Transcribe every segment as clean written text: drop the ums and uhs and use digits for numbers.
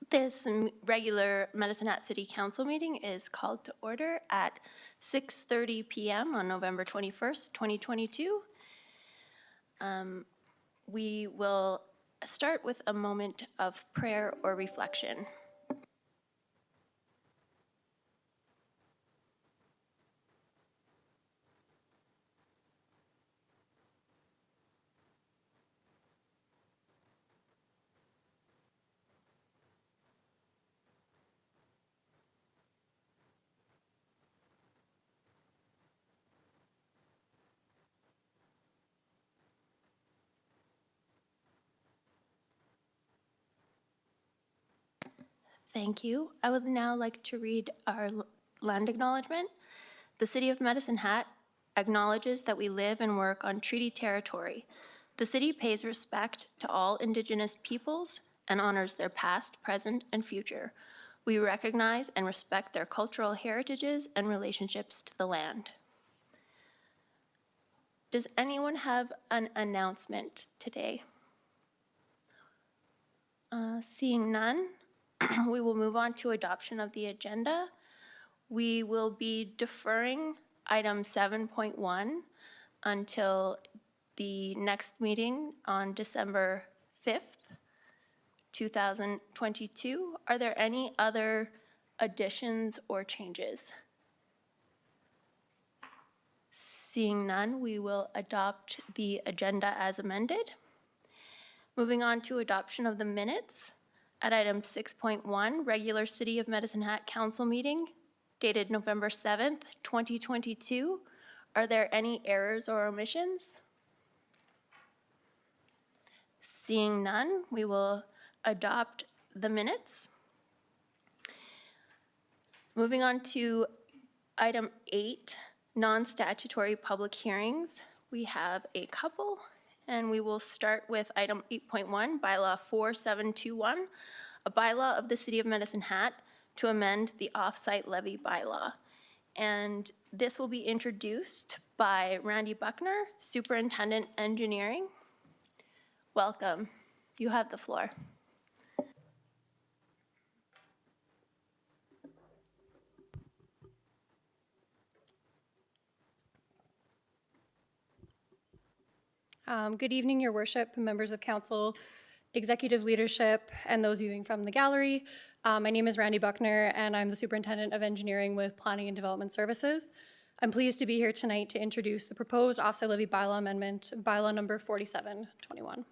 This regular Medicine Hat City Council meeting is called to order at 6:30 p.m. on November 21st, 2022. We will start with a moment of prayer or reflection. Thank you. I would now like to read our land acknowledgement. The City of Medicine Hat acknowledges that we live and work on treaty territory. The city pays respect to all Indigenous peoples and honors their past, present, and future. We recognize and respect their cultural heritages and relationships to the land. Does anyone have an announcement today? Seeing none, we will move on to adoption of the agenda. We will be deferring item 7.1 until the next meeting on December 5th, 2022. Are there any other additions or changes? Seeing none, we will adopt the agenda as amended. Moving on to adoption of the minutes. At item 6.1, regular City of Medicine Hat Council meeting dated November 7th, 2022. Are there any errors or omissions? Seeing none, we will adopt the minutes. Moving on to item 8, non-statutory public hearings. We have a couple, and we will start with item 8.1, bylaw 4721, a bylaw of the City of Medicine Hat to amend the off-site levy bylaw. And this will be introduced by Randy Buckner, Superintendent Engineering. Welcome. You have the floor. Good evening, Your Worship, members of Council, executive leadership, and those viewing from the gallery. My name is Randy Buckner, and I'm the Superintendent of Engineering with Planning and Development Services. I'm pleased to be here tonight to introduce the proposed offsite levy bylaw amendment, bylaw number 4721.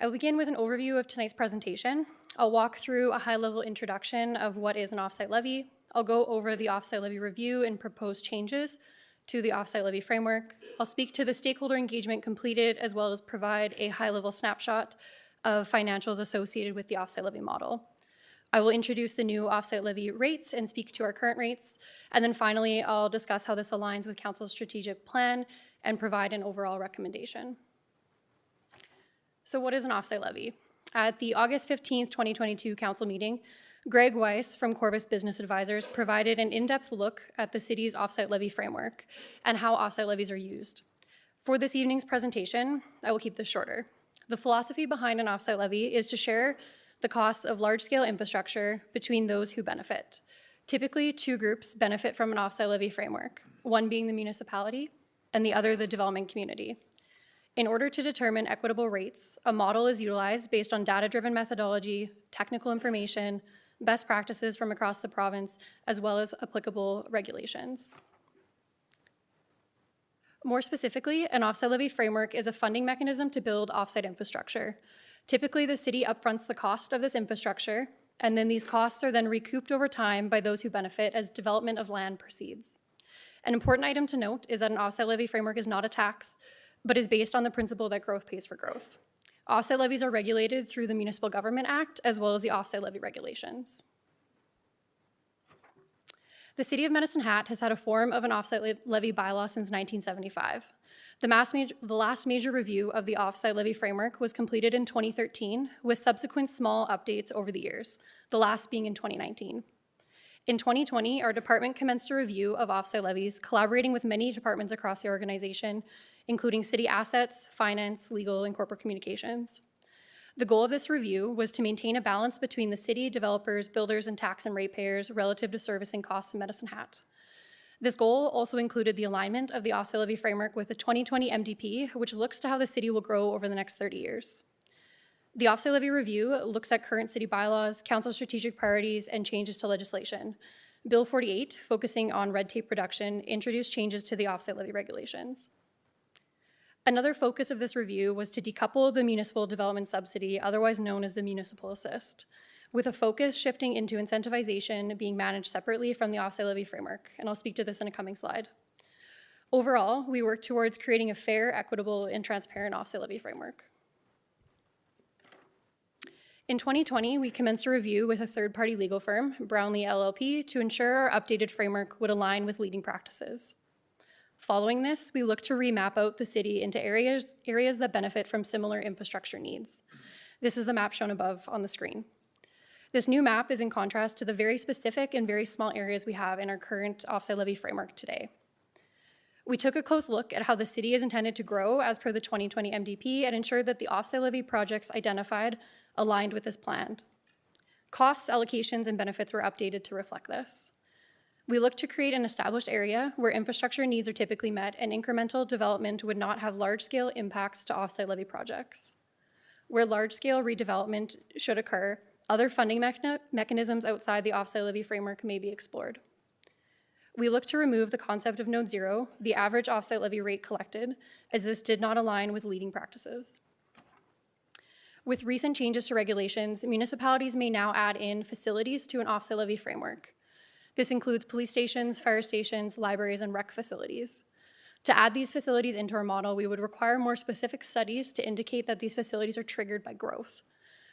I will begin with an overview of tonight's presentation. I'll walk through a high-level introduction of what is an offsite levy. I'll go over the offsite levy review and proposed changes to the offsite levy framework. I'll speak to the stakeholder engagement completed, as well as provide a high-level snapshot of financials associated with the offsite levy model. I will introduce the new offsite levy rates and speak to our current rates. And then finally, I'll discuss how this aligns with Council's strategic plan and provide an overall recommendation. So what is an offsite levy? At the August 15th, 2022 Council meeting, Greg Weiss from Corvus Business Advisors provided an in-depth look at the city's offsite levy framework and how offsite levies are used. For this evening's presentation, I will keep this shorter. The philosophy behind an offsite levy is to share the costs of large-scale infrastructure between those who benefit. Typically, two groups benefit from an offsite levy framework, one being the municipality and the other the development community. In order to determine equitable rates, a model is utilized based on data-driven methodology, technical information, best practices from across the province, as well as applicable regulations. More specifically, an offsite levy framework is a funding mechanism to build offsite infrastructure. Typically, the city upfronts the cost of this infrastructure, and then these costs are then recouped over time by those who benefit as development of land proceeds. An important item to note is that an offsite levy framework is not a tax, but is based on the principle that growth pays for growth. Offsite levies are regulated through the Municipal Government Act, as well as the offsite levy regulations. The City of Medicine Hat has had a form of an offsite levy bylaw since 1975. The last major review of the offsite levy framework was completed in 2013, with subsequent small updates over the years, the last being in 2019. In 2020, our department commenced a review of offsite levies, collaborating with many departments across the organization, including city assets, finance, legal, and corporate communications. The goal of this review was to maintain a balance between the city, developers, builders, and tax and ratepayers relative to servicing costs in Medicine Hat. This goal also included the alignment of the offsite levy framework with the 2020 MDP, which looks to how the city will grow over the next 30 years. The offsite levy review looks at current city bylaws, council strategic priorities, and changes to legislation. Bill 48, focusing on red tape reduction, introduced changes to the offsite levy regulations. Another focus of this review was to decouple the municipal development subsidy, otherwise known as the municipal assist, with a focus shifting into incentivization being managed separately from the offsite levy framework, and I'll speak to this in a coming slide. Overall, we work towards creating a fair, equitable, and transparent offsite levy framework. In 2020, we commenced a review with a third-party legal firm, Brownlee LLP, to ensure our updated framework would align with leading practices. Following this, we looked to remap out the city into areas that benefit from similar infrastructure needs. This is the map shown above on the screen. This new map is in contrast to the very specific and very small areas we have in our current offsite levy framework today. We took a close look at how the city is intended to grow as per the 2020 MDP and ensured that the offsite levy projects identified aligned with this plan. Costs, allocations, and benefits were updated to reflect this. We looked to create an established area where infrastructure needs are typically met and incremental development would not have large-scale impacts to offsite levy projects. Where large-scale redevelopment should occur, other funding mechanisms outside the offsite levy framework may be explored. We looked to remove the concept of node zero, the average offsite levy rate collected, as this did not align with leading practices. With recent changes to regulations, municipalities may now add in facilities to an offsite levy framework. This includes police stations, fire stations, libraries, and rec facilities. To add these facilities into our model, we would require more specific studies to indicate that these facilities are triggered by growth.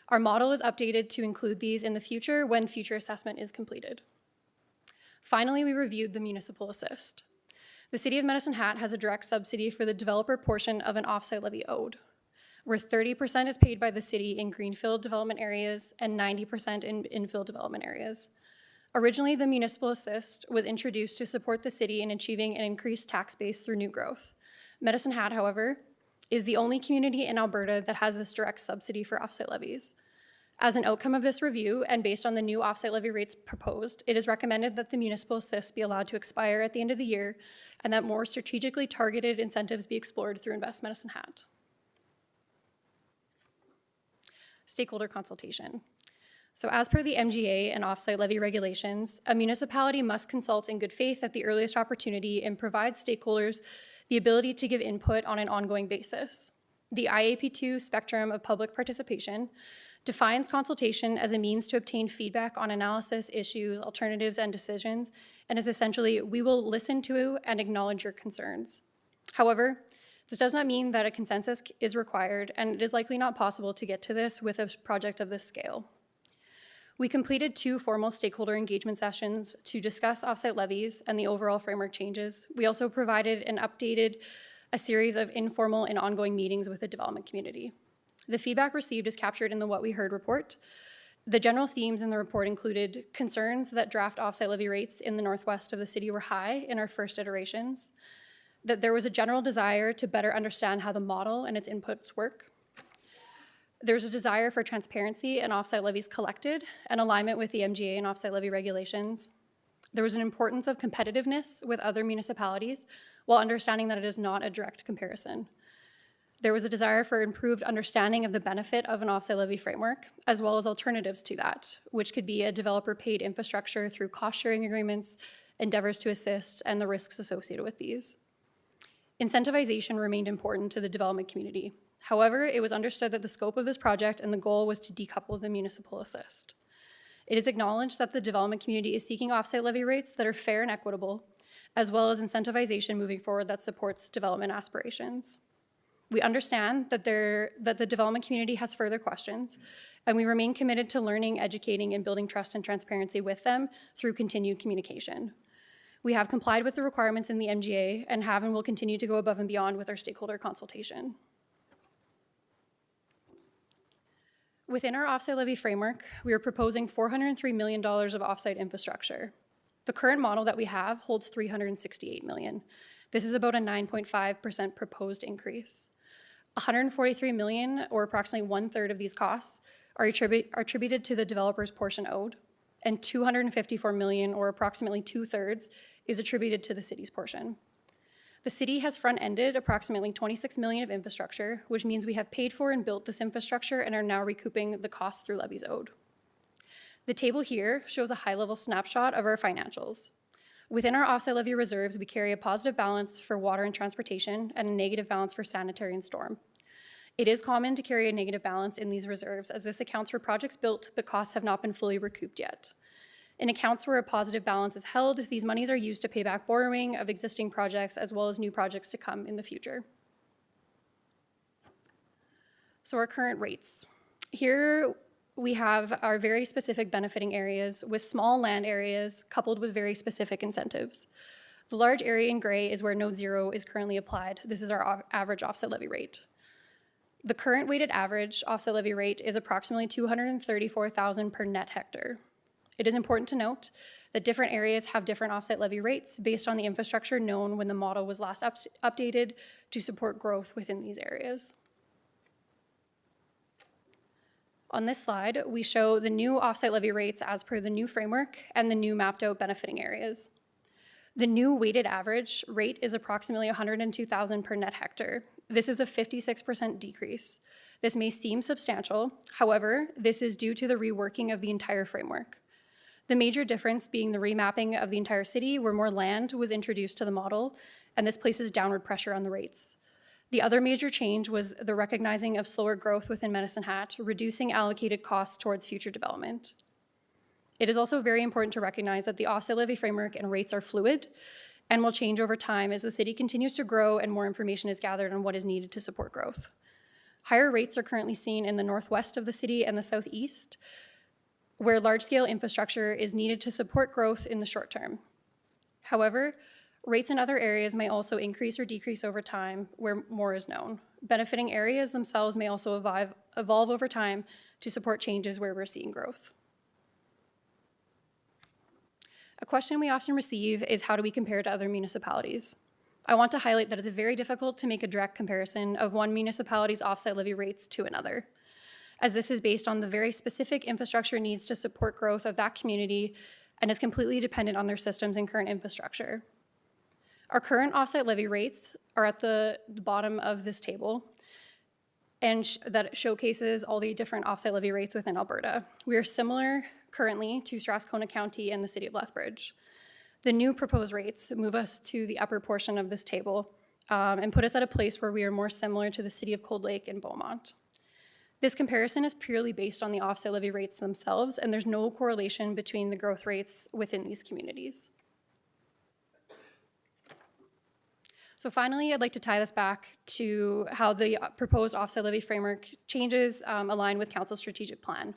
Our model is updated to include these in the future when future assessment is completed. Finally, we reviewed the municipal assist. The City of Medicine Hat has a direct subsidy for the developer portion of an offsite levy owed, where 30% is paid by the city in greenfield development areas and 90% in infill development areas. Originally, the municipal assist was introduced to support the city in achieving an increased tax base through new growth. Medicine Hat, however, is the only community in Alberta that has this direct subsidy for offsite levies. As an outcome of this review, and based on the new offsite levy rates proposed, it is recommended that the municipal assist be allowed to expire at the end of the year and that more strategically targeted incentives be explored through Invest Medicine Hat. Stakeholder consultation. So as per the MGA and offsite levy regulations, a municipality must consult in good faith at the earliest opportunity and provide stakeholders the ability to give input on an ongoing basis. The IAP2 spectrum of public participation defines consultation as a means to obtain feedback on analysis, issues, alternatives, and decisions, and is essentially, we will listen to and acknowledge your concerns. However, this does not mean that a consensus is required, and it is likely not possible to get to this with a project of this scale. We completed 2 formal stakeholder engagement sessions to discuss offsite levies and the overall framework changes. We also provided and updated a series of informal and ongoing meetings with the development community. The feedback received is captured in the What We Heard report. The general themes in the report included concerns that draft offsite levy rates in the northwest of the city were high in our first iterations, that there was a general desire to better understand how the model and its inputs work. There's a desire for transparency and offsite levies collected and alignment with the MGA and offsite levy regulations. There was an importance of competitiveness with other municipalities while understanding that it is not a direct comparison. There was a desire for improved understanding of the benefit of an offsite levy framework, as well as alternatives to that, which could be a developer-paid infrastructure through cost-sharing agreements, endeavors to assist, and the risks associated with these. Incentivization remained important to the development community. However, it was understood that the scope of this project and the goal was to decouple the municipal assist. It is acknowledged that the development community is seeking offsite levy rates that are fair and equitable, as well as incentivization moving forward that supports development aspirations. We understand that the development community has further questions, and we remain committed to learning, educating, and building trust and transparency with them through continued communication. We have complied with the requirements in the MGA and have and will continue to go above and beyond with our stakeholder consultation. Within our offsite levy framework, we are proposing $403 million of offsite infrastructure. The current model that we have holds $368 million. This is about a 9.5% proposed increase. 143 million, or approximately 1/3 of these costs, are attributed to the developer's portion owed, and 254 million, or approximately 2/3, is attributed to the city's portion. The city has front-ended approximately 26 million of infrastructure, which means we have paid for and built this infrastructure and are now recouping the costs through levies owed. The table here shows a high-level snapshot of our financials. Within our offsite levy reserves, we carry a positive balance for water and transportation and a negative balance for sanitary and storm. It is common to carry a negative balance in these reserves, as this accounts for projects built but costs have not been fully recouped yet. In accounts where a positive balance is held, these monies are used to pay back borrowing of existing projects as well as new projects to come in the future. So our current rates. Here we have our very specific benefiting areas with small land areas coupled with very specific incentives. The large area in gray is where Node 0 is currently applied. This is our average offset levy rate. The current weighted average offset levy rate is approximately $234,000 per net hectare. It is important to note that different areas have different offset levy rates based on the infrastructure known when the model was last updated to support growth within these areas. On this slide, we show the new offset levy rates as per the new framework and the new mapped out benefiting areas. The new weighted average rate is approximately $102,000 per net hectare. This is a 56% decrease. This may seem substantial. However, this is due to the reworking of the entire framework. The major difference being the remapping of the entire city, where more land was introduced to the model, and this places downward pressure on the rates. The other major change was the recognizing of slower growth within Medicine Hat, reducing allocated costs towards future development. It is also very important to recognize that the offset levy framework and rates are fluid and will change over time as the city continues to grow and more information is gathered on what is needed to support growth. Higher rates are currently seen in the northwest of the city and the southeast, where large-scale infrastructure is needed to support growth in the short term. However, rates in other areas may also increase or decrease over time where more is known. Benefiting areas themselves may also evolve over time to support changes where we're seeing growth. A question we often receive is, how do we compare to other municipalities? I want to highlight that it's very difficult to make a direct comparison of one municipality's offset levy rates to another, as this is based on the very specific infrastructure needs to support growth of that community and is completely dependent on their systems and current infrastructure. Our current offset levy rates are at the bottom of this table, and that showcases all the different offset levy rates within Alberta. We are similar currently to Strathcona County and the City of Lethbridge. The new proposed rates move us to the upper portion of this table and put us at a place where we are more similar to the City of Cold Lake and Beaumont. This comparison is purely based on the offset levy rates themselves, and there's no correlation between the growth rates within these communities. So finally, I'd like to tie this back to how the proposed offset levy framework changes align with Council's strategic plan.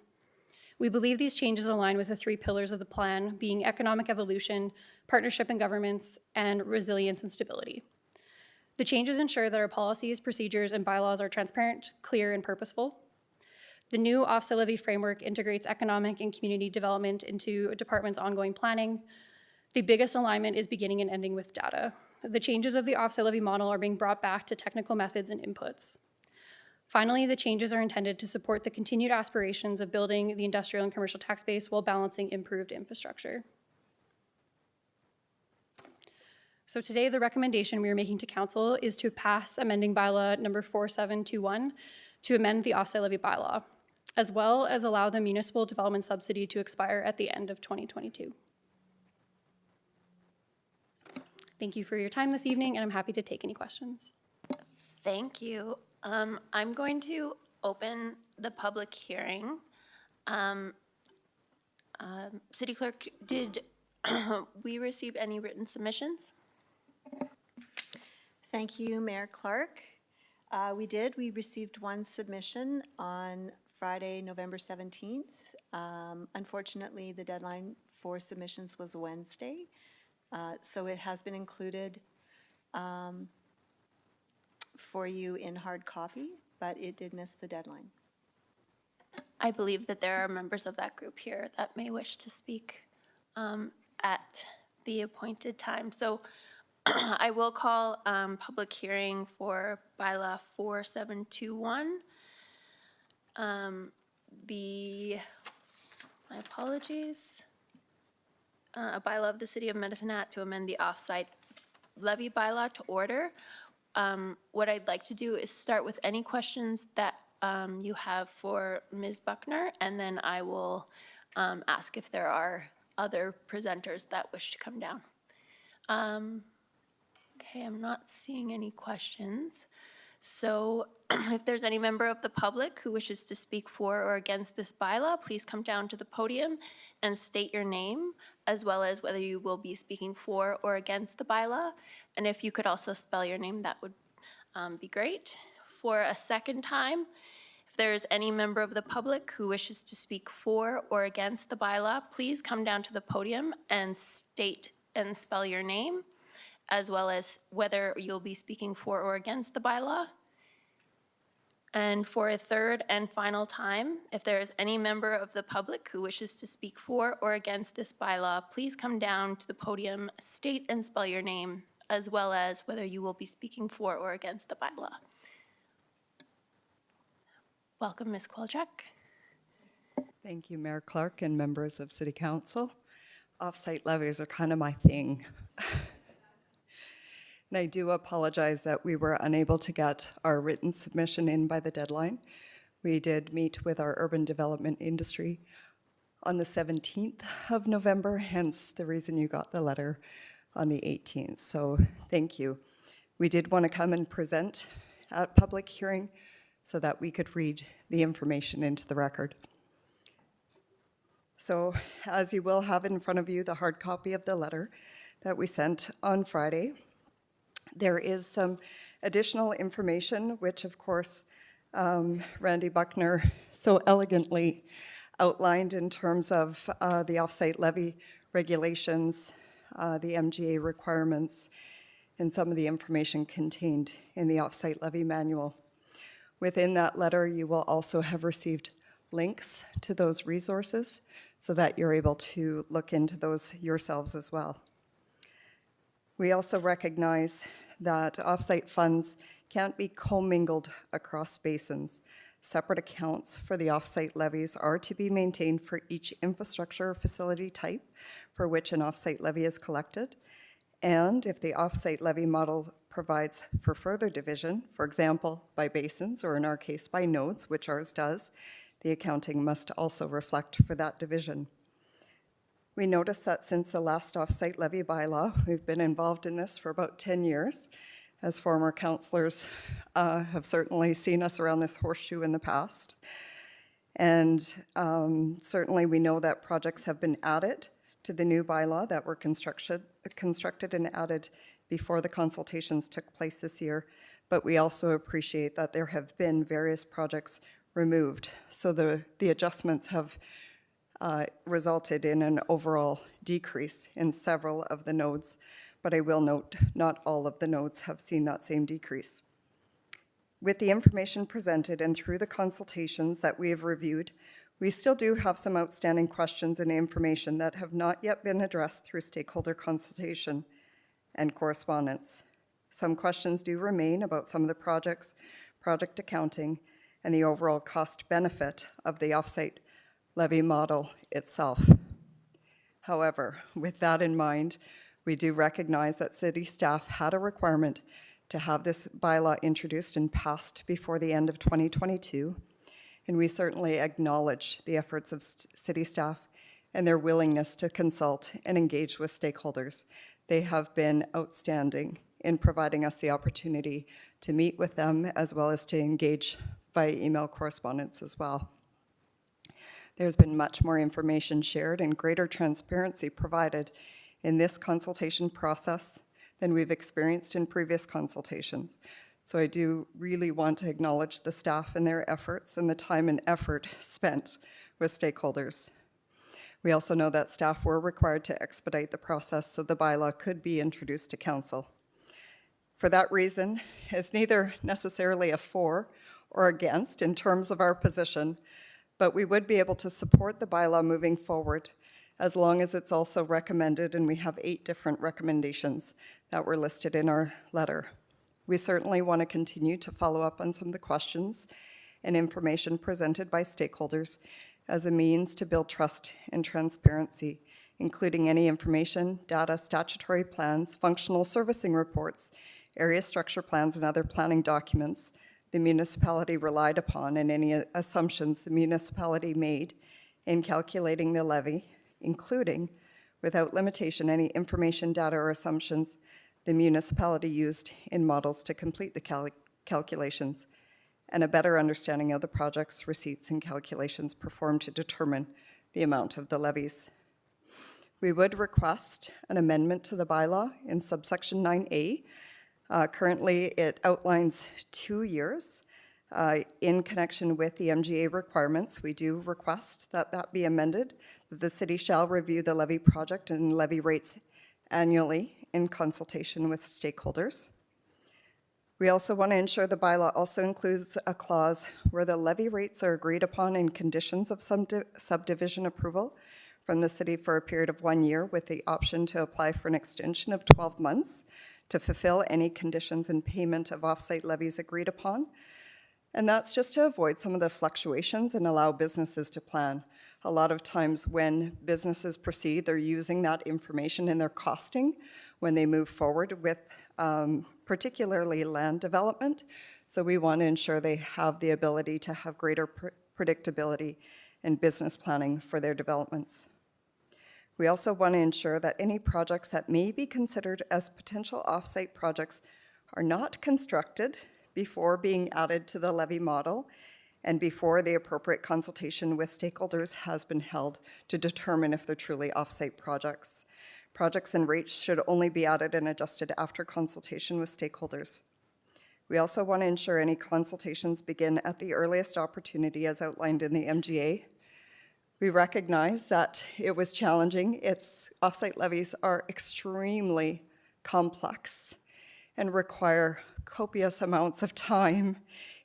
We believe these changes align with the three pillars of the plan, being economic evolution, partnership in governments, and resilience and stability. The changes ensure that our policies, procedures, and bylaws are transparent, clear, and purposeful. The new offset levy framework integrates economic and community development into a department's ongoing planning. The biggest alignment is beginning and ending with data. The changes of the offset levy model are being brought back to technical methods and inputs. Finally, the changes are intended to support the continued aspirations of building the industrial and commercial tax base while balancing improved infrastructure. So today, the recommendation we are making to Council is to pass amending bylaw number 4721 to amend the offset levy bylaw, as well as allow the municipal development subsidy to expire at the end of 2022. Thank you for your time this evening, and I'm happy to take any questions. Thank you. I'm going to open the public hearing. City Clerk, did we receive any written submissions? Thank you, Mayor Clark. We did. We received one submission on Friday, November 17th. Unfortunately, the deadline for submissions was Wednesday, so it has been included for you in hard copy, but it did miss the deadline. I believe that there are members of that group here that may wish to speak at the appointed time. So I will call public hearing for bylaw 4721. My apologies. A bylaw of the City of Medicine Hat to amend the off-site levy bylaw to order. What I'd like to do is start with any questions that you have for Ms. Buckner, and then I will ask if there are other presenters that wish to come down. Okay, I'm not seeing any questions. So if there's any member of the public who wishes to speak for or against this bylaw, please come down to the podium and state your name, as well as whether you will be speaking for or against the bylaw. And if you could also spell your name, that would be great. For a second time, if there is any member of the public who wishes to speak for or against the bylaw, please come down to the podium and state and spell your name, as well as whether you'll be speaking for or against the bylaw. And for a third and final time, if there is any member of the public who wishes to speak for or against this bylaw, please come down to the podium, state and spell your name, as well as whether you will be speaking for or against the bylaw. Welcome, Ms. Kolchak. Thank you, Mayor Clark and members of City Council. Off-site levies are kind of my thing. And I do apologize that we were unable to get our written submission in by the deadline. We did meet with our urban development industry on the 17th of November, hence the reason you got the letter on the 18th. So thank you. We did want to come and present at public hearing so that we could read the information into the record. So as you will have in front of you the hard copy of the letter that we sent on Friday, there is some additional information, which of course Randy Buckner so elegantly outlined in terms of the off-site levy regulations, the MGA requirements, and some of the information contained in the off-site levy manual. Within that letter, you will also have received links to those resources so that you're able to look into those yourselves as well. We also recognize that off-site funds can't be commingled across basins. Separate accounts for the off-site levies are to be maintained for each infrastructure or facility type for which an off-site levy is collected. And if the off-site levy model provides for further division, for example, by basins, or in our case, by nodes, which ours does, the accounting must also reflect for that division. We notice that since the last off-site levy bylaw, we've been involved in this for about 10 years. As former councillors have certainly seen us around this horseshoe in the past. And certainly we know that projects have been added to the new bylaw that were constructed and added before the consultations took place this year. But we also appreciate that there have been various projects removed. So the adjustments have resulted in an overall decrease in several of the nodes, but I will note not all of the nodes have seen that same decrease. With the information presented and through the consultations that we have reviewed, we still do have some outstanding questions and information that have not yet been addressed through stakeholder consultation and correspondence. Some questions do remain about some of the projects, project accounting, and the overall cost benefit of the off-site levy model itself. However, with that in mind, we do recognize that city staff had a requirement to have this bylaw introduced and passed before the end of 2022, and we certainly acknowledge the efforts of city staff and their willingness to consult and engage with stakeholders. They have been outstanding in providing us the opportunity to meet with them as well as to engage by email correspondence as well. There's been much more information shared and greater transparency provided in this consultation process than we've experienced in previous consultations. So I do really want to acknowledge the staff and their efforts and the time and effort spent with stakeholders. We also know that staff were required to expedite the process so the bylaw could be introduced to council. For that reason, it's neither necessarily a for or against in terms of our position, but we would be able to support the bylaw moving forward as long as it's also recommended, and we have 8 different recommendations that were listed in our letter. We certainly want to continue to follow up on some of the questions and information presented by stakeholders as a means to build trust and transparency, including any information, data, statutory plans, functional servicing reports, area structure plans, and other planning documents the municipality relied upon, and any assumptions the municipality made in calculating the levy, including, without limitation, any information, data, or assumptions the municipality used in models to complete the calculations, and a better understanding of the project's receipts and calculations performed to determine the amount of the levies. We would request an amendment to the bylaw in subsection 9A. Currently, it outlines 2 years. In connection with the MGA requirements, we do request that that be amended, that the city shall review the levy project and levy rates annually in consultation with stakeholders. We also want to ensure the bylaw also includes a clause where the levy rates are agreed upon in conditions of subdivision approval from the city for a period of 1 year, with the option to apply for an extension of 12 months to fulfill any conditions in payment of offsite levies agreed upon. And that's just to avoid some of the fluctuations and allow businesses to plan. A lot of times when businesses proceed, they're using that information in their costing when they move forward with particularly land development. So we want to ensure they have the ability to have greater predictability in business planning for their developments. We also want to ensure that any projects that may be considered as potential offsite projects are not constructed before being added to the levy model and before the appropriate consultation with stakeholders has been held to determine if they're truly offsite projects. Projects and rates should only be added and adjusted after consultation with stakeholders. We also want to ensure any consultations begin at the earliest opportunity as outlined in the MGA. We recognize that it was challenging. Offsite levies are extremely complex and require copious amounts of time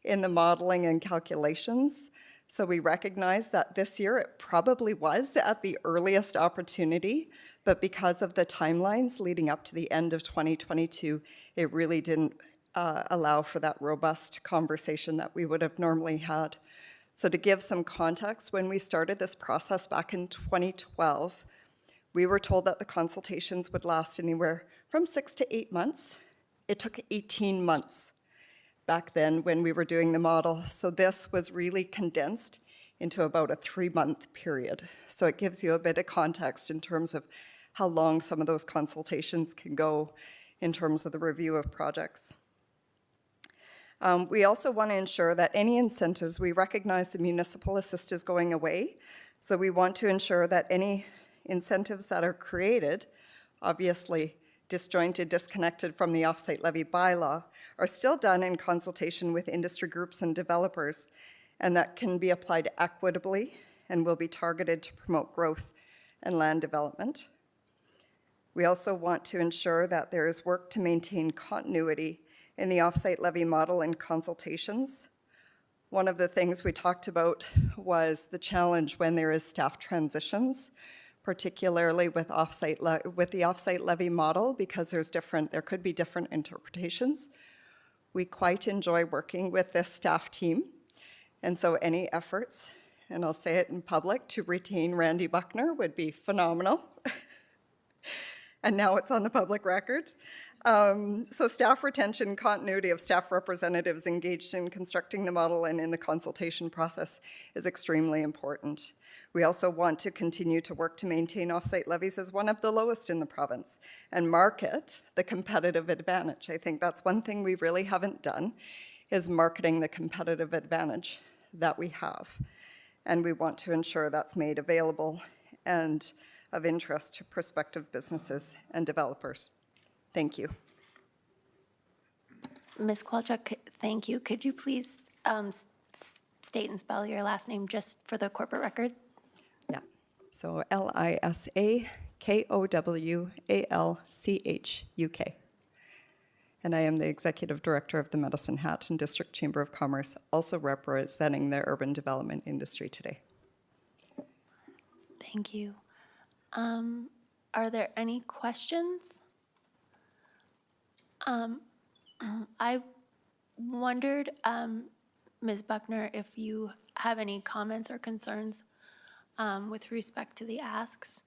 in the modeling and calculations. So we recognize that this year it probably was at the earliest opportunity, but because of the timelines leading up to the end of 2022, it really didn't allow for that robust conversation that we would have normally had. So to give some context, when we started this process back in 2012, we were told that the consultations would last anywhere from 6 to 8 months. It took 18 months back then when we were doing the model. So this was really condensed into about a 3-month period. So it gives you a bit of context in terms of how long some of those consultations can go in terms of the review of projects. We also want to ensure that any incentives, we recognize the municipal assist is going away, so we want to ensure that any incentives that are created, obviously disjointed, disconnected from the offsite levy bylaw, are still done in consultation with industry groups and developers, and that can be applied equitably and will be targeted to promote growth and land development. We also want to ensure that there is work to maintain continuity in the offsite levy model and consultations. One of the things we talked about was the challenge when there is staff transitions, particularly with the offsite levy model, because there could be different interpretations. We quite enjoy working with this staff team, and so any efforts, and I'll say it in public, to retain Randy Buckner would be phenomenal. And now it's on the public record. So staff retention, continuity of staff representatives engaged in constructing the model and in the consultation process is extremely important. We also want to continue to work to maintain offsite levies as one of the lowest in the province and market the competitive advantage. I think that's one thing we really haven't done, is marketing the competitive advantage that we have. And we want to ensure that's made available and of interest to prospective businesses and developers. Thank you. Ms. Kwalchuk, thank you. Could you please state and spell your last name just for the corporate record? Yeah, so Liskowalchuk. And I am the Executive Director of the Medicine Hat and District Chamber of Commerce, also representing the urban development industry today. Thank you. Are there any questions? I wondered, Ms. Buckner, if you have any comments or concerns with respect to the asks?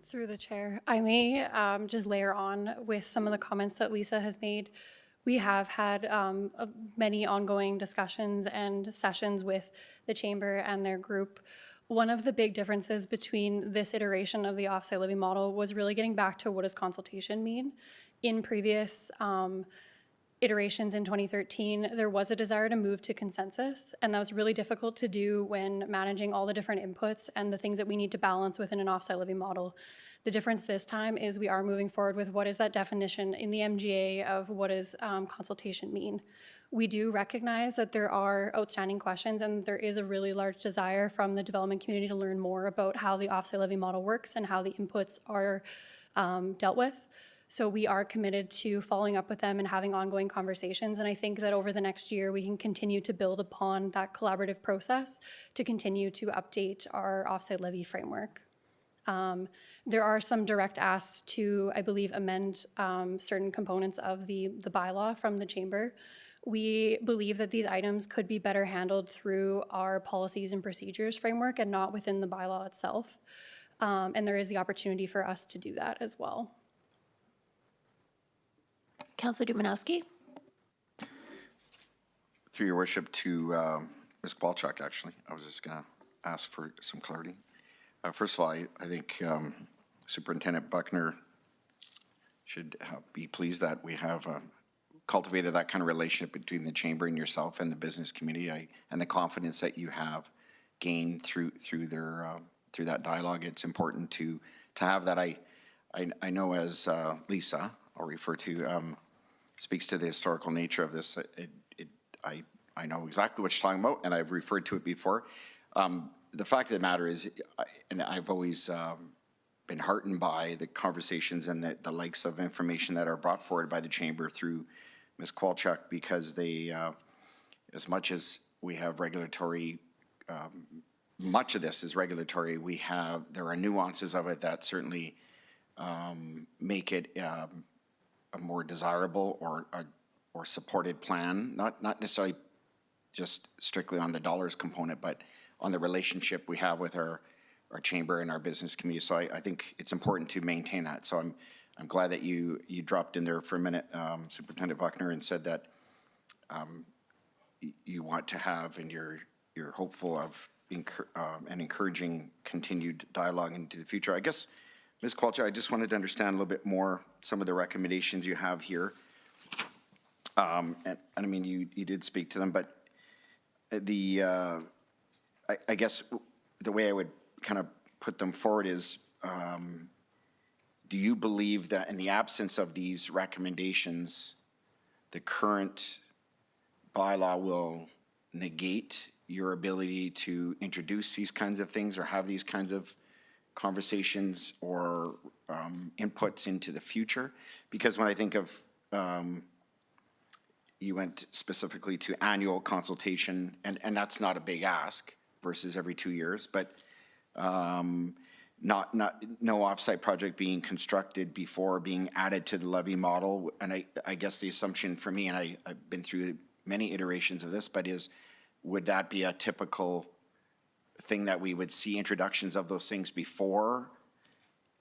Through the chair, I may just layer on with some of the comments that Lisa has made. We have had many ongoing discussions and sessions with the chamber and their group. One of the big differences between this iteration of the offsite levy model was really getting back to what does consultation mean. In previous iterations in 2013, there was a desire to move to consensus, and that was really difficult to do when managing all the different inputs and the things that we need to balance within an offsite levy model. The difference this time is we are moving forward with what is that definition in the MGA of what does consultation mean. We do recognize that there are outstanding questions, and there is a really large desire from the development community to learn more about how the offsite levy model works and how the inputs are dealt with. So we are committed to following up with them and having ongoing conversations. And I think that over the next year, we can continue to build upon that collaborative process to continue to update our offsite levy framework. There are some direct asks to, I believe, amend certain components of the bylaw from the chamber. We believe that these items could be better handled through our policies and procedures framework and not within the bylaw itself. And there is the opportunity for us to do that as well. Councilor Dumanowski? Through your worship to Ms. Kowalczyk, actually. I was just going to ask for some clarity. First of all, I think Superintendent Buckner should be pleased that we have cultivated that kind of relationship between the chamber and yourself and the business community, and the confidence that you have gained through that dialogue. It's important to have that. I know as Lisa, I'll refer to, speaks to the historical nature of this. I know exactly what you're talking about, and I've referred to it before. The fact of the matter is, and I've always been heartened by the conversations and the likes of information that are brought forward by the chamber through Ms. Kowalczyk, because they, as much as we have regulatory, much of this is regulatory, there are nuances of it that certainly make it a more desirable or supported plan, not necessarily just strictly on the dollars component, but on the relationship we have with our chamber and our business community. So I think it's important to maintain that. So I'm glad that you dropped in there for a minute, Superintendent Buckner, and said that you want to have, and you're hopeful of and encouraging continued dialogue into the future. I guess, Ms. Kowalczyk, I just wanted to understand a little bit more some of the recommendations you have here. And I mean, you did speak to them, but I guess the way I would kind of put them forward is, do you believe that in the absence of these recommendations, the current bylaw will negate your ability to introduce these kinds of things or have these kinds of conversations or inputs into the future? Because when I think of, you went specifically to annual consultation, and that's not a big ask versus every 2 years, but no offsite project being constructed before being added to the levy model. And I guess the assumption for me, and I've been through many iterations of this, but would that be a typical thing that we would see introductions of those things before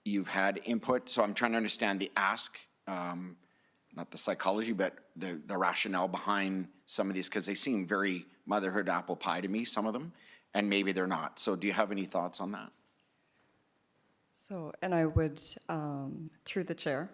you've had input? So I'm trying to understand the ask, not the psychology, but the rationale behind some of these, because they seem very motherhood apple pie to me, some of them, and maybe they're not. So do you have any thoughts on that? So, and I would, through the chair,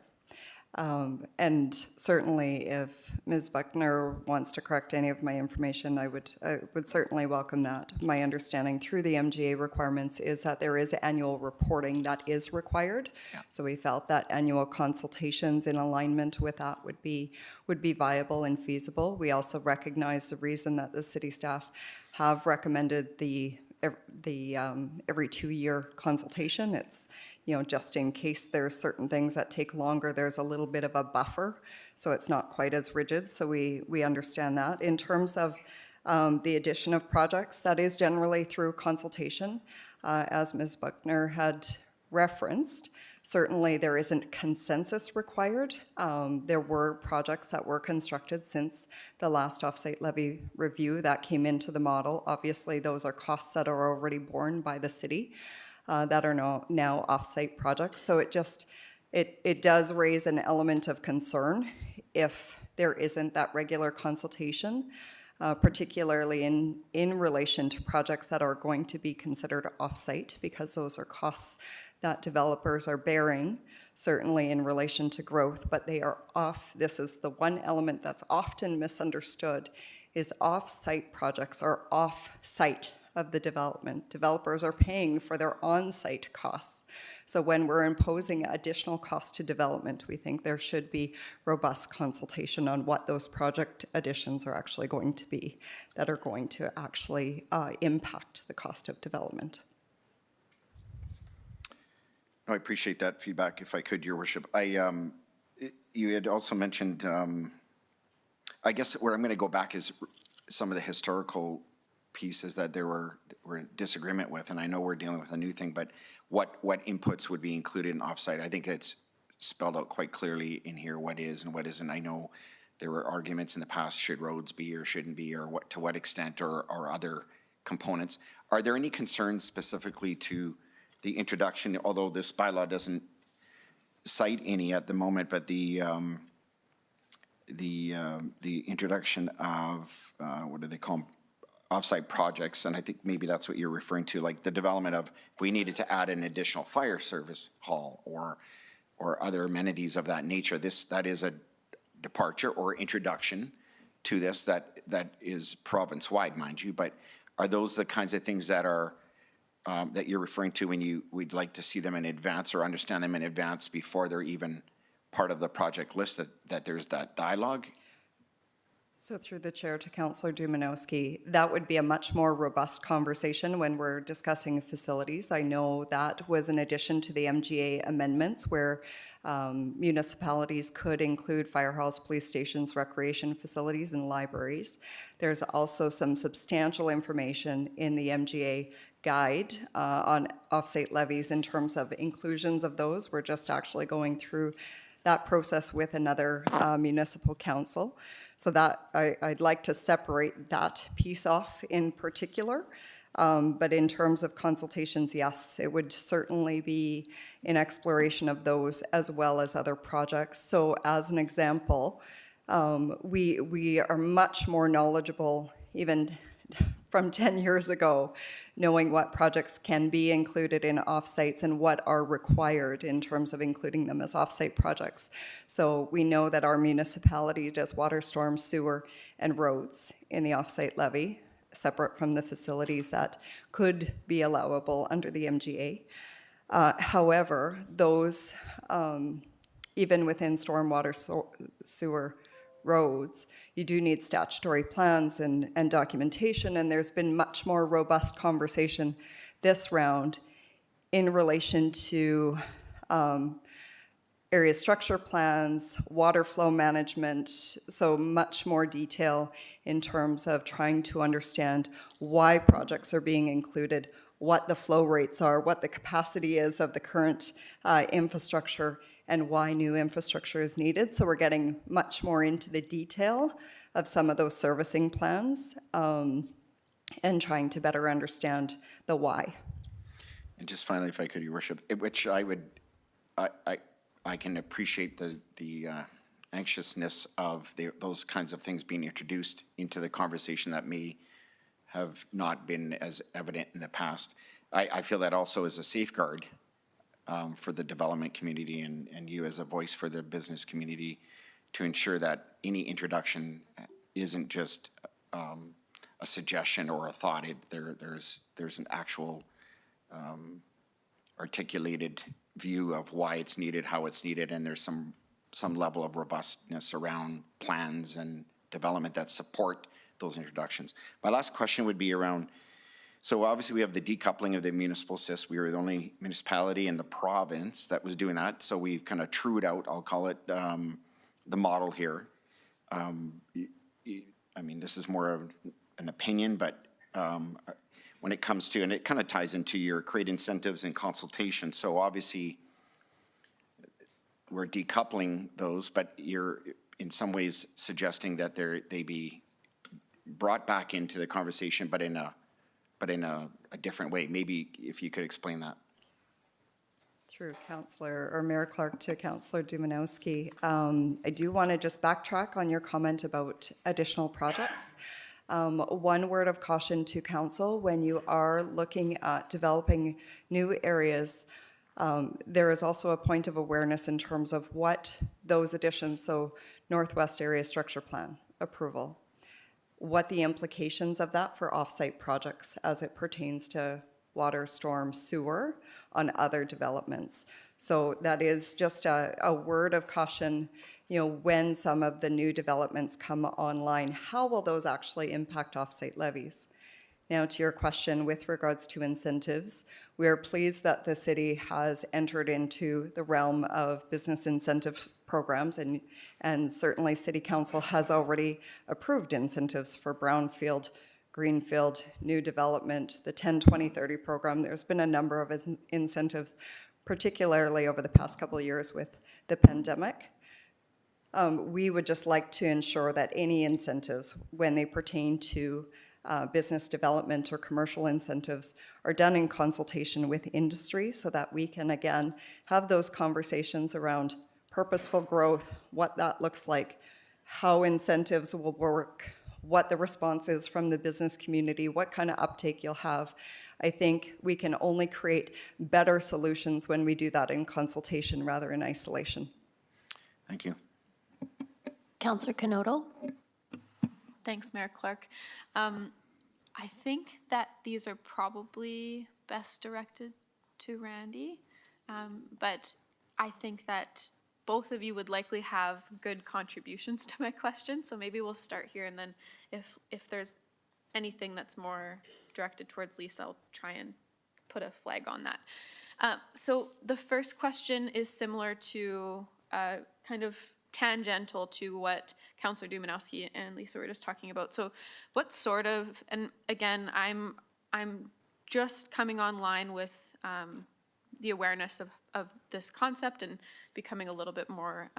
and certainly if Ms. Buckner wants to correct any of my information, I would certainly welcome that. My understanding through the MGA requirements is that there is annual reporting that is required. Yeah. So we felt that annual consultations in alignment with that would be viable and feasible. We also recognize the reason that the city staff have recommended the every 2-year consultation. It's, just in case there's certain things that take longer, there's a little bit of a buffer, so it's not quite as rigid. So we understand that. In terms of The addition of projects, that is generally through consultation, as Ms. Buckner had referenced. Certainly, there isn't consensus required. There were projects that were constructed since the last offsite levy review that came into the model. Obviously, those are costs that are already borne by the city that are now offsite projects. So it does raise an element of concern if there isn't that regular consultation, particularly in relation to projects that are going to be considered offsite, because those are costs that developers are bearing, certainly in relation to growth, but they are off. This is the one element that's often misunderstood, is off-site projects are off-site of the development. Developers are paying for their on-site costs. So when we're imposing additional costs to development, we think there should be robust consultation on what those project additions are actually going to be that are going to actually impact the cost of development. I appreciate that feedback, if I could, Your Worship. You had also mentioned, I guess where I'm going to go back is some of the historical pieces that there were disagreement with, and I know we're dealing with a new thing, but what inputs would be included in offsite? I think it's spelled out quite clearly in here what is and what isn't. I know there were arguments in the past, should roads be or shouldn't be, or to what extent, or other components. Are there any concerns specifically to the introduction, although this bylaw doesn't cite any at the moment, but the introduction of, what do they call them, offsite projects, and I think maybe that's what you're referring to, like the development of, if we needed to add an additional fire service hall or other amenities of that nature, that is a departure or introduction to this that is province-wide, mind you, but are those the kinds of things that are that you're referring to when we'd like to see them in advance or understand them in advance before they're even part of the project list, that there's that dialogue? So through the chair to Councillor Dumanowski, that would be a much more robust conversation when we're discussing facilities. I know that was in addition to the MGA amendments where municipalities could include fire halls, police stations, recreation facilities, and libraries. There's also some substantial information in the MGA guide on offsite levies in terms of inclusions of those. We're just actually going through that process with another municipal council. So that I'd like to separate that piece off in particular. But in terms of consultations, yes, it would certainly be an exploration of those as well as other projects. So as an example, we are much more knowledgeable even from 10 years ago, knowing what projects can be included in offsites and what are required in terms of including them as offsite projects. So we know that our municipality does water, storm, sewer, and roads in the offsite levy, separate from the facilities that could be allowable under the MGA. However, those, even within stormwater, sewer, roads, you do need statutory plans and documentation, and there's been much more robust conversation this round in relation to area structure plans, water flow management, so much more detail in terms of trying to understand why projects are being included, what the flow rates are, what the capacity is of the current infrastructure, and why new infrastructure is needed. So we're getting much more into the detail of some of those servicing plans and trying to better understand the why. And just finally, if I could, Your Worship, which I can appreciate the anxiousness of those kinds of things being introduced into the conversation that may have not been as evident in the past. I feel that also is a safeguard for the development community and you as a voice for the business community to ensure that any introduction isn't just a suggestion or a thought. There's an actual articulated view of why it's needed, how it's needed, and there's some level of robustness around plans and development that support those introductions. My last question would be around, so obviously we have the decoupling of the municipal SIS. We were the only municipality in the province that was doing that, so we've kind of trued out, I'll call it, the model here. I mean, this is more of an opinion, but when it comes to, and it kind of ties into your create incentives and consultation. So obviously, we're decoupling those, but you're in some ways suggesting that they be brought back into the conversation, but in a different way. Maybe if you could explain that. Through Councillor, or Mayor Clark to Councillor Dumanowski. I do want to just backtrack on your comment about additional projects. One word of caution to council: when you are looking at developing new areas, there is also a point of awareness in terms of what those additions, so Northwest Area Structure Plan approval, what the implications of that for off-site projects as it pertains to water, storm, sewer on other developments. So that is just a word of caution, when some of the new developments come online, how will those actually impact off-site levies? Now, to your question with regards to incentives, we are pleased that the city has entered into the realm of business incentive programs, and certainly City Council has already approved incentives for brownfield, greenfield, new development, the 10-20-30 program. There's been a number of incentives, particularly over the past couple of years with the pandemic. We would just like to ensure that any incentives, when they pertain to business development or commercial incentives, are done in consultation with industry so that we can, again, have those conversations around purposeful growth, what that looks like, how incentives will work, what the response is from the business community, what kind of uptake you'll have. I think we can only create better solutions when we do that in consultation rather than isolation. Thank you. Councillor Knodel? Thanks, Mayor Clark. I think that these are probably best directed to Randy, but I think that both of you would likely have good contributions to my question, so maybe we'll start here, and then if there's anything that's more directed towards Lisa, I'll try and put a flag on that. So the first question is similar to kind of tangential to what Councillor Dumanowski and Lisa were just talking about. So what sort of, and again, I'm just coming online with the awareness of this concept and becoming a little bit more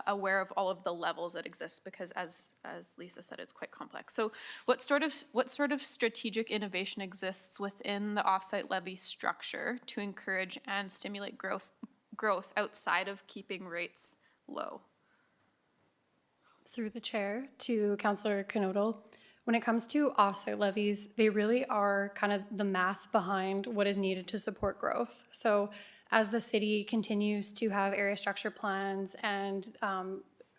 aware of all of the levels that exist, because as Lisa said, it's quite complex. So what sort of strategic innovation exists within the offsite levy structure to encourage and stimulate growth outside of keeping rates low? Through the chair to Councillor Knodel, when it comes to offsite levies, they really are kind of the math behind what is needed to support growth. So as the city continues to have area structure plans and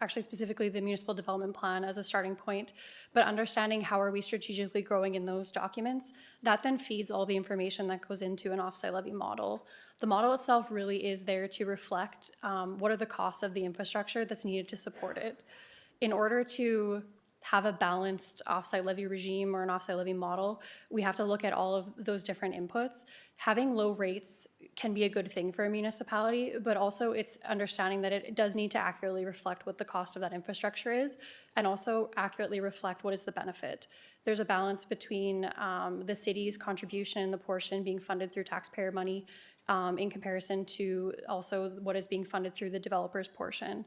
actually specifically the municipal development plan as a starting point, but understanding how are we strategically growing in those documents, that then feeds all the information that goes into an offsite levy model. The model itself really is there to reflect what are the costs of the infrastructure that's needed to support it. In order to have a balanced offsite levy regime or an offsite levy model, we have to look at all of those different inputs. Having low rates can be a good thing for a municipality, but also it's understanding that it does need to accurately reflect what the cost of that infrastructure is, and also accurately reflect what is the benefit. There's a balance between the city's contribution and the portion being funded through taxpayer money in comparison to also what is being funded through the developer's portion.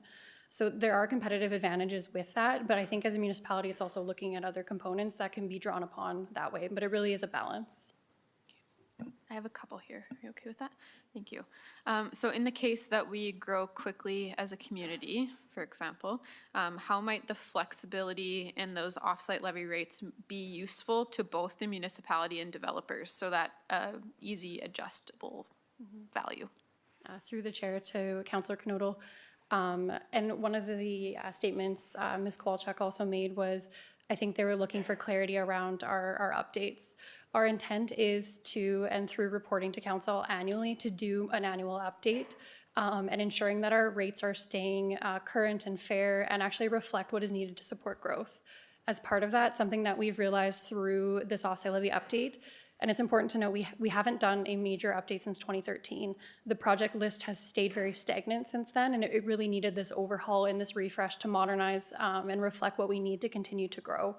So there are competitive advantages with that, but I think as a municipality, it's also looking at other components that can be drawn upon that way, but it really is a balance. I have a couple here. Are you okay with that? Thank you. So in the case that we grow quickly as a community, for example, how might the flexibility in those offsite levy rates be useful to both the municipality and developers, so that easy adjustable value? Through the chair to Councillor Knodel. And one of the statements Ms. Kowalczyk also made was, I think they were looking for clarity around our updates. Our intent is to, and through reporting to council annually, to do an annual update and ensuring that our rates are staying current and fair and actually reflect what is needed to support growth. As part of that, something that we've realized through this offsite levy update, and it's important to know we haven't done a major update since 2013. The project list has stayed very stagnant since then, and it really needed this overhaul and this refresh to modernize and reflect what we need to continue to grow.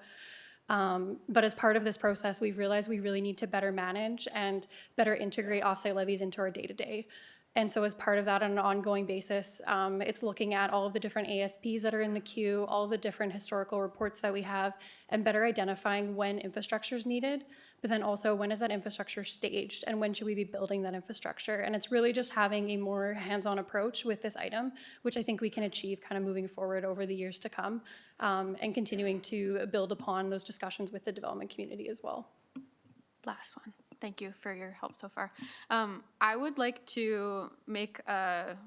But as part of this process, we've realized we really need to better manage and better integrate offsite levies into our day-to-day. And so as part of that, on an ongoing basis, it's looking at all of the different ASPs that are in the queue, all of the different historical reports that we have, and better identifying when infrastructure is needed, but then also when is that infrastructure staged and when should we be building that infrastructure. And it's really just having a more hands-on approach with this item, which I think we can achieve kind of moving forward over the years to come, and continuing to build upon those discussions with the development community as well. Last one. Thank you for your help so far. I would like to make a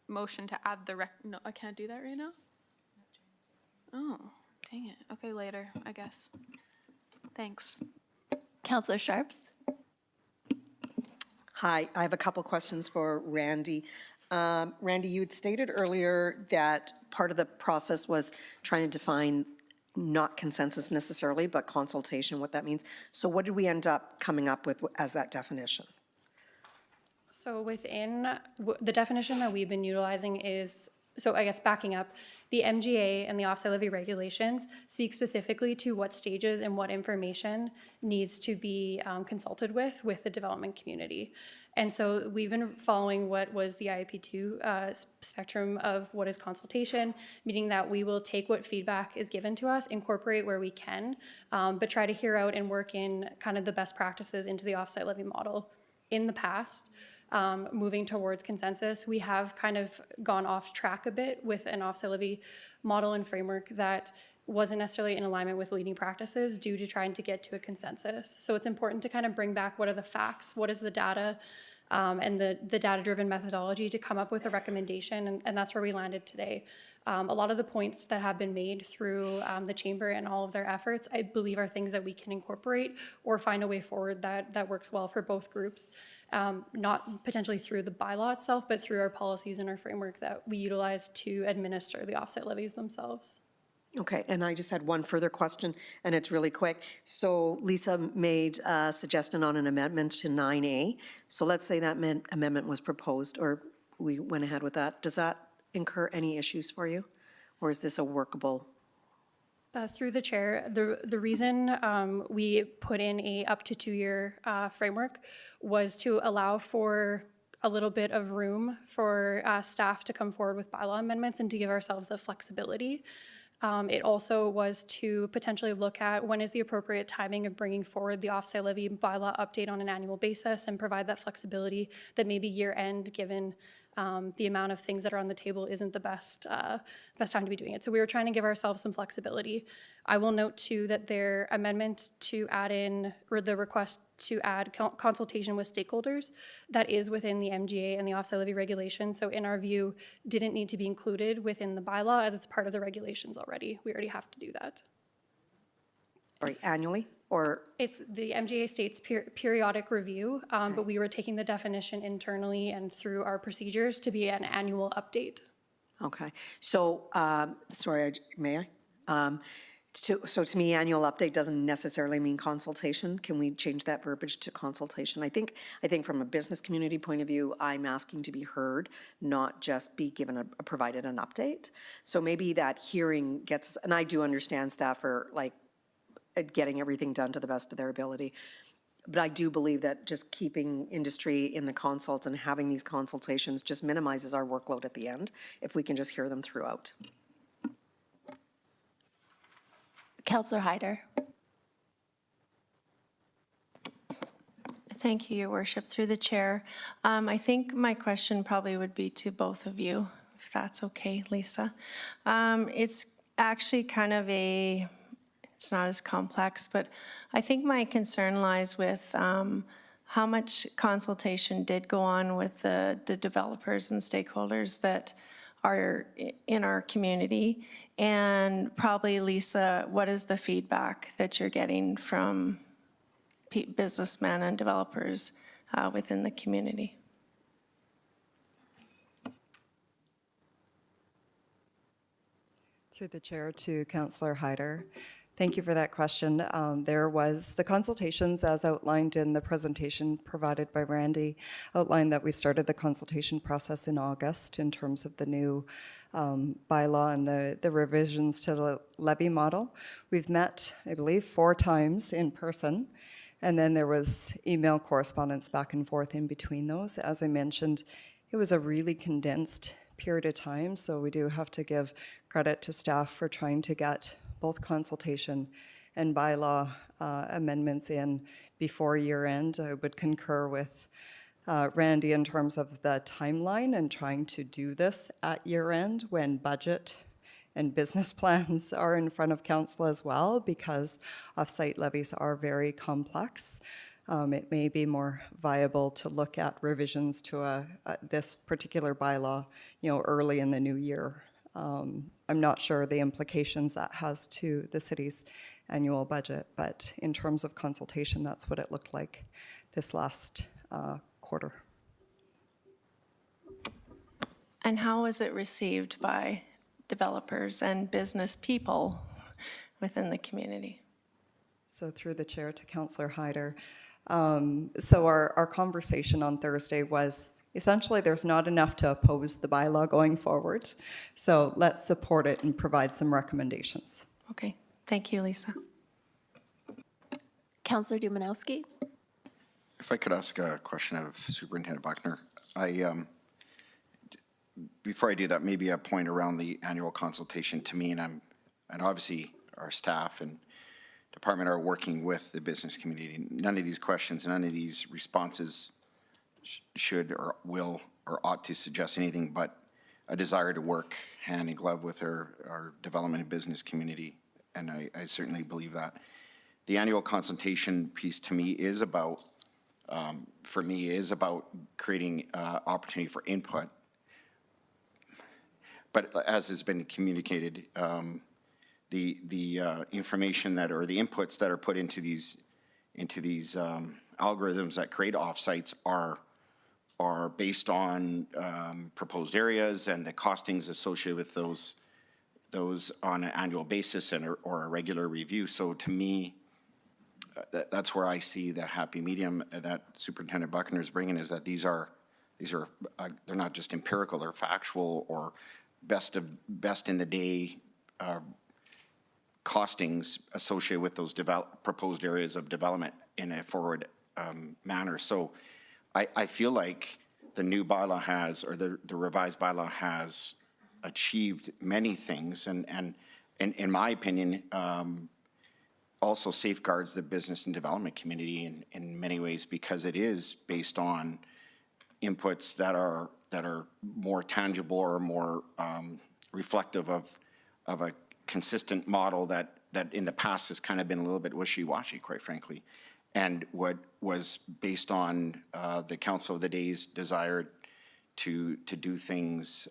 motion to add no, I can't do that right now? Oh, dang it. Okay, later, I guess. Thanks. Councillor Sharps? Hi, I have a couple questions for Randy. Randy, you had stated earlier that part of the process was trying to define not consensus necessarily, but consultation, what that means. So what did we end up coming up with as that definition? So within the definition that we've been utilizing is, so I guess backing up, the MGA and the offsite levy regulations speak specifically to what stages and what information needs to be consulted with the development community. And so we've been following what was the IIP2 spectrum of what is consultation, meaning that we will take what feedback is given to us, incorporate where we can, but try to hear out and work in kind of the best practices into the offsite levy model. In the past, moving towards consensus, we have kind of gone off track a bit with an offsite levy model and framework that wasn't necessarily in alignment with leading practices due to trying to get to a consensus. So it's important to kind of bring back what are the facts, what is the data, and the data-driven methodology to come up with a recommendation, and that's where we landed today. A lot of the points that have been made through the chamber and all of their efforts, I believe, are things that we can incorporate or find a way forward that works well for both groups, not potentially through the bylaw itself, but through our policies and our framework that we utilize to administer the offsite levies themselves. Okay, and I just had one further question, and it's really quick. So Lisa made a suggestion on an amendment to 9A. So let's say that amendment was proposed, or we went ahead with that. Does that incur any issues for you? Or is this a workable? Through the chair, the reason we put in a up to 2-year framework was to allow for a little bit of room for staff to come forward with bylaw amendments and to give ourselves the flexibility. It also was to potentially look at when is the appropriate timing of bringing forward the offsite levy bylaw update on an annual basis and provide that flexibility that maybe year end, given the amount of things that are on the table, isn't the best time to be doing it. So we were trying to give ourselves some flexibility. I will note too that their amendment to add in, or the request to add consultation with stakeholders, that is within the MGA and the offsite levy regulation. So in our view, didn't need to be included within the bylaw as it's part of the regulations already. We already have to do that. Sorry, annually, or? It's the MGA states periodic review, but we were taking the definition internally and through our procedures to be an annual update. Okay, so, sorry, may I? So to me, annual update doesn't necessarily mean consultation. Can we change that verbiage to consultation? I think from a business community point of view, I'm asking to be heard, not just be given provided an update. So maybe that hearing gets, and I do understand staff are like getting everything done to the best of their ability. But I do believe that just keeping industry in the consults and having these consultations just minimizes our workload at the end if we can just hear them throughout. Councillor Hyder? Thank you, Your Worship. Through the chair, I think my question probably would be to both of you, if that's okay, Lisa. It's actually kind of it's not as complex, but I think my concern lies with how much consultation did go on with the developers and stakeholders that are in our community. And probably, Lisa, what is the feedback that you're getting from businessmen and developers within the community? Through the chair to Councillor Hyder. Thank you for that question. There was the consultations as outlined in the presentation provided by Randy, outlined that we started the consultation process in August in terms of the new bylaw and the revisions to the levy model. We've met, I believe, 4 times in person, and then there was email correspondence back and forth in between those. As I mentioned, it was a really condensed period of time, so we do have to give credit to staff for trying to get both consultation and bylaw amendments in before year end. I would concur with Randy in terms of the timeline and trying to do this at year end when budget and business plans are in front of council as well, because off-site levies are very complex. It may be more viable to look at revisions to this particular bylaw, early in the new year. I'm not sure the implications that has to the city's annual budget, but in terms of consultation, that's what it looked like this last quarter. And how was it received by developers and business people within the community? So through the chair to Councillor Hyder. So our conversation on Thursday was essentially there's not enough to oppose the bylaw going forward. So let's support it and provide some recommendations. Okay, thank you, Lisa. Councillor Dumanowski? If I could ask a question of Superintendent Buckner. Before I do that, maybe a point around the annual consultation to me, and obviously our staff and department are working with the business community. None of these questions, none of these responses should or will or ought to suggest anything but a desire to work hand in glove with our development and business community, and I certainly believe that. The annual consultation piece to me is about, for me, is about creating opportunity for input. But as has been communicated, the information that, or the inputs that are put into these algorithms that create offsites are based on proposed areas and the costings associated with those on an annual basis or a regular review. So to me, that's where I see the happy medium that Superintendent Buckner is bringing, is that these are they're not just empirical, they're factual or best in the day costings associated with those proposed areas of development in a forward manner. So I feel like the new bylaw has, or the revised bylaw has achieved many things, and in my opinion, also safeguards the business and development community in many ways, because it is based on inputs that are more tangible or more reflective of a consistent model that in the past has kind of been a little bit wishy-washy, quite frankly, and what was based on the Council of the Day's desire to do things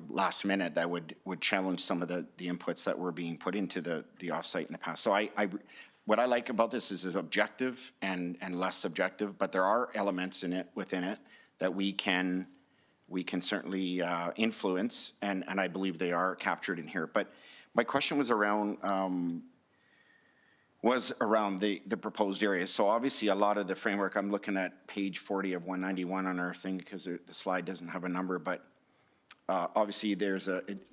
last minute that would challenge some of the inputs that were being put into the offsite in the past. So what I like about this is objective and less subjective, but there are elements within it that we can certainly influence, and I believe they are captured in here. But my question was around the proposed areas. So obviously a lot of the framework, I'm looking at page 40 of 191 on our thing because the slide doesn't have a number, but obviously it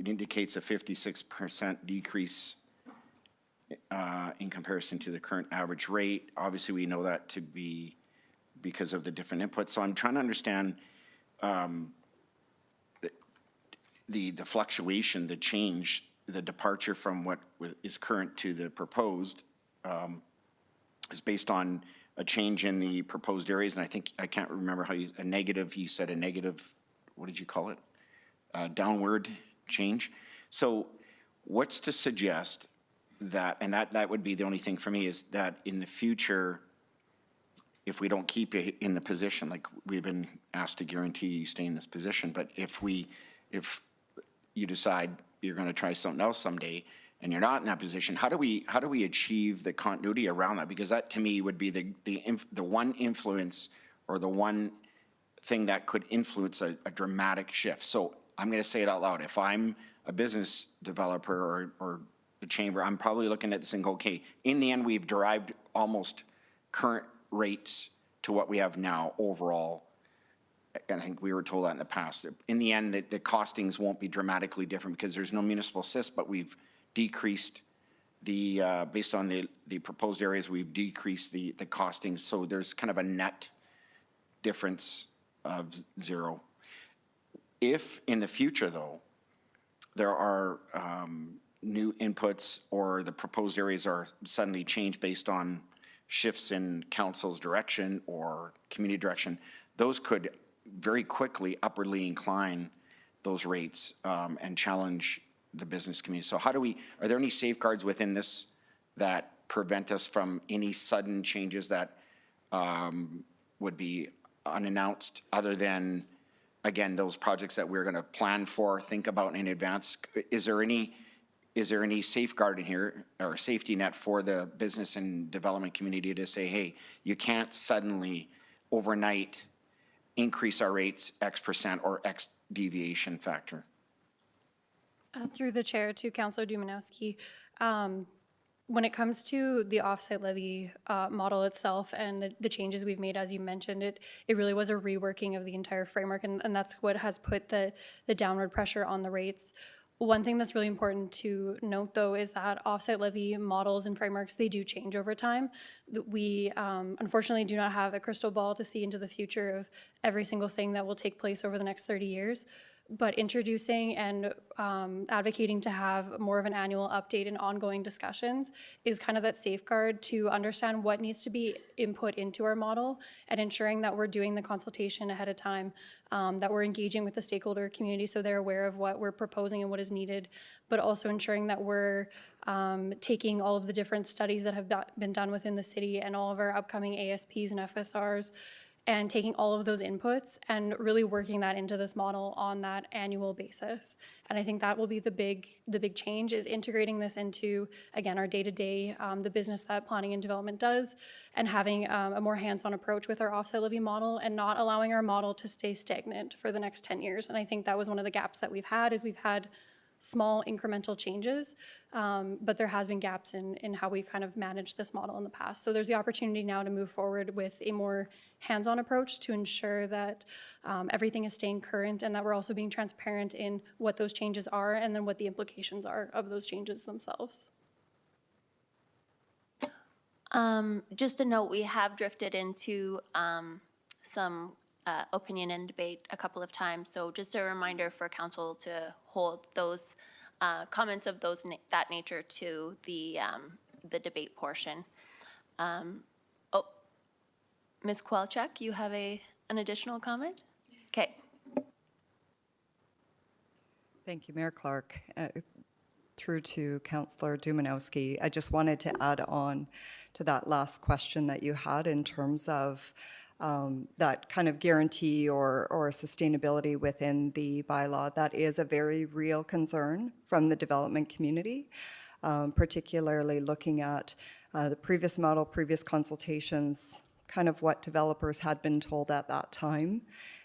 indicates a 56% decrease in comparison to the current average rate. Obviously we know that to be because of the different inputs. So I'm trying to understand the fluctuation, the change, the departure from what is current to the proposed is based on a change in the proposed areas. And I can't remember how you said a negative, what did you call it? Downward change. So what's to suggest that, and that would be the only thing for me, is that in the future, if we don't keep you in the position, like we've been asked to guarantee you stay in this position, but if you decide you're going to try something else someday and you're not in that position, how do we achieve the continuity around that? Because that to me would be the one influence, or the one thing that could influence a dramatic shift. So I'm going to say it out loud. If I'm a business developer or the chamber, I'm probably looking at this and go, okay, in the end, we've derived almost current rates to what we have now overall. And I think we were told that in the past. In the end, the costings won't be dramatically different because there's no municipal assist, but we've decreased the, based on the proposed areas, we've decreased the costings. So there's kind of a net difference of 0. If in the future, though, there are new inputs or the proposed areas are suddenly changed based on shifts in council's direction or community direction, those could very quickly upwardly incline those rates and challenge the business community. So how do we, are there any safeguards within this that prevent us from any sudden changes that would be unannounced, other than, again, those projects that we're going to plan for, think about in advance? Is there any safeguard in here or safety net for the business and development community to say, hey, you can't suddenly overnight increase our rates X% or X deviation factor? Through the chair to Councilor Dumanowski, when it comes to the offsite levy model itself and the changes we've made, as you mentioned, it really was a reworking of the entire framework, and that's what has put the downward pressure on the rates. One thing that's really important to note, though, is that offsite levy models and frameworks, they do change over time. We unfortunately do not have a crystal ball to see into the future of every single thing that will take place over the next 30 years. But introducing and advocating to have more of an annual update and ongoing discussions is kind of that safeguard to understand what needs to be input into our model, and ensuring that we're doing the consultation ahead of time, that we're engaging with the stakeholder community so they're aware of what we're proposing and what is needed, but also ensuring that we're taking all of the different studies that have been done within the city and all of our upcoming ASPs and FSRs, and taking all of those inputs and really working that into this model on that annual basis. And I think that will be the big change, is integrating this into, again, our day-to-day, the business that planning and development does, and having a more hands-on approach with our offsite levy model, and not allowing our model to stay stagnant for the next 10 years. And I think that was one of the gaps that we've had, is we've had small incremental changes, but there has been gaps in how we've kind of managed this model in the past. So there's the opportunity now to move forward with a more hands-on approach to ensure that everything is staying current, and that we're also being transparent in what those changes are and then what the implications are of those changes themselves. Just a note, we have drifted into some opinion and debate a couple of times. So just a reminder for council to hold those comments of that nature to the debate portion. Ms. Kowalczyk, you have an additional comment? Okay. Thank you, Mayor Clark. Through to Councillor Dumanowski, I just wanted to add on to that last question that you had in terms of that kind of guarantee or sustainability within the bylaw. That is a very real concern from the development community, particularly looking at the previous model, previous consultations, kind of what developers had been told at that time,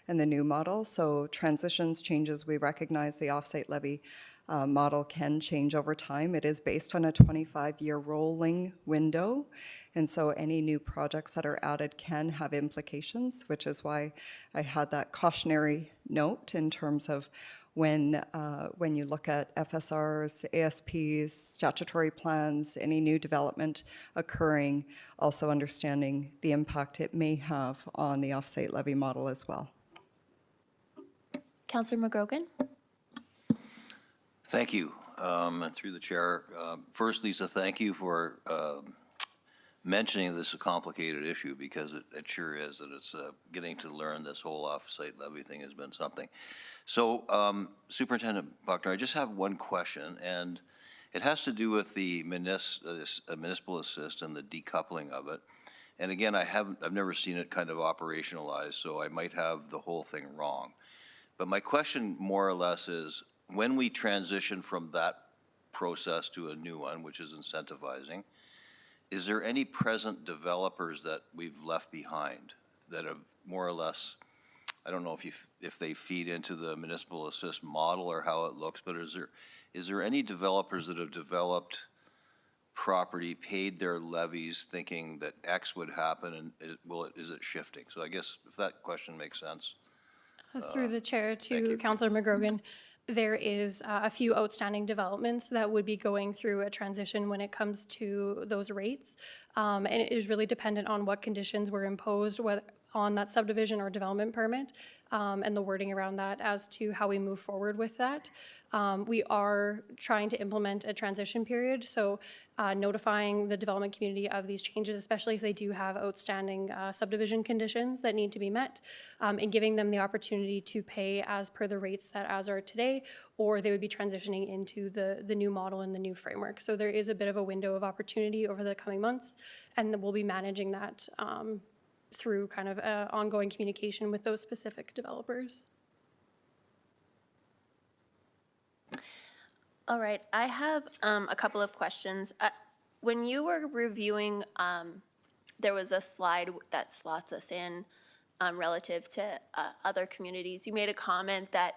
and the new model. So transitions, changes, we recognize the offsite levy model can change over time. It is based on a 25-year rolling window, and so any new projects that are added can have implications, which is why I had that cautionary note in terms of when you look at FSRs, ASPs, statutory plans, any new development occurring, also understanding the impact it may have on the offsite levy model as well. Councillor McGrogan? Thank you. And through the chair, first, Lisa, thank you for mentioning this a complicated issue, because it sure is, that it's getting to learn this whole off-site levy thing has been something. So, Superintendent Buckner, I just have one question, and it has to do with the municipal assist and the decoupling of it. And again, I've never seen it kind of operationalized, so I might have the whole thing wrong. But my question more or less is, when we transition from that process to a new one, which is incentivizing, is there any present developers that we've left behind that have more or less I don't know if they feed into the municipal assist model or how it looks, but is there any developers that have developed property, paid their levies thinking that X would happen, and is it shifting? So I guess if that question makes sense. Through the chair to you. Councillor McGrogan, there is a few outstanding developments that would be going through a transition when it comes to those rates. And it is really dependent on what conditions were imposed, whether on that subdivision or development permit, and the wording around that as to how we move forward with that. We are trying to implement a transition period, so notifying the development community of these changes, especially if they do have outstanding subdivision conditions that need to be met, and giving them the opportunity to pay as per the rates that as are today, or they would be transitioning into the new model and the new framework. So there is a bit of a window of opportunity over the coming months, and we'll be managing that through kind of ongoing communication with those specific developers. All right, I have a couple of questions. When you were reviewing, there was a slide that slots us in relative to other communities. You made a comment that,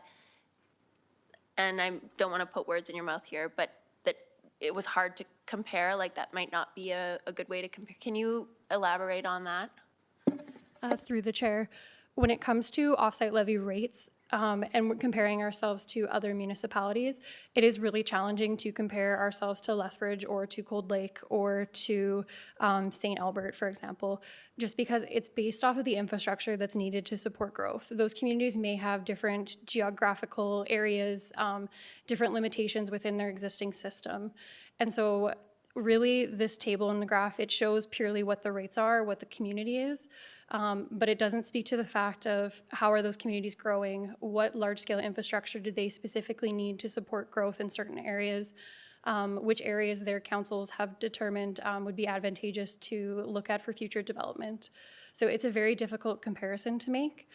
and I don't want to put words in your mouth here, but that it was hard to compare, like that might not be a good way to compare. Can you elaborate on that? Through the chair, when it comes to offsite levy rates and we're comparing ourselves to other municipalities, it is really challenging to compare ourselves to Lethbridge or to Cold Lake or to St. Albert, for example, just because it's based off of the infrastructure that's needed to support growth. Those communities may have different geographical areas, different limitations within their existing system. And so really this table in the graph, it shows purely what the rates are, what the community is. But it doesn't speak to the fact of how are those communities growing, what large-scale infrastructure do they specifically need to support growth in certain areas, which areas their councils have determined would be advantageous to look at for future development. So it's a very difficult comparison to make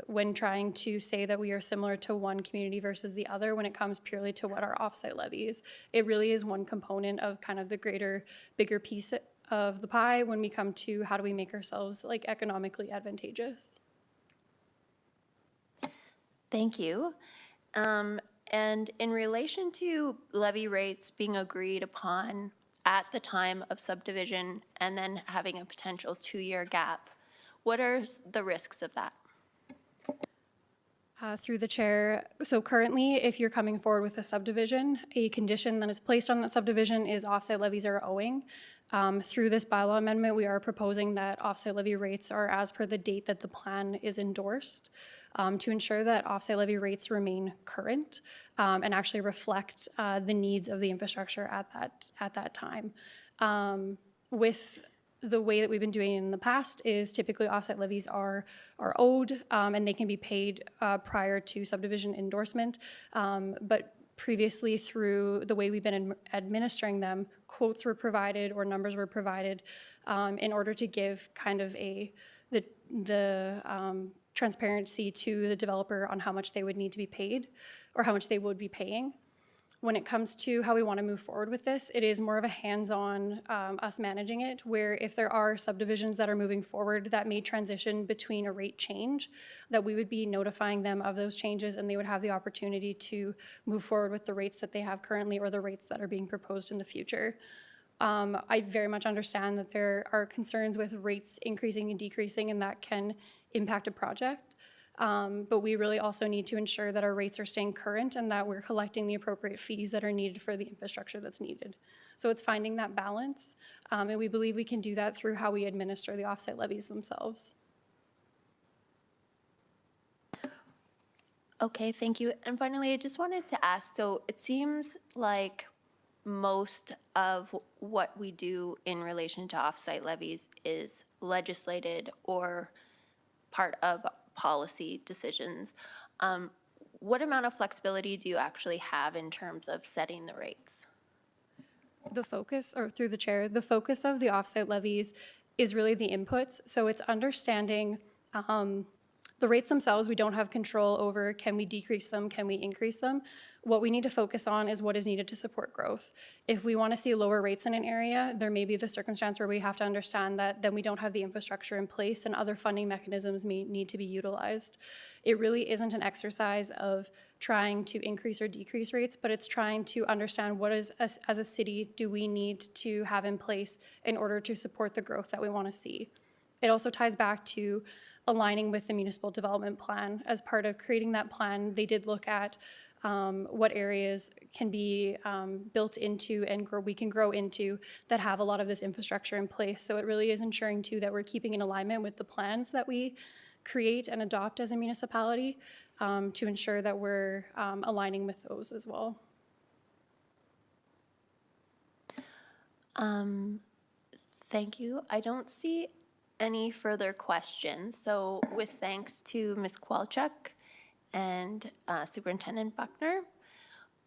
when trying to say that we are similar to one community versus the other when it comes purely to what our offsite levy is. It really is one component of kind of the bigger piece of the pie when we come to how do we make ourselves like economically advantageous. Thank you. And in relation to levy rates being agreed upon at the time of subdivision and then having a potential 2-year gap, what are the risks of that? Through the chair, so currently, if you're coming forward with a subdivision, a condition that is placed on that subdivision is offsite levies are owing. Through this bylaw amendment, we are proposing that offsite levy rates are as per the date that the plan is endorsed to ensure that offsite levy rates remain current and actually reflect the needs of the infrastructure at that time. With the way that we've been doing it in the past is typically offsite levies are owed and they can be paid prior to subdivision endorsement. But previously, through the way we've been administering them, quotes were provided or numbers were provided in order to give kind of the transparency to the developer on how much they would need to be paid or how much they would be paying. When it comes to how we want to move forward with this, it is more of a hands-on us managing it, where if there are subdivisions that are moving forward that may transition between a rate change, that we would be notifying them of those changes and they would have the opportunity to move forward with the rates that they have currently or the rates that are being proposed in the future. I very much understand that there are concerns with rates increasing and decreasing and that can impact a project. But we really also need to ensure that our rates are staying current and that we're collecting the appropriate fees that are needed for the infrastructure that's needed. So it's finding that balance, and we believe we can do that through how we administer the offsite levies themselves. Okay, thank you. And finally, I just wanted to ask, so it seems like most of what we do in relation to offsite levies is legislated or part of policy decisions. What amount of flexibility do you actually have in terms of setting the rates? The focus, or through the chair, the focus of the offsite levies is really the inputs. So it's understanding the rates themselves we don't have control over. Can we decrease them? Can we increase them? What we need to focus on is what is needed to support growth. If we want to see lower rates in an area, there may be the circumstance where we have to understand that then we don't have the infrastructure in place and other funding mechanisms may need to be utilized. It really isn't an exercise of trying to increase or decrease rates, but it's trying to understand what is, as a city, do we need to have in place in order to support the growth that we want to see. It also ties back to aligning with the municipal development plan. As part of creating that plan, they did look at what areas can be built into and we can grow into that have a lot of this infrastructure in place. So it really is ensuring too that we're keeping in alignment with the plans that we create and adopt as a municipality to ensure that we're aligning with those as well. Thank you. I don't see any further questions. So with thanks to Ms. Kowalczyk and Superintendent Buckner,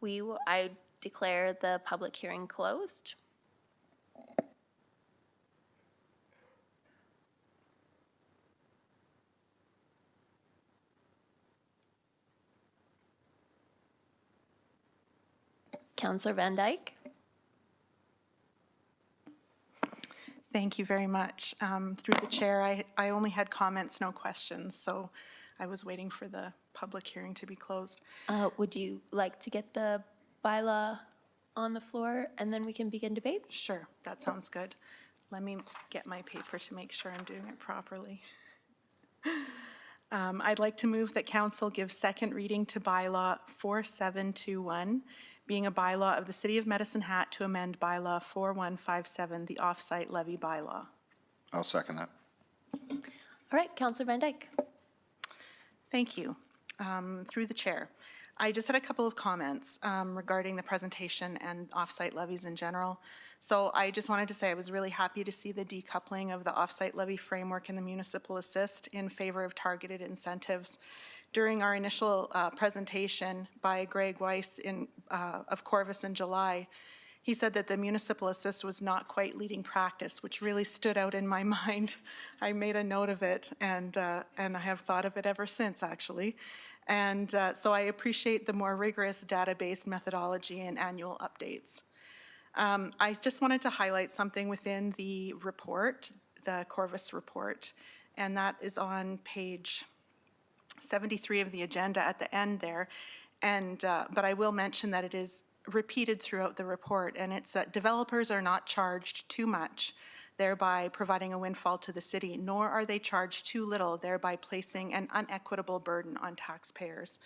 I declare the public hearing closed. Councillor Van Dyke. Thank you very much. Through the chair, I only had comments, no questions, so I was waiting for the public hearing to be closed. Would you like to get the bylaw on the floor and then we can begin debate? Sure, that sounds good. Let me get my paper to make sure I'm doing it properly. I'd like to move that council give second reading to bylaw 4721, being a bylaw of the City of Medicine Hat to amend bylaw 4157, the off-site levy bylaw. I'll second that. All right, Councillor Van Dyke. Thank you. Through the chair, I just had a couple of comments regarding the presentation and off-site levies in general. So I just wanted to say I was really happy to see the decoupling of the off-site levy framework and the municipal assist in favor of targeted incentives. During our initial presentation by Greg Weiss of Corvus in July, he said that the municipal assist was not quite leading practice, which really stood out in my mind. I made a note of it, and I have thought of it ever since, actually. And so I appreciate the more rigorous data-based methodology and annual updates. I just wanted to highlight something within the report, the Corvus report, and that is on page 73 of the agenda at the end there. And but I will mention that it is repeated throughout the report, and it's that developers are not charged too much, thereby providing a windfall to the city, nor are they charged too little, thereby placing an unequitable burden on taxpayers.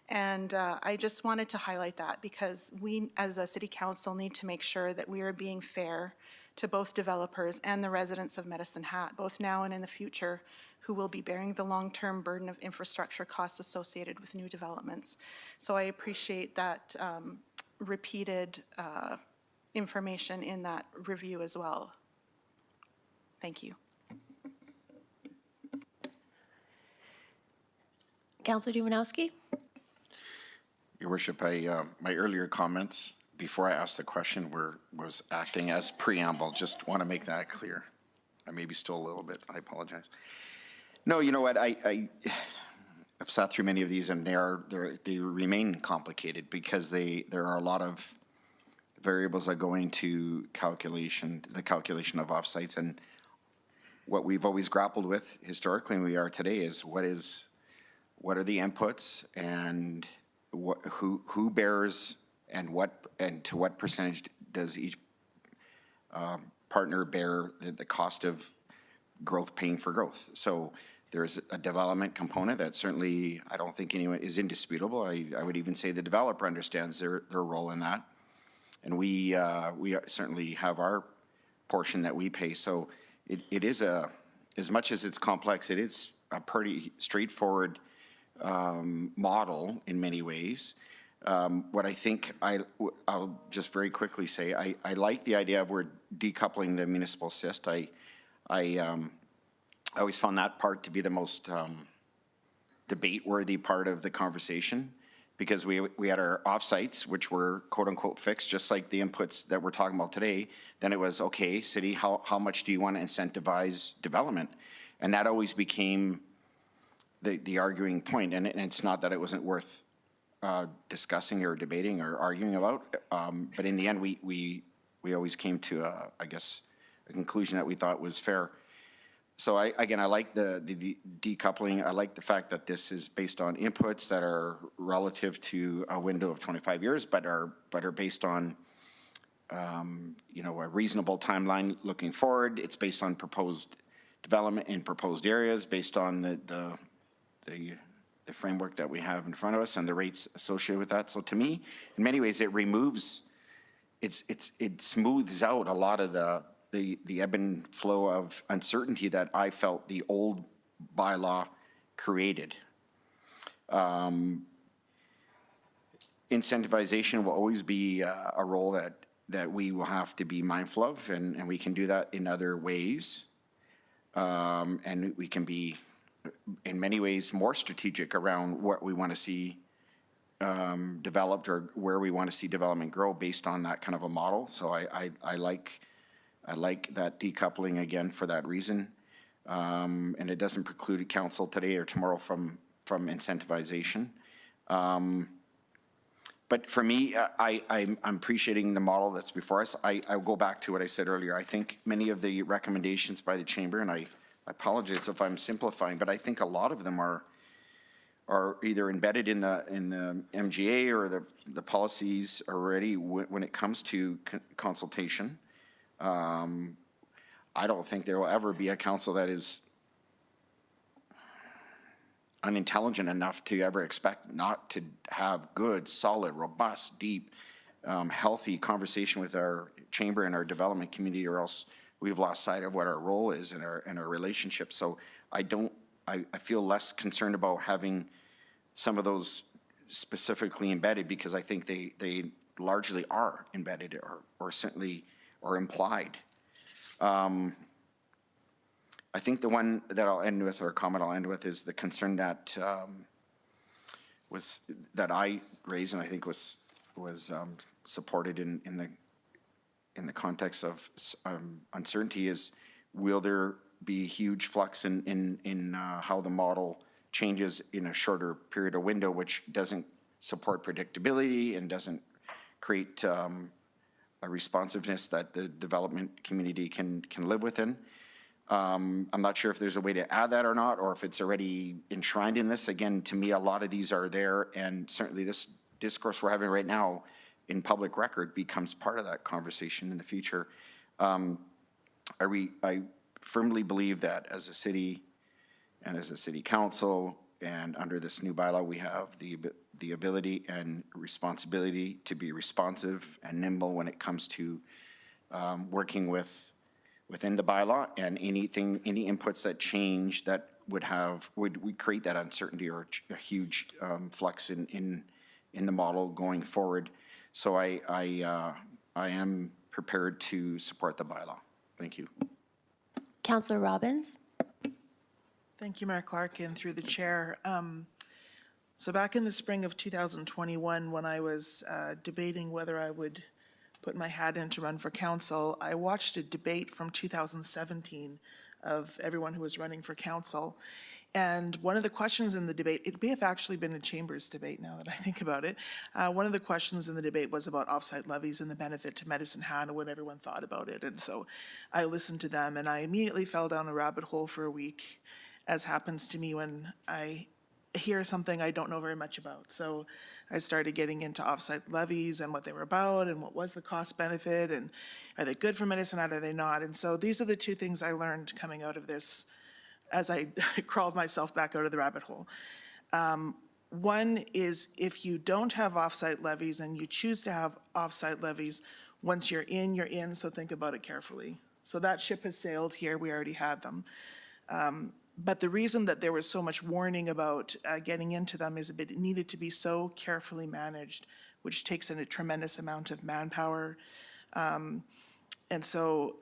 And I just wanted to highlight that because we, as a city council, need to make sure that we are being fair to both developers and the residents of Medicine Hat, both now and in the future, who will be bearing the long-term burden of infrastructure costs associated with new developments. So I appreciate that repeated information in that review as well. Thank you. Councillor Dumanowski. Your Worship, my earlier comments before I asked the question was acting as preamble. Just want to make that clear. I maybe stole a little bit. I apologize. No, you know what? I've sat through many of these, and they remain complicated because there are a lot of variables that go into the calculation of offsites. And what we've always grappled with historically, and we are today, is what are the inputs and who bears and to what percentage does each partner bear the cost of growth paying for growth. So there's a development component that certainly I don't think anyone is indisputable. I would even say the developer understands their role in that. And we certainly have our portion that we pay. So it is as much as it's complex, it is a pretty straightforward model in many ways. What I think I'll just very quickly say, I like the idea of we're decoupling the municipal assist. I always found that part to be the most debate-worthy part of the conversation, because we had our offsites, which were quote-unquote fixed, just like the inputs that we're talking about today. Then it was, okay, city, how much do you want to incentivize development? And that always became the arguing point, and it's not that it wasn't worth discussing or debating or arguing about. But in the end, we always came to, I guess, a conclusion that we thought was fair. So I like the decoupling. I like the fact that this is based on inputs that are relative to a window of 25 years, but are based on, you know, a reasonable timeline looking forward. It's based on proposed development in proposed areas, based on the framework that we have in front of us and the rates associated with that. So to me, in many ways, it removes, it smooths out a lot of the ebb and flow of uncertainty that I felt the old bylaw created. Incentivization will always be a role that we will have to be mindful of, and we can do that in other ways. And we can be, in many ways, more strategic around what we want to see developed or where we want to see development grow based on that kind of a model. So I like that decoupling again for that reason. And it doesn't preclude council today or tomorrow from incentivization. But for me, I'm appreciating the model that's before us. I'll go back to what I said earlier. I think many of the recommendations by the chamber, and I apologize if I'm simplifying, but I think a lot of them are either embedded in the MGA or the policies already when it comes to consultation. I don't think there will ever be a council that is unintelligent enough to ever expect not to have good, solid, robust, deep, healthy conversation with our chamber and our development community, or else we've lost sight of what our role is in our relationship. So I feel less concerned about having some of those specifically embedded, because I think they largely are embedded or certainly are implied. I think the one that I'll end with, or comment I'll end with, is the concern that that I raised, and I think was supported in the context of uncertainty, is will there be huge flux in how the model changes in a shorter period or window, which doesn't support predictability and doesn't create a responsiveness that the development community can live within. I'm not sure if there's a way to add that or not, or if it's already enshrined in this. Again, to me, a lot of these are there, and certainly this discourse we're having right now in public record becomes part of that conversation in the future. I firmly believe that as a city and as a city council and under this new bylaw, we have the ability and responsibility to be responsive and nimble when it comes to working within the bylaw, and any inputs that change that would create that uncertainty or a huge flux in the model going forward. So I am prepared to support the bylaw. Thank you. Councillor Robbins. Thank you, Mayor Clark, and through the chair. So back in the spring of 2021, when I was debating whether I would put my hat in to run for council, I watched a debate from 2017 of everyone who was running for council. And one of the questions in the debate, it may have actually been a Chamber's debate now that I think about it. One of the questions in the debate was about offsite levies and the benefit to Medicine Hat and what everyone thought about it. And so I listened to them, and I immediately fell down a rabbit hole for a week, as happens to me when I hear something I don't know very much about. So I started getting into offsite levies and what they were about and what was the cost benefit, and are they good for Medicine Hat, are they not? And so these are the two things I learned coming out of this as I crawled myself back out of the rabbit hole. One is, if you don't have offsite levies and you choose to have offsite levies, once you're in, so think about it carefully. So that ship has sailed here, we already had them. But the reason that there was so much warning about getting into them is that it needed to be so carefully managed, which takes in a tremendous amount of manpower. And so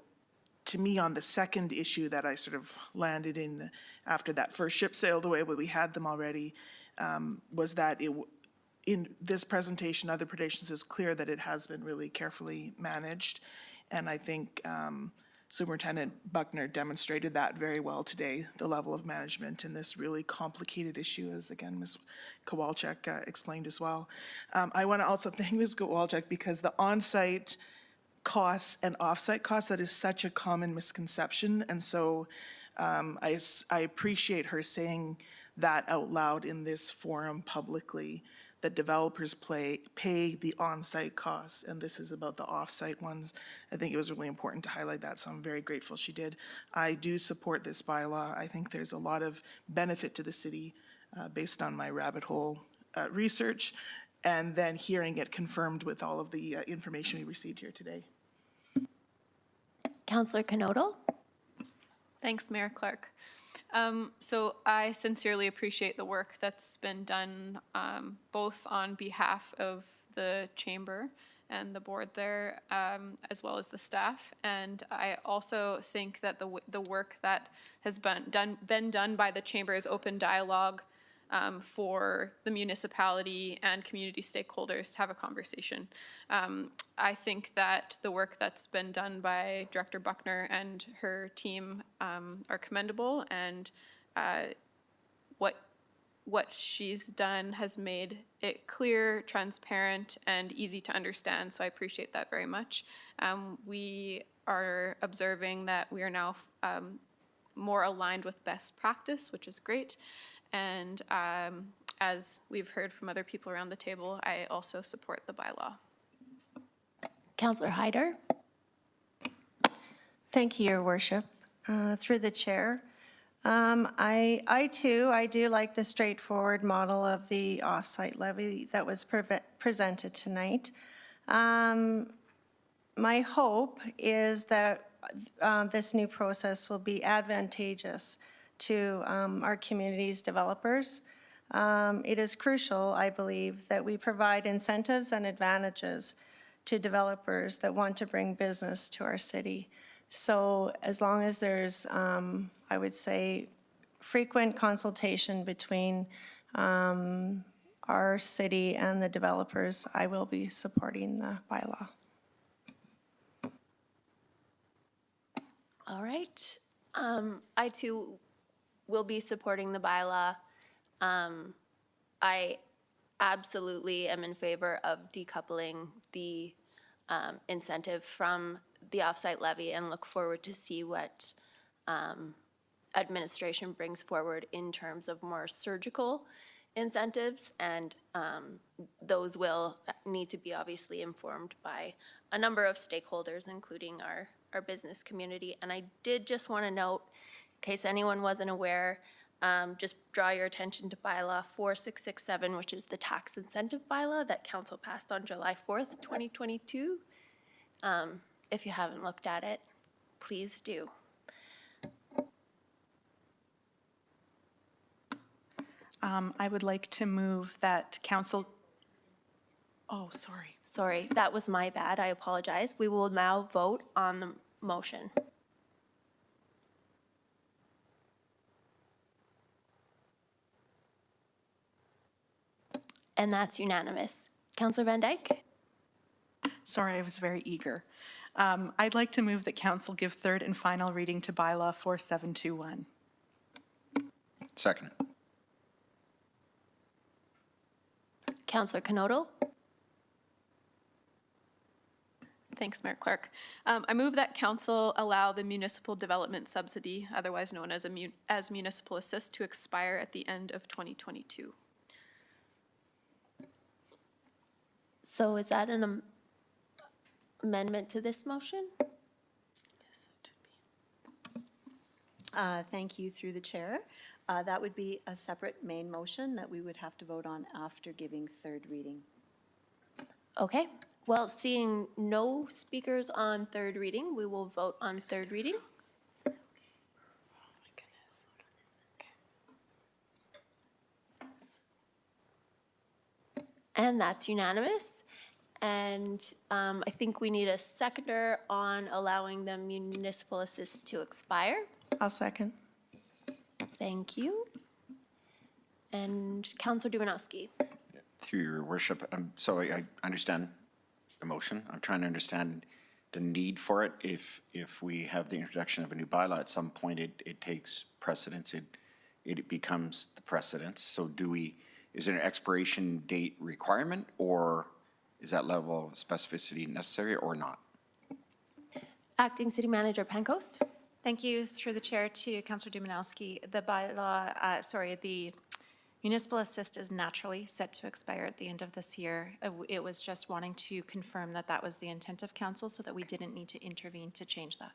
to me, on the second issue that I sort of landed in after that first ship sailed away, but we had them already, was that in this presentation, other presentations, is clear that it has been really carefully managed. And I think Superintendent Buckner demonstrated that very well today, the level of management in this really complicated issue, as again, Ms. Kowalczyk explained as well. I want to also thank Ms. Kowalczyk because the on-site costs and off-site costs, that is such a common misconception. And so I appreciate her saying that out loud in this forum publicly, that developers pay the on-site costs, and this is about the off-site ones. I think it was really important to highlight that, so I'm very grateful she did. I do support this bylaw. I think there's a lot of benefit to the city based on my rabbit hole research, and then hearing it confirmed with all of the information we received here today. Councillor Canodal? Thanks, Mayor Clark. So I sincerely appreciate the work that's been done both on behalf of the chamber and the board there, as well as the staff. And I also think that the work that has been done by the chamber is open dialogue for the municipality and community stakeholders to have a conversation. I think that the work that's been done by Director Buckner and her team are commendable, and what she's done has made it clear, transparent, and easy to understand, so I appreciate that very much. We are observing that we are now more aligned with best practice, which is great. And as we've heard from other people around the table, I also support the bylaw. Councillor Hyder? Thank you, Your Worship. Through the chair, I too do like the straightforward model of the off-site levy that was presented tonight. My hope is that this new process will be advantageous to our community's developers. It is crucial, I believe, that we provide incentives and advantages to developers that want to bring business to our city. So as long as there's, I would say, frequent consultation between our city and the developers, I will be supporting the bylaw. All right. I too will be supporting the bylaw. I absolutely am in favor of decoupling the incentive from the offsite levy and look forward to see what administration brings forward in terms of more surgical incentives, and those will need to be obviously informed by a number of stakeholders, including our business community. And I did just want to note, in case anyone wasn't aware, just draw your attention to bylaw 4667, which is the tax incentive bylaw that council passed on July 4th, 2022. If you haven't looked at it, please do. I would like to move that council, Sorry, that was my bad. I apologize. We will now vote on the motion. And that's unanimous. Councillor Van Dyke? Sorry, I was very eager. I'd like to move that council give third and final reading to bylaw 4721. Second. Councillor Canodal? Thanks, Mayor Clark. I move that council allow the municipal development subsidy, otherwise known as municipal assist, to expire at the end of 2022. So is that an amendment to this motion? Yes, it should be. Thank you, through the chair. That would be a separate main motion that we would have to vote on after giving third reading. Okay. Well, seeing no speakers on third reading, we will vote on third reading. And that's unanimous. And I think we need a seconder on allowing the municipal assist to expire. I'll second. Thank you. And Councillor Dumanowski. Through your worship, so I understand the motion. I'm trying to understand the need for it. If we have the introduction of a new bylaw, at some point it takes precedence, it becomes the precedence. So is there an expiration date requirement, or is that level of specificity necessary or not? Acting City Manager Pancoast? Thank you, through the chair, to Councillor Dumanowski. The bylaw, the municipal assist is naturally set to expire at the end of this year. It was just wanting to confirm that that was the intent of council so that we didn't need to intervene to change that.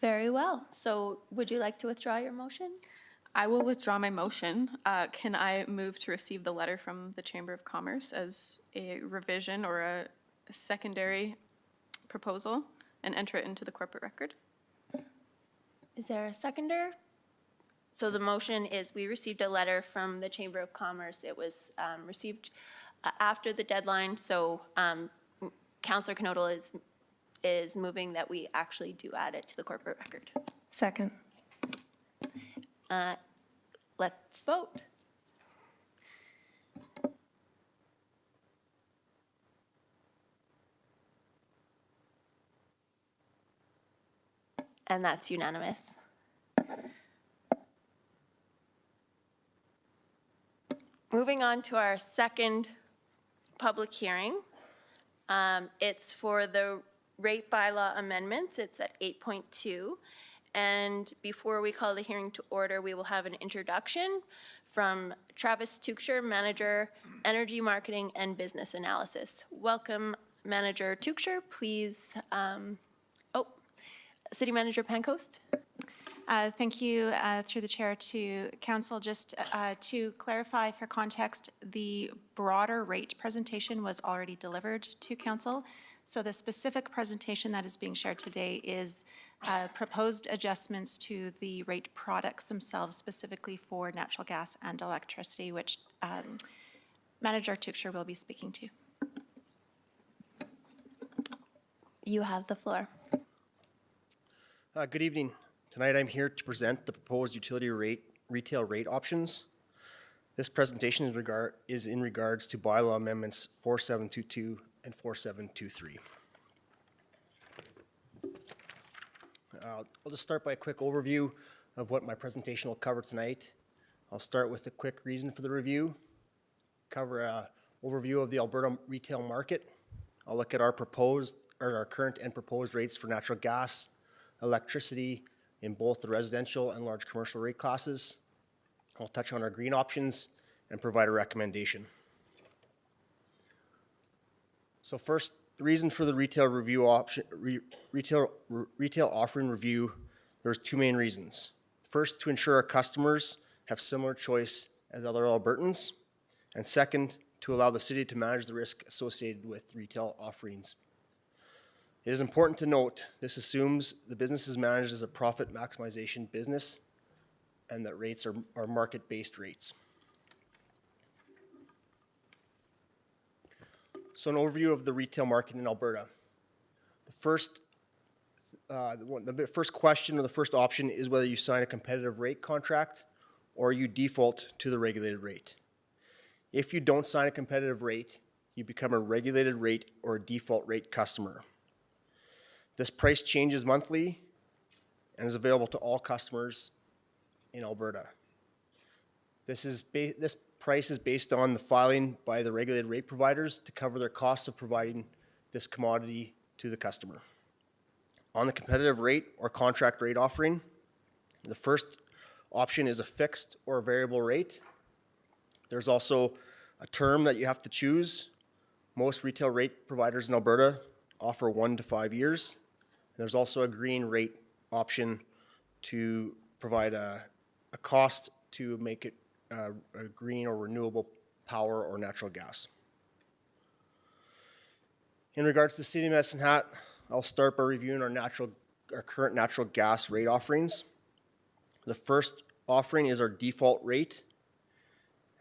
Very well. So would you like to withdraw your motion? I will withdraw my motion. Can I move to receive the letter from the Chamber of Commerce as a revision or a secondary proposal and enter it into the corporate record? Is there a seconder? So the motion is, we received a letter from the Chamber of Commerce. It was received after the deadline, so Councillor Knodel is moving that we actually do add it to the corporate record. Second. Let's vote. And that's unanimous. Moving on to our second public hearing. It's for the rate bylaw amendments. It's at 8.2. And before we call the hearing to order, we will have an introduction from Travis Tuchscher, Manager, Energy Marketing and Business Analysis. Welcome, Manager Tuchscher. Please, City Manager Pancoast. Thank you, through the chair, to council. Just to clarify for context, the broader rate presentation was already delivered to council. So the specific presentation that is being shared today is proposed adjustments to the rate products themselves, specifically for natural gas and electricity, which Manager Tuchscher will be speaking to. You have the floor. Good evening. Tonight I'm here to present the proposed utility retail rate options. This presentation is in regards to bylaw amendments 4722 and 4723. I'll just start by a quick overview of what my presentation will cover tonight. I'll start with a quick reason for the review, cover an overview of the Alberta retail market. I'll look at our current and proposed rates for natural gas, electricity in both the residential and large commercial rate classes. I'll touch on our green options and provide a recommendation. So first, the reason for the retail offering review, there's two main reasons. First, to ensure our customers have similar choice as other Albertans, and second, to allow the city to manage the risk associated with retail offerings. It is important to note, this assumes the business is managed as a profit maximization business and that rates are market-based rates. So an overview of the retail market in Alberta. The first question or the first option is whether you sign a competitive rate contract or you default to the regulated rate. If you don't sign a competitive rate, you become a regulated rate or a default rate customer. This price changes monthly and is available to all customers in Alberta. This price is based on the filing by the regulated rate providers to cover their costs of providing this commodity to the customer. On the competitive rate or contract rate offering, the first option is a fixed or a variable rate. There's also a term that you have to choose. Most retail rate providers in Alberta offer 1 to 5 years. There's also a green rate option to provide a cost to make it a green or renewable power or natural gas. In regards to the City of Medicine Hat, I'll start by reviewing our current natural gas rate offerings. The first offering is our default rate.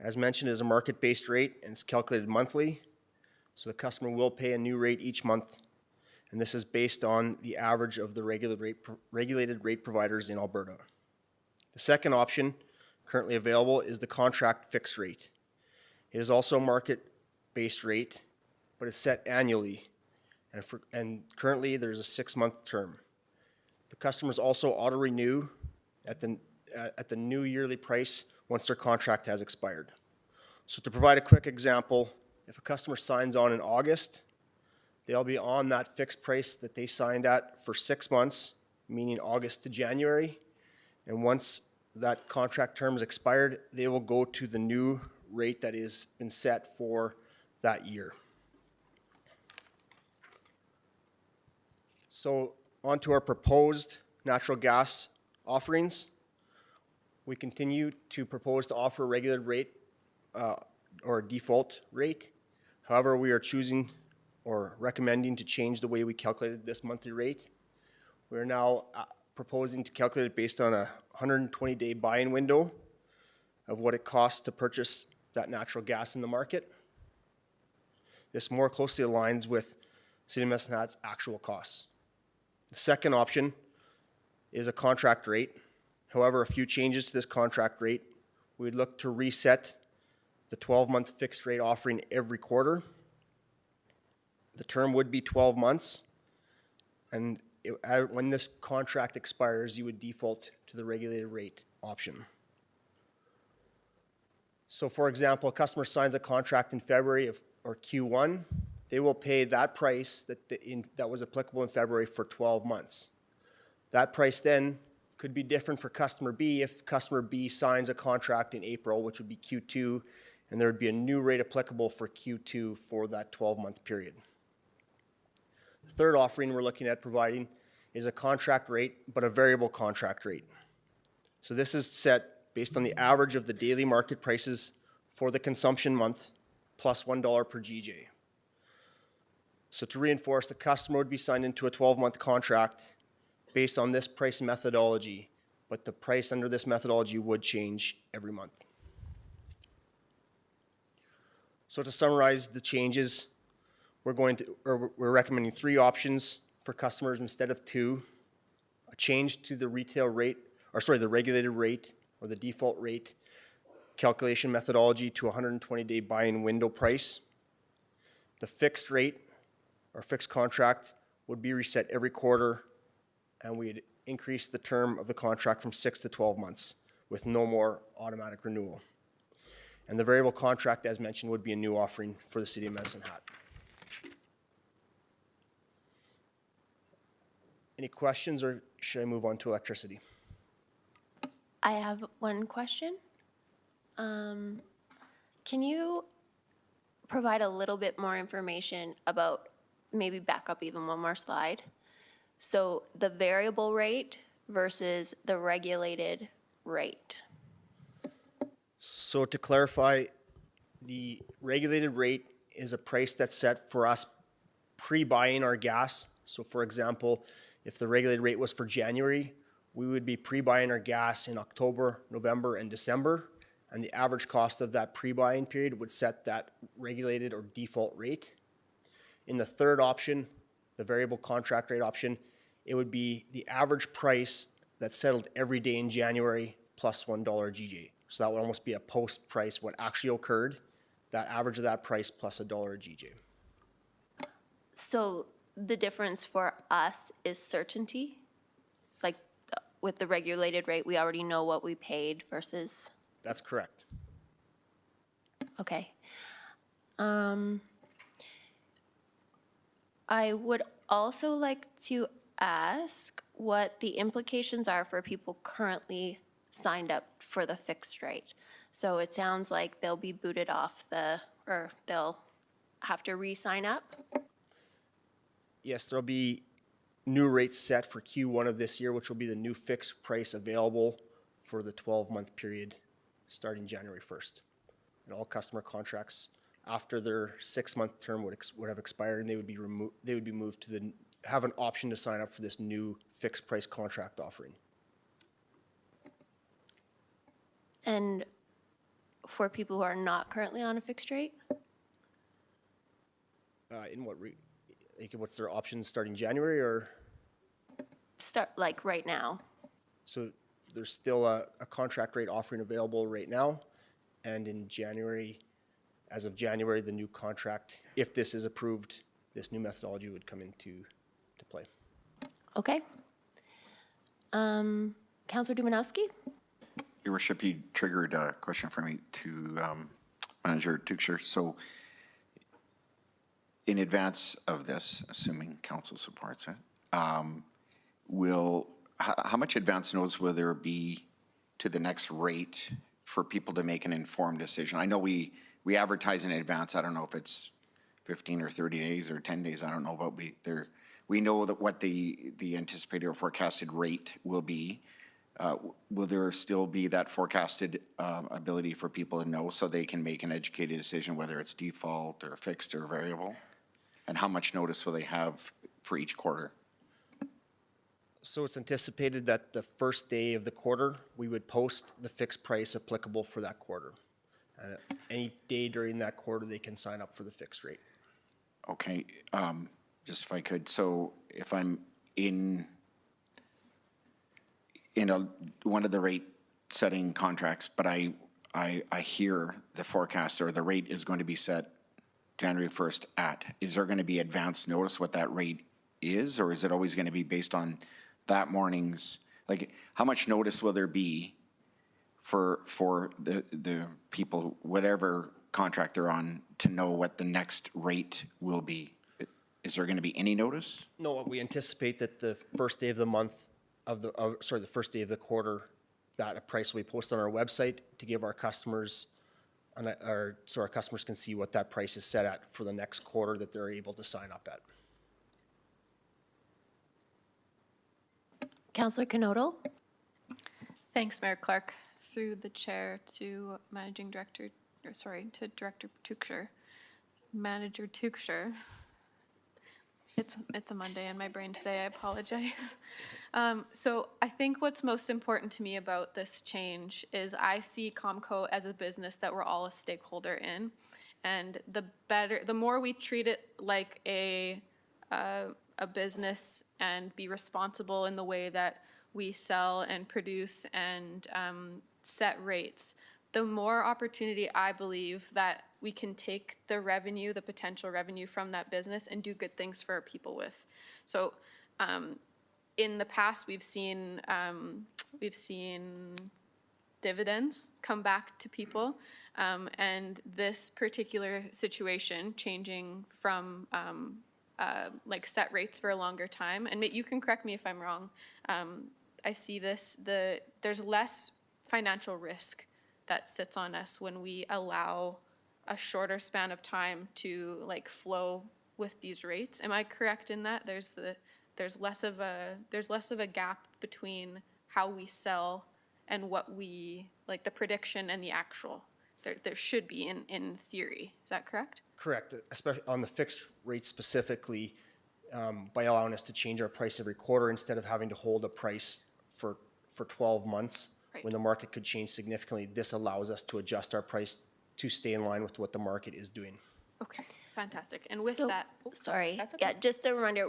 As mentioned, is a market-based rate and it's calculated monthly. So the customer will pay a new rate each month, and this is based on the average of the regulated rate providers in Alberta. The second option currently available is the contract fixed rate. It is also market-based base rate, but it's set annually. And currently, there's a 6-month term. The customers also auto-renew at the new yearly price once their contract has expired. So to provide a quick example, if a customer signs on in August, they'll be on that fixed price that they signed at for 6 months, meaning August to January. And once that contract term is expired, they will go to the new rate that has been set for that year. So on to our proposed natural gas offerings. We continue to propose to offer a regulated rate or a default rate. However, we are choosing or recommending to change the way we calculated this monthly rate. We're now proposing to calculate it based on a 120-day buy-in window of what it costs to purchase that natural gas in the market. This more closely aligns with City of Medicine Hat's actual costs. The second option is a contract rate. However, a few changes to this contract rate. We'd look to reset the 12-month fixed rate offering every quarter. The term would be 12 months, and when this contract expires, you would default to the regulated rate option. So for example, a customer signs a contract in February or Q1, they will pay that price that was applicable in February for 12 months. That price then could be different for customer B if customer B signs a contract in April, which would be Q2, and there would be a new rate applicable for Q2 for that 12-month period. The third offering we're looking at providing is a contract rate, but a variable contract rate. So this is set based on the average of the daily market prices for the consumption month plus $1 per GJ. So to reinforce, the customer would be signed into a 12-month contract based on this price methodology, but the price under this methodology would change every month. So to summarize the changes, we're recommending 3 options for customers instead of 2. A change to the the regulated rate or the default rate calculation methodology to a 120-day buy-in window price. The fixed rate or fixed contract would be reset every quarter, and we'd increase the term of the contract from 6 to 12 months with no more automatic renewal. And the variable contract, as mentioned, would be a new offering for the City of Medicine Hat. Any questions, or should I move on to electricity? I have one question. Can you provide a little bit more information about, maybe back up even one more slide? So the variable rate versus the regulated rate. So to clarify, the regulated rate is a price that's set for us pre-buying our gas. So for example, if the regulated rate was for January, we would be pre-buying our gas in October, November, and December, and the average cost of that pre-buying period would set that regulated or default rate. In the third option, the variable contract rate option, it would be the average price that's settled every day in January plus $1 GJ. So that would almost be a post price, what actually occurred, that average of that price plus $1 GJ. So the difference for us is certainty? Like with the regulated rate, we already know what we paid versus? That's correct. Okay. I would also like to ask what the implications are for people currently signed up for the fixed rate. So it sounds like they'll be booted off or they'll have to re-sign up? Yes, there'll be new rates set for Q1 of this year, which will be the new fixed price available for the 12-month period starting January 1st. And all customer contracts after their 6-month term would have expired, and they would be moved to have an option to sign up for this new fixed price contract offering. And for people who are not currently on a fixed rate? In what rate? Like, what's their options starting January, or? Start like right now. So there's still a contract rate offering available right now, and in January, as of January, the new contract, if this is approved, this new methodology would come into play. Okay. Counselor Dumanowski? Your Worship, you triggered a question for me to Manager Tuchscher. So in advance of this, assuming council supports it, how much advance notice will there be to the next rate for people to make an informed decision? I know we advertise in advance. I don't know if it's 15 or 30 days or 10 days. I don't know, but we know that what the anticipated or forecasted rate will be. Will there still be that forecasted ability for people to know so they can make an educated decision whether it's default or fixed or variable? And how much notice will they have for each quarter? So it's anticipated that the first day of the quarter, we would post the fixed price applicable for that quarter. Any day during that quarter, they can sign up for the fixed rate. Okay, just if I could, so if I'm in one of the rate setting contracts, but I hear the forecast or the rate is going to be set January 1st is there going to be advance notice what that rate is, or is it always going to be based on that morning's, like, how much notice will there be for the people, whatever contract they're on, to know what the next rate will be? Is there going to be any notice? No, we anticipate that the first day of the month the first day of the quarter, that a price will be posted on our website to give our customers, so our customers can see what that price is set at for the next quarter that they're able to sign up at. Counselor Canoto? Thanks, Mayor Clark. Through the chair to Director Tuchscher. Manager Tuchscher. It's a Monday in my brain today, I apologize. So I think what's most important to me about this change is I see Comco as a business that we're all a stakeholder in. And the more we treat it like a business and be responsible in the way that we sell and produce and set rates, the more opportunity I believe that we can take the revenue, the potential revenue from that business and do good things for our people with. So in the past, we've seen dividends come back to people. And this particular situation, changing from like set rates for a longer time, and you can correct me if I'm wrong, I see there's less financial risk that sits on us when we allow a shorter span of time to like flow with these rates. Am I correct in that? There's less of a gap between how we sell and what we, like the prediction and the actual. There should be in theory. Is that correct? Correct, especially on the fixed rate specifically, by allowing us to change our price every quarter instead of having to hold a price for 12 months. Right. When the market could change significantly, this allows us to adjust our price to stay in line with what the market is doing. Okay, fantastic. And with So- that, Sorry. That's okay. Yeah, just a reminder,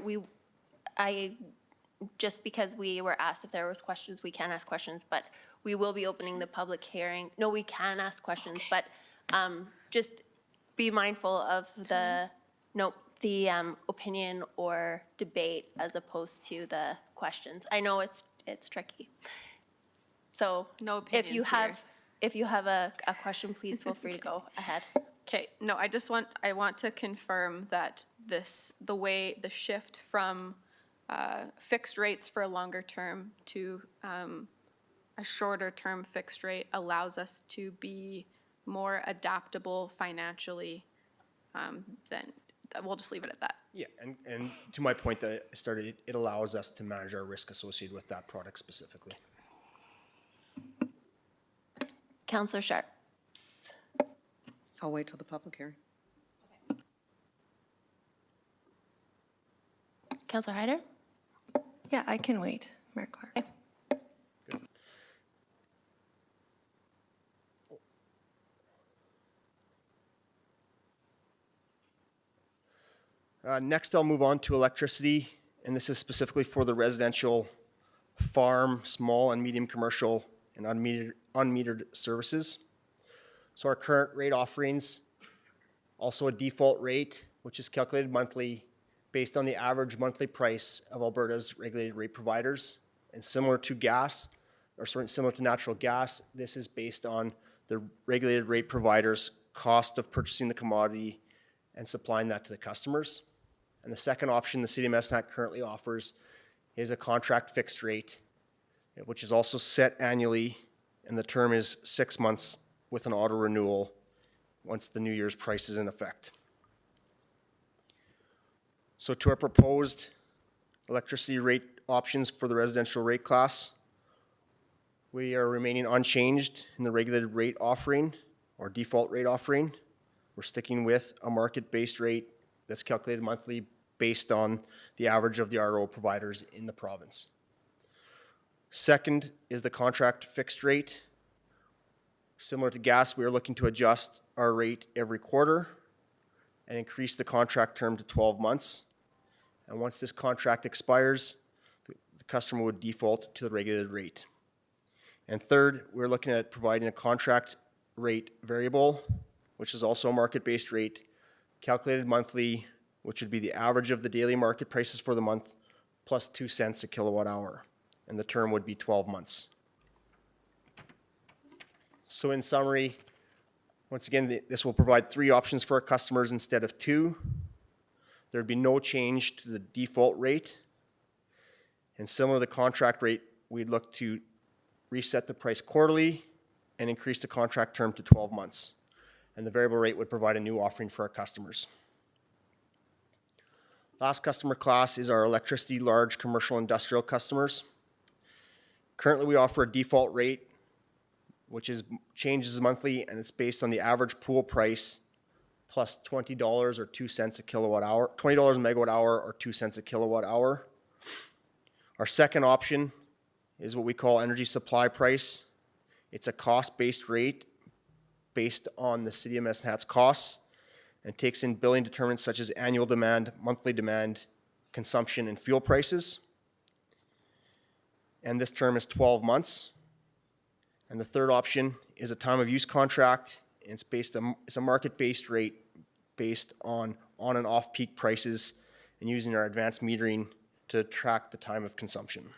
just because we were asked if there was questions, we can ask questions, but we will be opening the public hearing. No, we can ask questions, but just be mindful of the opinion or debate as opposed to the questions. I know it's tricky. So No if you opinions have a question, please feel free to go ahead. okay, no, I want to confirm that the shift from fixed rates for a longer term to a shorter term fixed rate allows us to be more adaptable financially than, we'll just leave it at that. Yeah, and to my point that I started, it allows us to manage our risk associated with that product specifically. Counselor Sharp. I'll wait till the public hearing. Counselor Hyder? Yeah, I can wait, Mayor Clark. Okay. Next, I'll move on to electricity, and this is specifically for the residential, farm, small and medium commercial, and unmetered services. So our current rate offerings Also a default rate, which is calculated monthly based on the average monthly price of Alberta's regulated rate providers. And similar to similar to natural gas, this is based on the regulated rate provider's cost of purchasing the commodity and supplying that to the customers. And the second option the City of Medicine Hat currently offers is a contract fixed rate, which is also set annually, and the term is 6 months with an auto renewal once the New Year's price is in effect. So to our proposed electricity rate options for the residential rate class, we are remaining unchanged in the regulated rate offering or default rate offering. We're sticking with a market-based rate that's calculated monthly based on the average of the RO providers in the province. Second is the contract fixed rate. Similar to gas, we are looking to adjust our rate every quarter and increase the contract term to 12 months. And once this contract expires, the customer would default to the regulated rate. And third, we're looking at providing a contract rate variable, which is also a market-based rate, calculated monthly, which would be the average of the daily market prices for the month, plus 2 cents a kilowatt hour. And the term would be 12 months. So in summary, once again, this will provide 3 options for our customers instead of 2. There'd be no change to the default rate. And similar to the contract rate, we'd look to reset the price quarterly and increase the contract term to 12 months. And the variable rate would provide a new offering for our customers. Last customer class is our electricity large commercial industrial customers. Currently, we offer a default rate, which changes monthly, and it's based on the average pool price plus $20 or 2 cents a kilowatt hour, $20 a megawatt hour or 2 cents a kilowatt hour. Our second option is what we call energy supply price. It's a cost-based rate based on the City of Medicine Hat's costs and takes in billing determinants such as annual demand, monthly demand, consumption, and fuel prices. And this term is 12 months. And the third option is a time of use contract. And it's a market-based rate based on and off peak prices and using our advanced metering to track the time of consumption.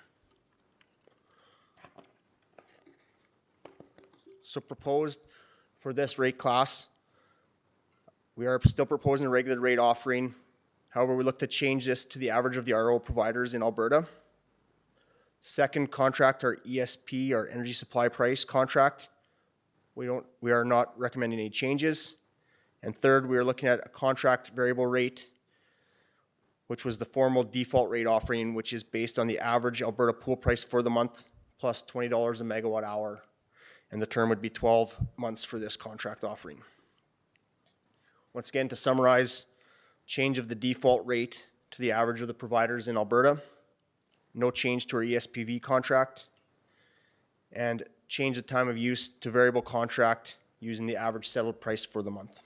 So proposed for this rate class, we are still proposing a regulated rate offering. However, we look to change this to the average of the RO providers in Alberta. Second contract, our ESP, our energy supply price contract. We are not recommending any changes. And third, we are looking at a contract variable rate, which was the formal default rate offering, which is based on the average Alberta pool price for the month plus $20 a megawatt hour. And the term would be 12 months for this contract offering. Once again, to summarize, change of the default rate to the average of the providers in Alberta, no change to our ESPV contract, and change the time of use to variable contract using the average settled price for the month.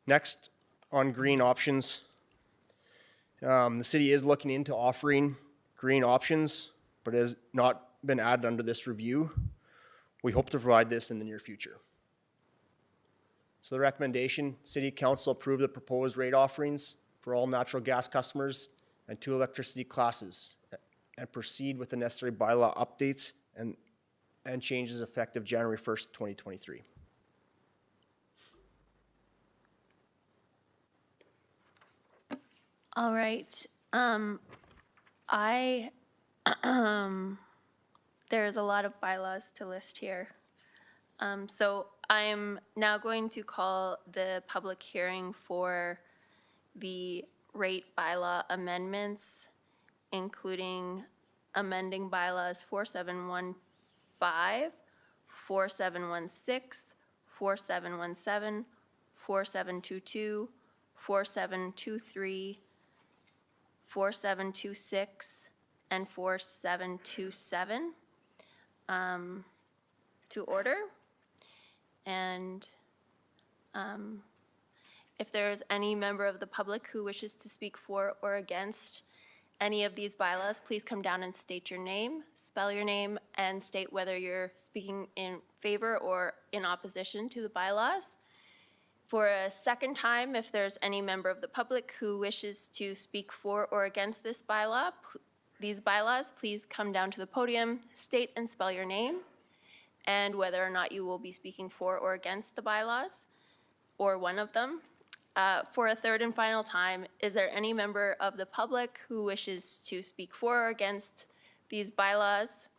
Next, on green options, the city is looking into offering green options, but it has not been added under this review. We hope to provide this in the near future. So the recommendation, City Council approve the proposed rate offerings for all natural gas customers and 2 electricity classes and proceed with the necessary bylaw updates and changes effective January 1st, 2023. All right. There's a lot of bylaws to list here. So I'm now going to call the public hearing for the rate bylaw amendments, including amending bylaws 4715, 4716, 4717, 4722, 4723, 4726, and 4727 to order. And if there is any member of the public who wishes to speak for or against any of these bylaws, please come down and state your name, spell your name, and state whether you're speaking in favor or in opposition to the bylaws. For a second time, if there's any member of the public who wishes to speak for or against this bylaw, these bylaws, please come down to the podium, state and spell your name, and whether or not you will be speaking for or against the bylaws, or one of them. For a third and final time, is there any member of the public who wishes to speak for or against these bylaws?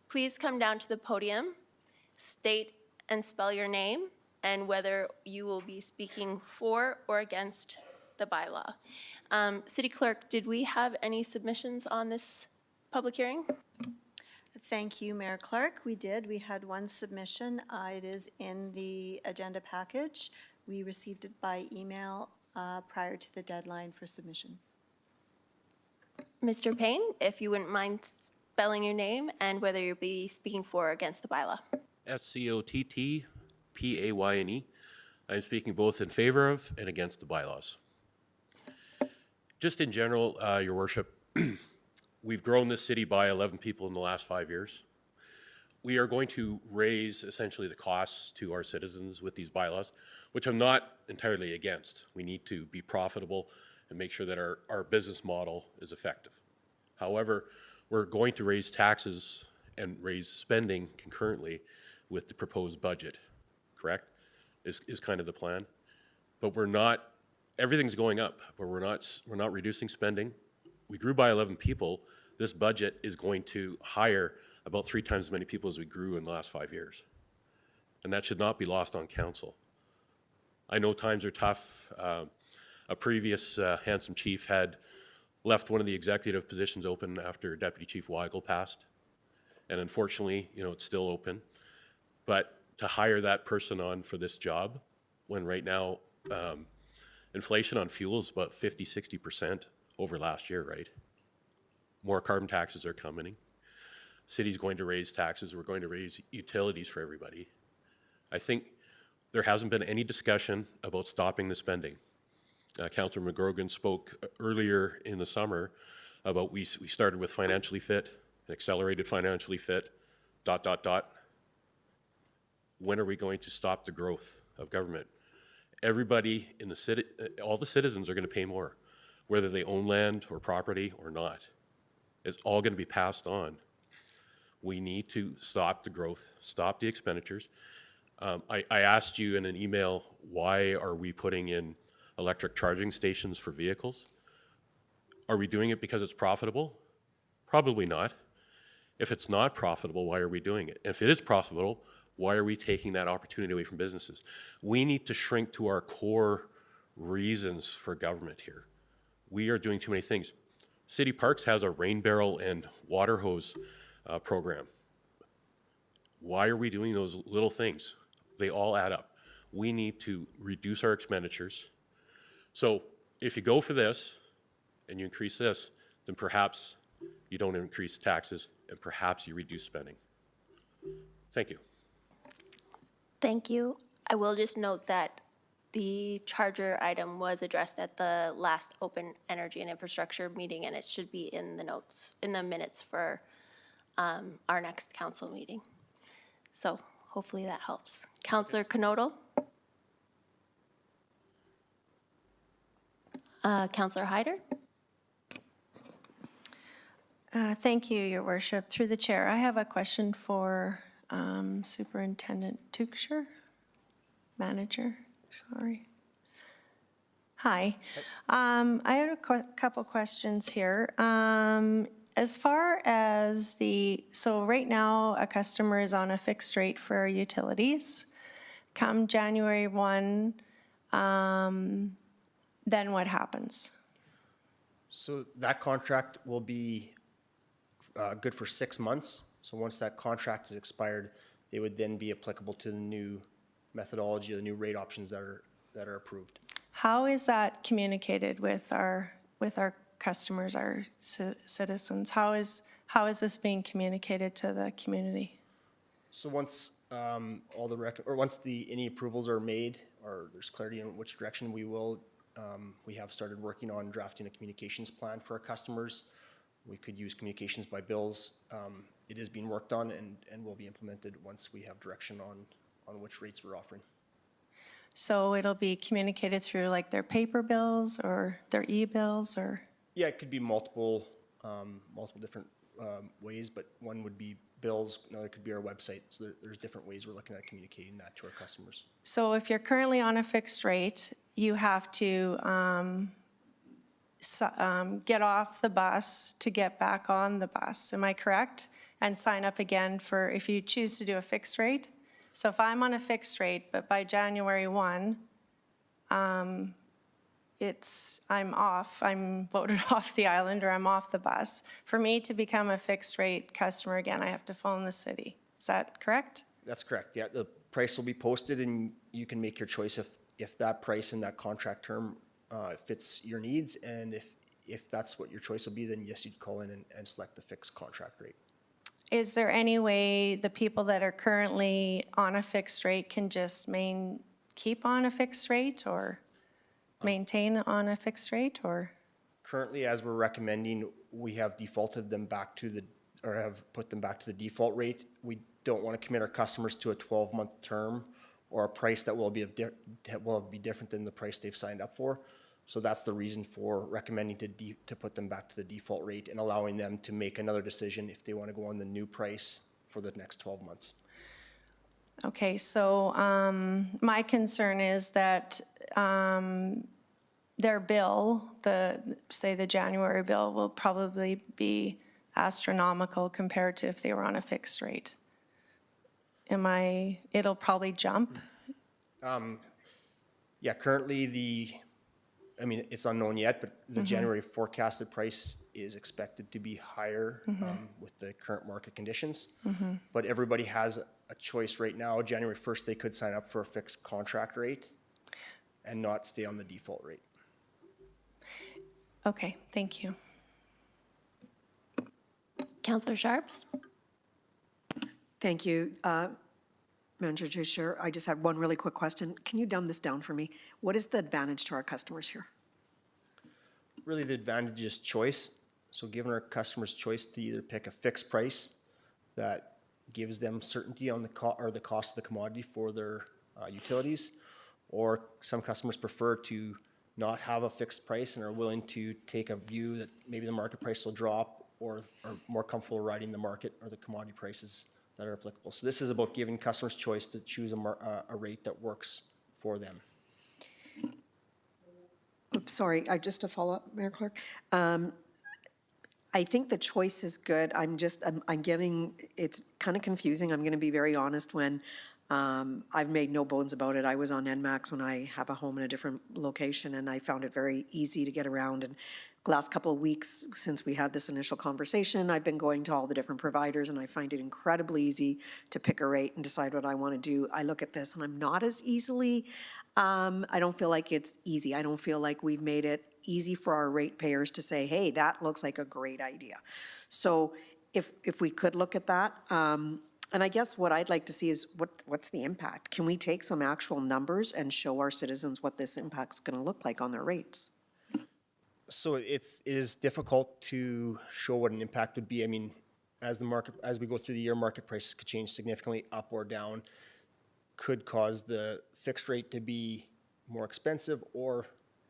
Please come down to the podium, state and spell your name, and whether you will be speaking for or against the bylaw. City Clerk, did we have any submissions on this public hearing? Thank you, Mayor Clark. We did. We had one submission. It is in the agenda package. We received it by email prior to the deadline for submissions. Mr. Payne, if you wouldn't mind spelling your name and whether you'll be speaking for or against the bylaw. Scottpayne. I'm speaking both in favor of and against the bylaws. Just in general, Your Worship, we've grown this city by 11 people in the last 5 years. We are going to raise essentially the costs to our citizens with these bylaws, which I'm not entirely against. We need to be profitable and make sure that our business model is effective. However, we're going to raise taxes and raise spending concurrently with the proposed budget, correct? Is kind of the plan. But we're not, everything's going up, but we're not reducing spending. We grew by 11 people. This budget is going to hire about 3 times as many people as we grew in the last 5 years. And that should not be lost on council. I know times are tough. A previous handsome chief had left one of the executive positions open after Deputy Chief Weigel passed. And unfortunately, you know, it's still open. But to hire that person on for this job, when right now inflation on fuel is about 50, 60% over last year, right? More carbon taxes are coming. City's going to raise taxes. We're going to raise utilities for everybody. I think there hasn't been any discussion about stopping the spending. Councillor McGrogan spoke earlier in the summer about we started with financially fit, accelerated financially fit, ... When are we going to stop the growth of government? Everybody in the city, all the citizens are going to pay more, whether they own land or property or not. It's all going to be passed on. We need to stop the growth, stop the expenditures. I asked you in an email, why are we putting in electric charging stations for vehicles? Are we doing it because it's profitable? Probably not. If it's not profitable, why are we doing it? If it is profitable, why are we taking that opportunity away from businesses? We need to shrink to our core reasons for government here. We are doing too many things. City Parks has a rain barrel and water hose program. Why are we doing those little things? They all add up. We need to reduce our expenditures. So if you go for this and you increase this, then perhaps you don't increase taxes and perhaps you reduce spending. Thank you. Thank you. I will just note that the charger item was addressed at the last Open Energy and Infrastructure meeting, and it should be in the notes, in the minutes for our next council meeting. So hopefully that helps. Councillor Knodel? Councillor Hyder? Thank you, Your Worship. Through the chair, I have a question for Superintendent Tuchscher, Manager, sorry. Hi. I had a couple questions here. As far as so right now, a customer is on a fixed rate for utilities. Come January 1, then what happens? So that contract will be good for 6 months. So once that contract is expired, they would then be applicable to the new methodology, the new rate options that are approved. How is that communicated with our customers, our citizens? How is this being communicated to the community? So once once any approvals are made, or there's clarity on which direction we have started working on drafting a communications plan for our customers. We could use communications by bills. It is being worked on and will be implemented once we have direction on which rates we're offering. So it'll be communicated through like their paper bills or their e-bills or? Yeah, it could be multiple different ways, but one would be bills, another could be our website. So there's different ways we're looking at communicating that to our customers. So if you're currently on a fixed rate, you have to get off the bus to get back on the bus, am I correct? And sign up again for, if you choose to do a fixed rate. So if I'm on a fixed rate, but by January 1, I'm voted off the island or I'm off the bus. For me to become a fixed rate customer again, I have to phone the city. Is that correct? That's correct, yeah. The price will be posted and you can make your choice if that price and that contract term fits your needs. And if that's what your choice will be, then yes, you'd call in and select the fixed contract rate. Is there any way the people that are currently on a fixed rate can just keep on a fixed rate or maintain on a fixed rate or? Currently, as we're recommending, we have defaulted them back to have put them back to the default rate. We don't want to commit our customers to a 12-month term or a price that will be different than the price they've signed up for. So that's the reason for recommending to put them back to the default rate and allowing them to make another decision if they want to go on the new price for the next 12 months. Okay, so my concern is that their bill, say the January bill, will probably be astronomical compared to if they were on a fixed rate. It'll probably jump? Yeah, currently it's unknown yet, but the January forecasted price is expected to be higher with the current market conditions. But everybody has a choice right now. January 1st, they could sign up for a fixed contract rate and not stay on the default rate. Okay, thank you. Councillor Sharps? Thank you. Manager Chair, I just had one really quick question. Can you dumb this down for me? What is the advantage to our customers here? Really, the advantage is choice. So giving our customers choice to either pick a fixed price that gives them certainty on the cost of the commodity for their utilities, or some customers prefer to not have a fixed price and are willing to take a view that maybe the market price will drop or are more comfortable riding the market or the commodity prices that are applicable. So this is about giving customers choice to choose a rate that works for them. Oops, sorry, just to follow up, Mayor Clerk. I think the choice is good. I'm getting, it's kind of confusing. I'm going to be very honest when I've made no bones about it. I was on NMAX when I have a home in a different location, and I found it very easy to get around. And the last couple of weeks since we had this initial conversation, I've been going to all the different providers, and I find it incredibly easy to pick a rate and decide what I want to do. I look at this, and I'm not as easily, I don't feel like it's easy. I don't feel like we've made it easy for our ratepayers to say, hey, that looks like a great idea. So if we could look at that, and I guess what I'd like to see is what's the impact? Can we take some actual numbers and show our citizens what this impact's going to look like on their rates? So it is difficult to show what an impact would be. I mean, as we go through the year, market prices could change significantly up or down, could cause the fixed rate to be more expensive or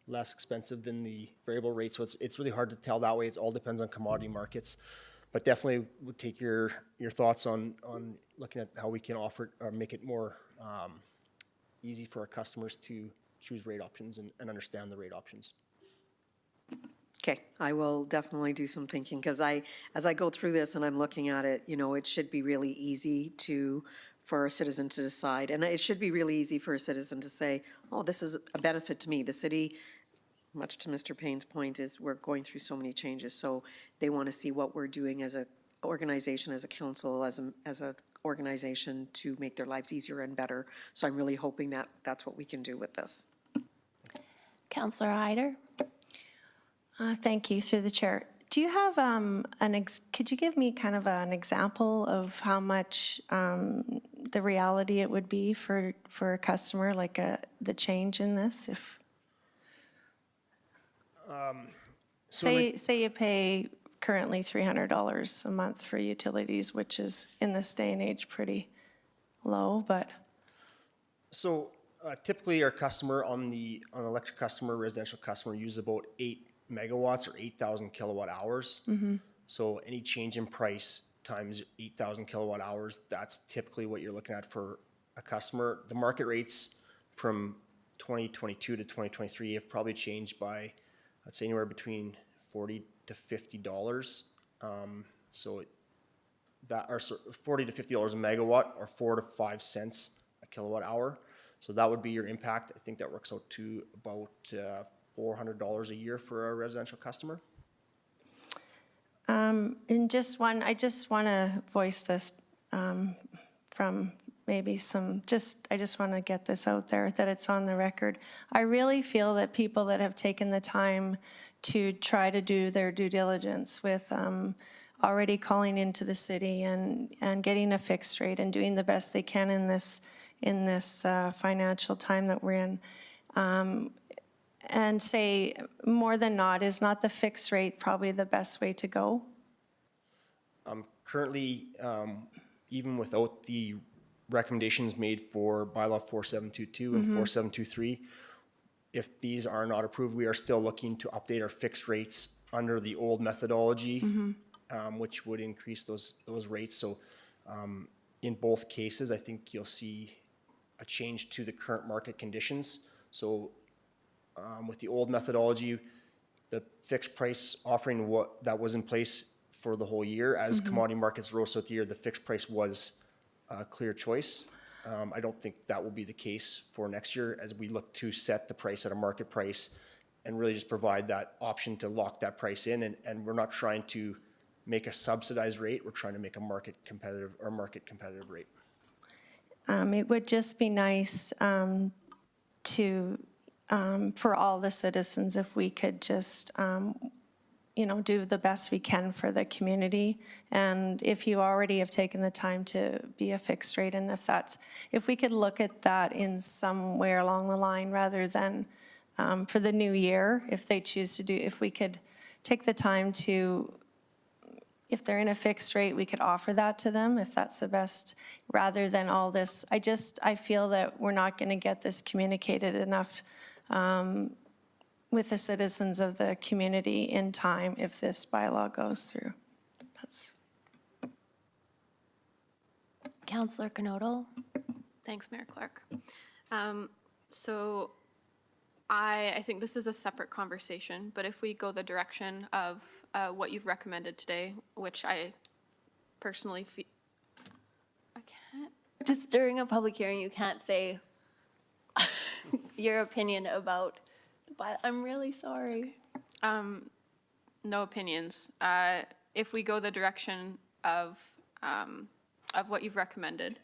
less expensive than the variable rate. So it's really hard to tell that way. It all depends on commodity markets. But definitely would take your thoughts on looking at how we can offer it or make it more easy for our customers to choose rate options and understand the rate options. Okay, I will definitely do some thinking, because as I go through this and I'm looking at it, it should be really easy for a citizen to decide. And it should be really easy for a citizen to say, oh, this is a benefit to me. The city, much to Mr. Payne's point, is we're going through so many changes. So they want to see what we're doing as an organization, as a council, as a organization to make their lives easier and better. So I'm really hoping that that's what we can do with this. Councillor Hyder? Thank you, through the chair. Do you have could you give me kind of an example of how much the reality it would be for a customer, like the change in this? If say you pay currently $300 a month for utilities, which is in this day and age pretty low, but. So Typically, our customer on electric customer, residential customer, use about 8 megawatts or 8,000 kilowatt hours. So any change in price times 8,000 kilowatt hours, that's typically what you're looking at for a customer. The market rates from 2022 to 2023 have probably changed by, I'd say, anywhere between $40 to $50. So $40 to $50 a megawatt, or 4 to 5 cents a kilowatt hour. So that would be your impact. I think that works out to about $400 a year for a residential customer. And I just want to voice this from maybe I just want to get this out there, that it's on the record. I really feel that people that have taken the time to try to do their due diligence with already calling into the city and getting a fixed rate and doing the best they can in this financial time that we're in, and say more than not, is not the fixed rate probably the best way to go? Currently, even without the recommendations made for bylaw 4722 and 4723, if these are not approved, we are still looking to update our fixed rates under the old methodology, which would increase those rates. So in both cases, I think you'll see a change to the current market conditions. So with the old methodology, the fixed price offering that was in place for the whole year, as commodity markets rose throughout the year, the fixed price was a clear choice. I don't think that will be the case for next year, as we look to set the price at a market price and really just provide that option to lock that price in. And we're not trying to make a subsidized rate, we're trying to make a market competitive rate. It would just be nice for all the citizens if we could just, do the best we can for the community. And if you already have taken the time to be a fixed rate, and if we could look at that in somewhere along the line rather than for the new year, if they choose to if we could take the time to, if they're in a fixed rate, we could offer that to them, if that's the best, rather than all this. I feel that we're not going to get this communicated enough with the citizens of the community in time if this bylaw goes through. That's. Councillor Knodel? Thanks, Mayor Clark. So I think this is a separate conversation, but if we go the direction of what you've recommended today, which I personally feel, I can't. Just during a public hearing, you can't say your opinion about the bylaw. I'm really sorry. No opinions. If we go the direction of what you've recommended,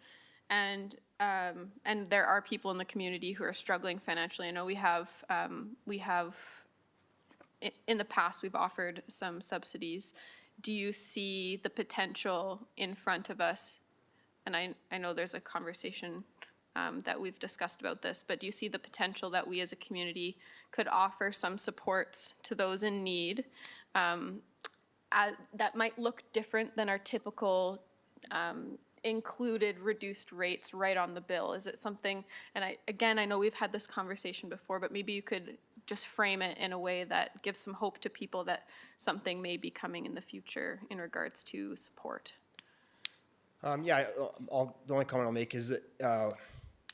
and there are people in the community who are struggling financially. I know we have in the past we've offered some subsidies. Do you see the potential in front of us? And I know there's a conversation that we've discussed about this, but do you see the potential that we as a community could offer some supports to those in need that might look different than our typical included reduced rates right on the bill? Is it something, and I know we've had this conversation before, but maybe you could just frame it in a way that gives some hope to people that something may be coming in the future in regards to support. The only comment I'll make is that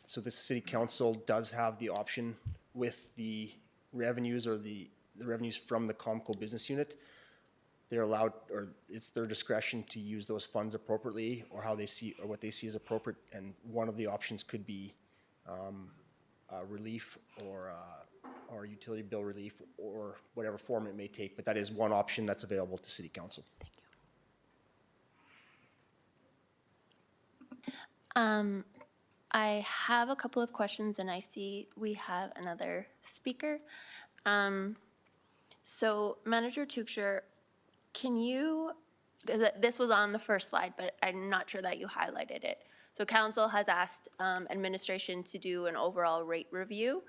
so the city council does have the option with the revenues or the revenues from the Comco business unit. They're allowed, or it's their discretion to use those funds appropriately, or how they see, or what they see as appropriate. And one of the options could be relief or utility bill relief, or whatever form it may take. But that is one option that's available to city council. Thank you. I have a couple of questions, and I see we have another speaker. So Manager Tuchscherer, can you, because this was on the first slide, but I'm not sure that you highlighted it. So council has asked administration to do an overall rate review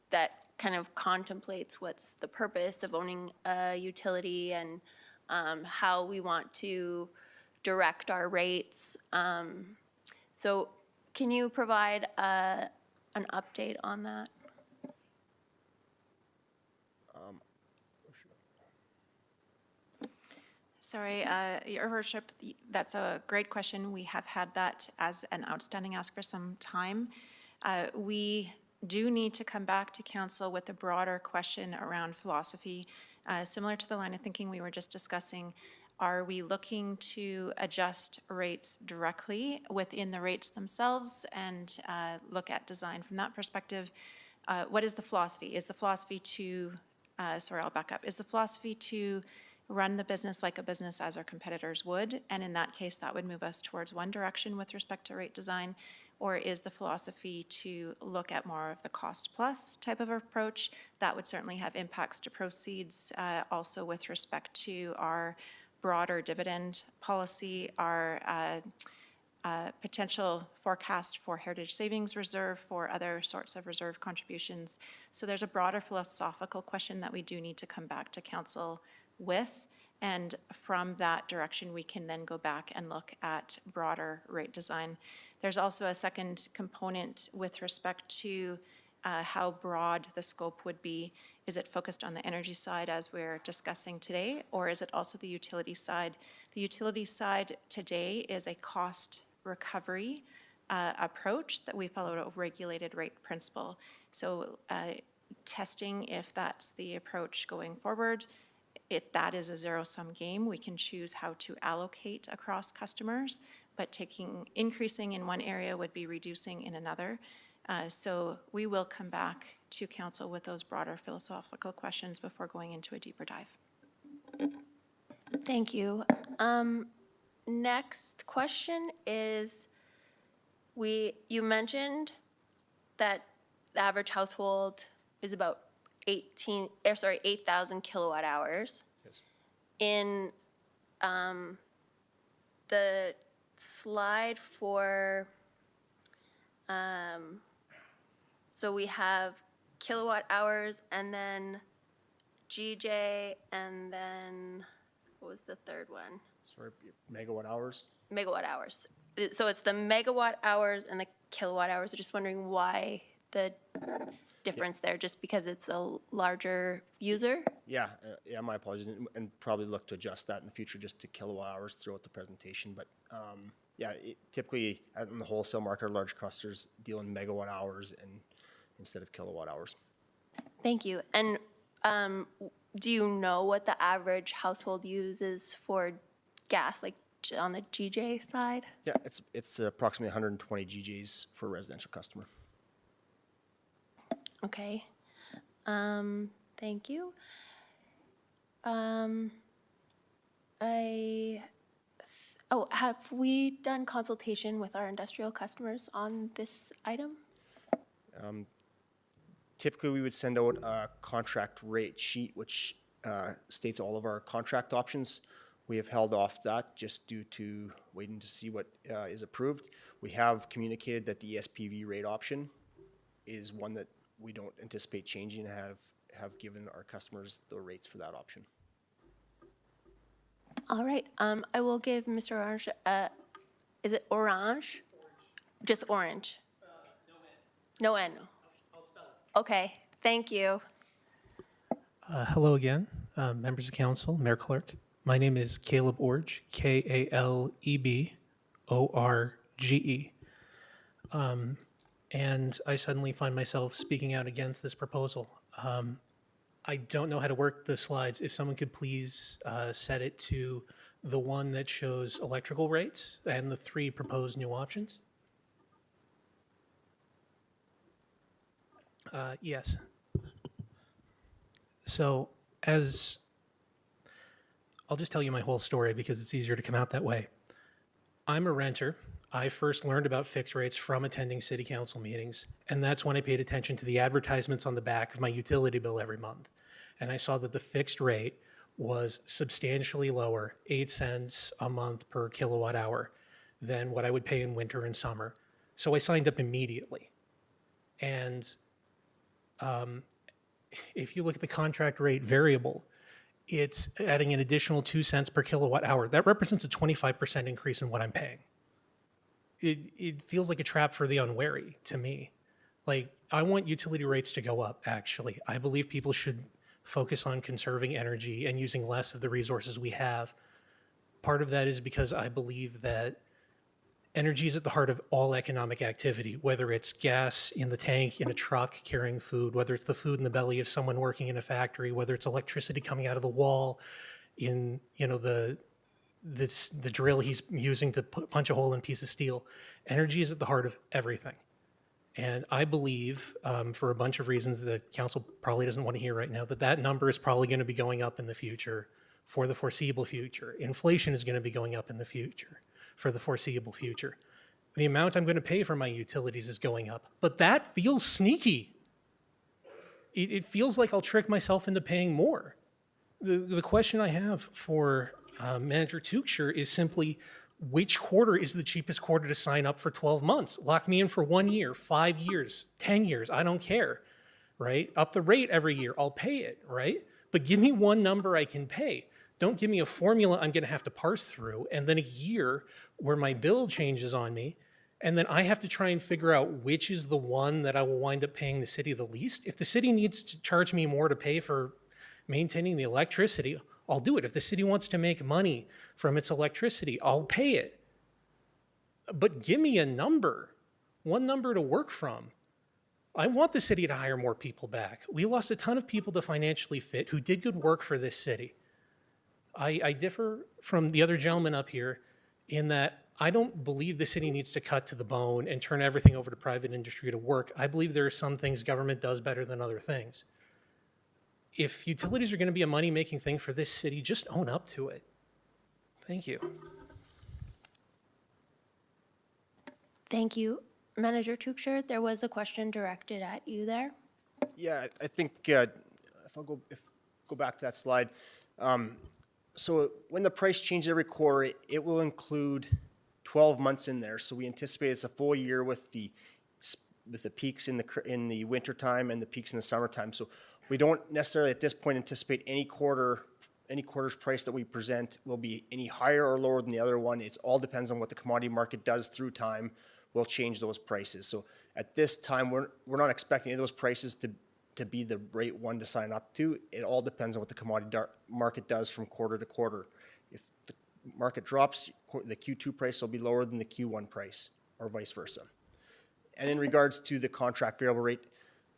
that kind of contemplates what's the purpose of owning a utility and how we want to direct our rates. So can you provide a an update on that? Sorry, Your Worship, that's a great question. We have had that as an outstanding ask for some time. We do need to come back to council with a broader question around philosophy, similar to the line of thinking we were just discussing. Are we looking to adjust rates directly within the rates themselves and look at design from that perspective? What is the philosophy? Is the philosophy to, sorry, I'll back up. Is the philosophy to run the business like a business as our competitors would? And in that case, that would move us towards one direction with respect to rate design. Or is the philosophy to look at more of the cost plus type of approach? That would certainly have impacts to proceeds, also with respect to our broader dividend policy, our potential forecast for Heritage Savings Reserve, for other sorts of reserve contributions. So there's a broader philosophical question that we do need to come back to council with. And from that direction, we can then go back and look at broader rate design. There's also a second component with respect to how broad the scope would be. Is it focused on the energy side as we're discussing today, or is it also the utility side? The utility side today is a cost recovery approach that we follow a regulated rate principle. So testing if that's the approach going forward. If that is a zero-sum game, we can choose how to allocate across customers, but increasing in one area would be reducing in another. So we will come back to council with those broader philosophical questions before going into a deeper dive. Thank you. Next question is, you mentioned that the average household is about 8,000 kilowatt hours. Yes. In the slide for, so we have kilowatt hours and then GJ and then, what was the third one? Sorry, megawatt hours. Megawatt hours. So it's the megawatt hours and the kilowatt hours. I'm just wondering why the difference there, just because it's a larger user? Yeah, my apologies, and probably look to adjust that in the future just to kilowatt hours throughout the presentation. But typically in the wholesale market, large clusters deal in megawatt hours and instead of kilowatt hours. Thank you. And do you know what the average household uses for gas, like on the GJ side? Yeah, it's approximately 120 GJs for a residential customer. Okay. Thank you. Have we done consultation with our industrial customers on this item? Typically, we would send out a contract rate sheet, which states all of our contract options. We have held off that just due to waiting to see what is approved. We have communicated that the SPV rate option is one that we don't anticipate changing and have given our customers the rates for that option. All right. I will give Mr. Orange, is it Orange? Just Orange? No N. I'll spell it. Okay, thank you. Hello again, members of council, Mayor Clerk. My name is Caleb Orge, Kaleb Orge. And I suddenly find myself speaking out against this proposal. I don't know how to work the slides. If someone could please set it to the one that shows electrical rates and the 3 proposed new options. Yes. So I'll just tell you my whole story because it's easier to come out that way. I'm a renter. I first learned about fixed rates from attending city council meetings, and that's when I paid attention to the advertisements on the back of my utility bill every month. And I saw that the fixed rate was substantially lower, 8 cents a month per kilowatt hour, than what I would pay in winter and summer. So I signed up immediately. And if you look at the contract rate variable, it's adding an additional 2 cents per kilowatt hour. That represents a 25% increase in what I'm paying. It feels like a trap for the unwary to me. Like, I want utility rates to go up, actually. I believe people should focus on conserving energy and using less of the resources we have. Part of that is because I believe that energy is at the heart of all economic activity, whether it's gas in the tank, in a truck carrying food, whether it's the food in the belly of someone working in a factory, whether it's electricity coming out of the wall in, the drill he's using to punch a hole in a piece of steel. Energy is at the heart of everything. And I believe, for a bunch of reasons the council probably doesn't want to hear right now, that number is probably going to be going up in the future for the foreseeable future. Inflation is going to be going up in the future for the foreseeable future. The amount I'm going to pay for my utilities is going up, but that feels sneaky. It feels like I'll trick myself into paying more. The question I have for Manager Tuchscher is simply, which quarter is the cheapest quarter to sign up for 12 months? Lock me in for 1 year, 5 years, 10 years, I don't care, right? Up the rate every year, I'll pay it, right? But give me one number I can pay. Don't give me a formula I'm gonna have to parse through, and then a year where my bill changes on me, and then I have to try and figure out which is the one that I will wind up paying the city the least. If the city needs to charge me more to pay for maintaining the electricity, I'll do it. If the city wants to make money from its electricity, I'll pay it. But give me a number, one number to work from. I want the city to hire more people back. We lost a ton of people to Financially Fit who did good work for this city. I differ from the other gentleman up here in that I don't believe the city needs to cut to the bone and turn everything over to private industry to work. I believe there are some things government does better than other things. If utilities are going to be a money-making thing for this city, just own up to it. Thank you. Thank you. Manager Tuchscher, there was a question directed at you there. Yeah, I think if go back to that slide. So when the price changes every quarter, it will include 12 months in there. So we anticipate it's a full year with the peaks in the winter time and the peaks in the summertime. So we don't necessarily at this point anticipate any quarter's price that we present will be any higher or lower than the other one. It all depends on what the commodity market does through time. We'll change those prices. So at this time, we're not expecting any of those prices to be the rate one to sign up to. It all depends on what the commodity market does from quarter to quarter. If the market drops, the Q2 price will be lower than the Q1 price, or vice versa. And in regards to the contract variable rate,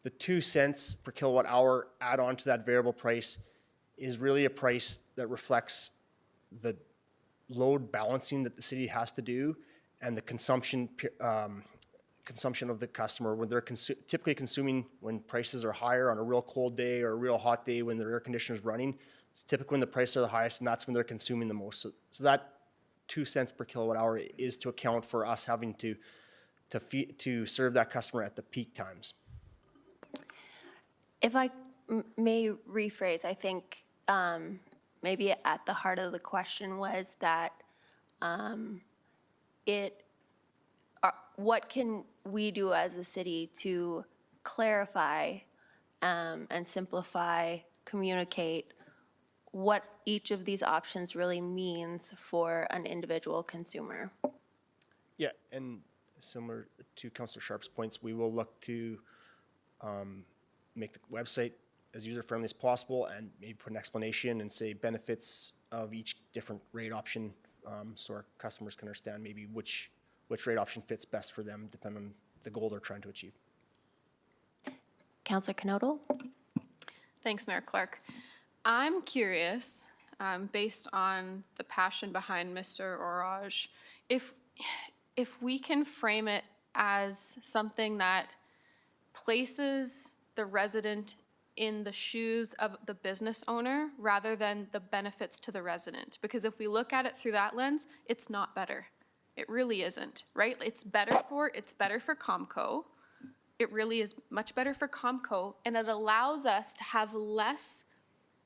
the 2 cents per kilowatt hour add on to that variable price is really a price that reflects the load balancing that the city has to do and the consumption of the customer when they're typically consuming when prices are higher on a real cold day or a real hot day when their air conditioner is running. It's typically when the prices are the highest, and that's when they're consuming the most. So that 2 cents per kilowatt hour is to account for us having to serve that customer at the peak times. If I may rephrase, I think maybe at the heart of the question was that what can we do as a city to clarify and simplify, communicate what each of these options really means for an individual consumer? Yeah, and similar to Councillor Sharp's points, we will look to make the website as user-friendly as possible and maybe put an explanation and say benefits of each different rate option so our customers can understand maybe which rate option fits best for them depending on the goal they're trying to achieve. Councillor Knodel? Thanks, Mayor Clark. I'm curious, based on the passion behind Mr. Orage, if we can frame it as something that places the resident in the shoes of the business owner rather than the benefits to the resident. Because if we look at it through that lens, it's not better. It really isn't, right? It's better for Comco. It really is much better for Comco, and it allows us to have less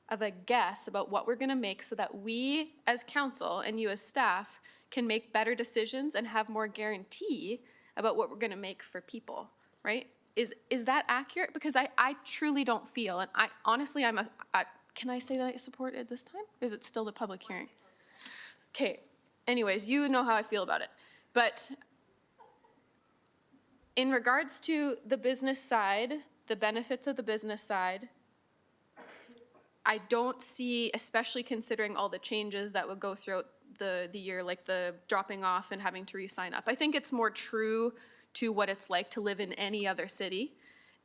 of a guess about what we're gonna make so that we as council and you as staff can make better decisions and have more guarantee about what we're gonna make for people, right? Is that accurate? Because I truly don't feel, and I honestly, can I say that I support it this time? Or is it still the public hearing? Okay, anyways, you know how I feel about it. But in regards to the business side, the benefits of the business side, I don't see, especially considering all the changes that would go throughout the year, like the dropping off and having to re-sign up. I think it's more true to what it's like to live in any other city.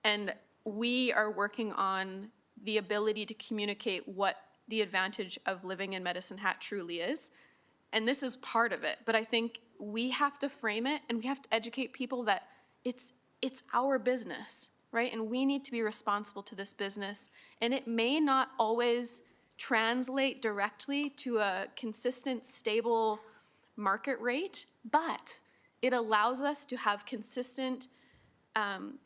And we are working on the ability to communicate what the advantage of living in Medicine Hat truly is. And this is part of it. But I think we have to frame it and we have to educate people that it's our business, right? And we need to be responsible to this business. And it may not always translate directly to a consistent, stable market rate, but it allows us to have consistent,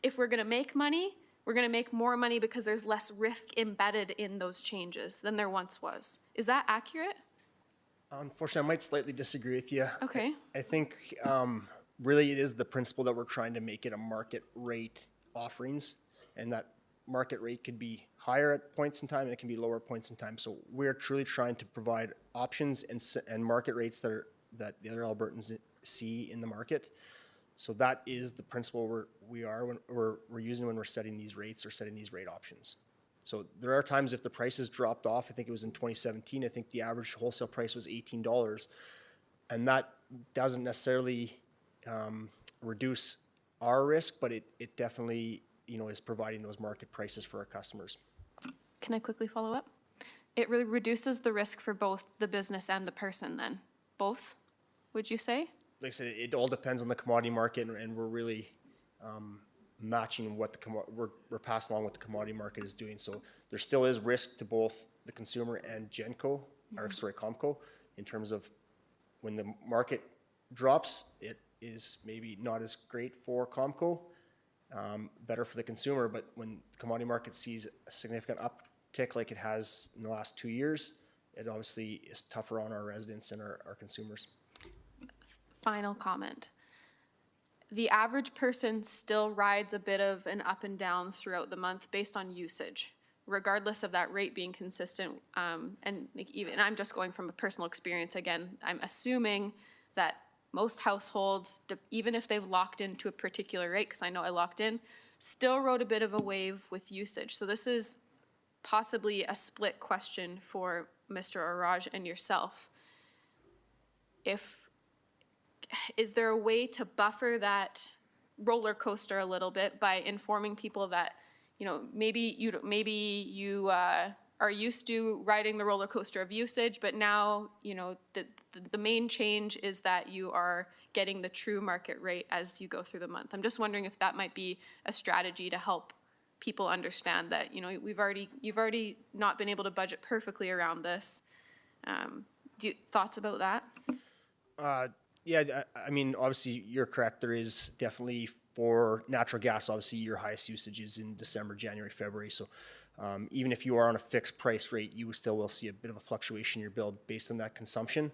if we're gonna make money, we're gonna make more money because there's less risk embedded in those changes than there once was. Is that accurate? Unfortunately, I might slightly disagree with you. Okay. I think really it is the principle that we're trying to make it a market rate offerings, and that market rate could be higher at points in time and it can be lower points in time. So we're truly trying to provide options and market rates that the other Albertans see in the market. So that is the principle we're using when we're setting these rates or setting these rate options. So there are times if the prices dropped off, I think it was in 2017, I think the average wholesale price was $18. And that doesn't necessarily reduce our risk, but it definitely, is providing those market prices for our customers. Can I quickly follow up? It really reduces the risk for both the business and the person then? Both, would you say? Like I said, it all depends on the commodity market, and we're really matching what we're passing along what the commodity market is doing. So there still is risk to both the consumer and Genco, Comco, in terms of when the market drops, it is maybe not as great for Comco, better for the consumer, but when the commodity market sees a significant uptick like it has in the last 2 years, it obviously is tougher on our residents and our consumers. Final comment. The average person still rides a bit of an up and down throughout the month based on usage, regardless of that rate being consistent. And I'm just going from a personal experience again. I'm assuming that most households, even if they've locked into a particular rate, because I know I locked in, still rode a bit of a wave with usage. So this is possibly a split question for Mr. Oraj and yourself. Is there a way to buffer that roller coaster a little bit by informing people that, maybe you are used to riding the roller coaster of usage, but now, the main change is that you are getting the true market rate as you go through the month. I'm just wondering if that might be a strategy to help people understand that, you've already not been able to budget perfectly around this. Thoughts about that? Yeah, I mean, obviously you're correct. There is definitely for natural gas, obviously your highest usage is in December, January, February. So even if you are on a fixed price rate, you still will see a bit of a fluctuation in your bill based on that consumption.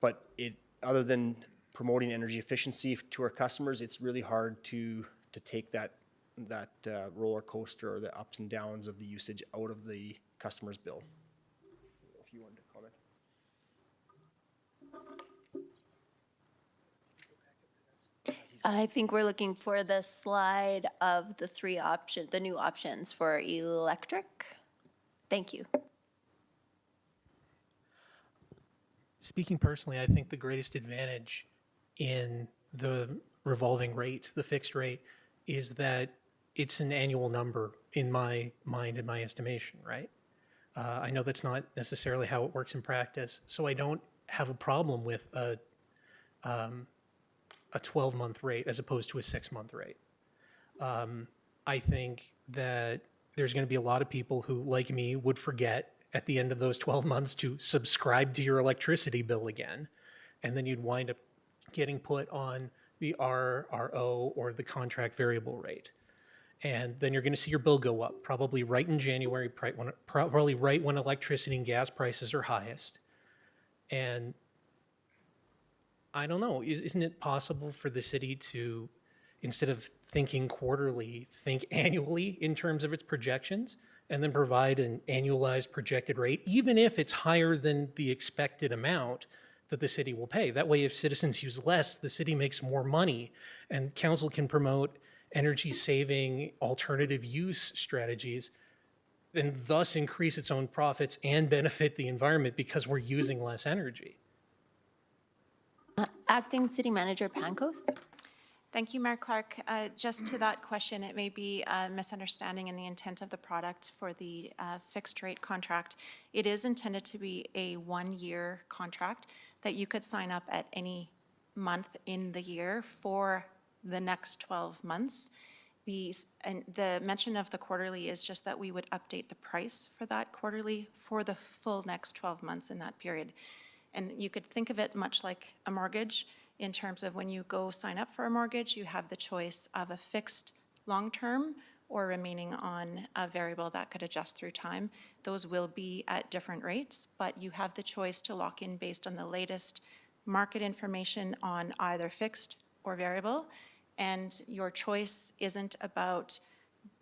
But other than promoting energy efficiency to our customers, it's really hard to take that roller coaster or the ups and downs of the usage out of the customer's bill. If you wanted to comment. I think we're looking for the slide of the new options for electric. Thank you. Speaking personally, I think the greatest advantage in the revolving rate, the fixed rate, is that it's an annual number in my mind, in my estimation, right? I know that's not necessarily how it works in practice, so I don't have a problem with a 12-month rate as opposed to a 6-month rate. I think that there's going to be a lot of people who, like me, would forget at the end of those 12 months to subscribe to your electricity bill again, and then you'd wind up getting put on the RRO or the contract variable rate. And then you're going to see your bill go up, probably right in January, probably right when electricity and gas prices are highest. And I don't know, isn't it possible for the city to, instead of thinking quarterly, think annually in terms of its projections, and then provide an annualized projected rate, even if it's higher than the expected amount, that the city will pay. That way, if citizens use less, the city makes more money, and council can promote energy-saving alternative use strategies and thus increase its own profits and benefit the environment because we're using less energy. Acting City Manager Pancoast? Thank you, Mayor Clark. Just to that question, it may be a misunderstanding in the intent of the product for the fixed rate contract. It is intended to be a one-year contract that you could sign up at any month in the year for the next 12 months. And the mention of the quarterly is just that we would update the price for that quarterly for the full next 12 months in that period. And you could think of it much like a mortgage in terms of when you go sign up for a mortgage, you have the choice of a fixed long-term or remaining on a variable that could adjust through time. Those will be at different rates, but you have the choice to lock in based on the latest market information on either fixed or variable. And your choice isn't about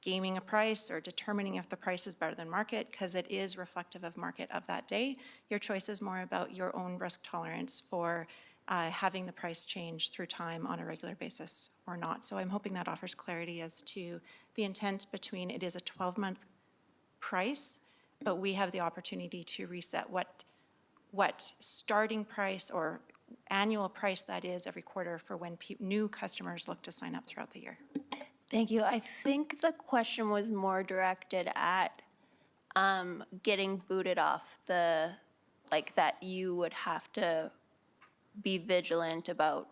gaming a price or determining if the price is better than market, because it is reflective of market of that day. Your choice is more about your own risk tolerance for having the price change through time on a regular basis or not. So I'm hoping that offers clarity as to the intent between it is a 12-month price, but we have the opportunity to reset what starting price or annual price that is every quarter for when new customers look to sign up throughout the year. Thank you. I think the question was more directed at getting booted off the, like that you would have to be vigilant about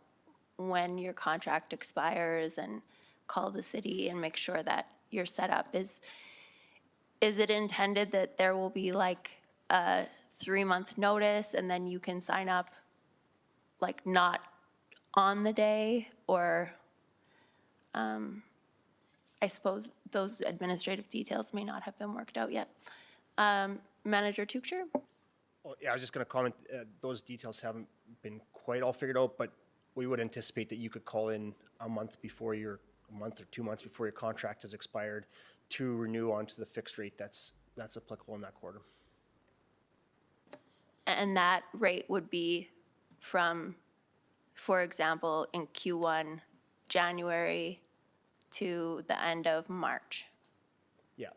when your contract expires and call the city and make sure that you're set up. Is it intended that there will be like a 3-month notice and then you can sign up like not on the day, or I suppose those administrative details may not have been worked out yet. Manager Tuchcher? Oh, yeah, I was just going to comment, those details haven't been quite all figured out, but we would anticipate that you could call in a month or 2 months before your contract has expired to renew onto the fixed rate that's applicable in that quarter. And that rate would be from, for example, in Q1, January to the end of March. Yeah,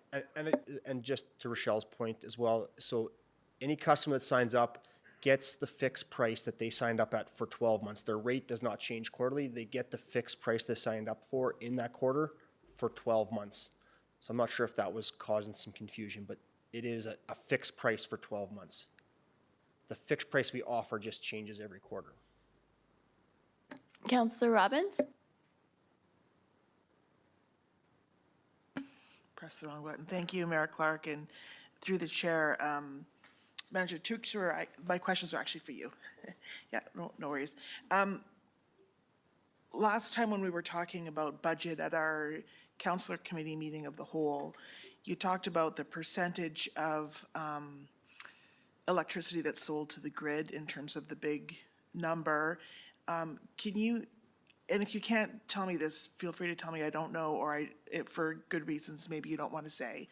and just to Rochelle's point as well, so any customer that signs up gets the fixed price that they signed up at for 12 months. Their rate does not change quarterly. They get the fixed price they signed up for in that quarter for 12 months. So I'm not sure if that was causing some confusion, but it is a fixed price for 12 months. The fixed price we offer just changes every quarter. Councillor Robbins? Press the wrong button. Thank you, Mayor Clark, and through the chair, Manager Tuchser, my questions are actually for you. Yeah, no worries. Last time when we were talking about budget at our councillor committee meeting of the whole, you talked about the percentage of electricity that's sold to the grid in terms of the big number. Can you, and if you can't tell me this, feel free to tell me I don't know, or for good reasons, maybe you don't want to say.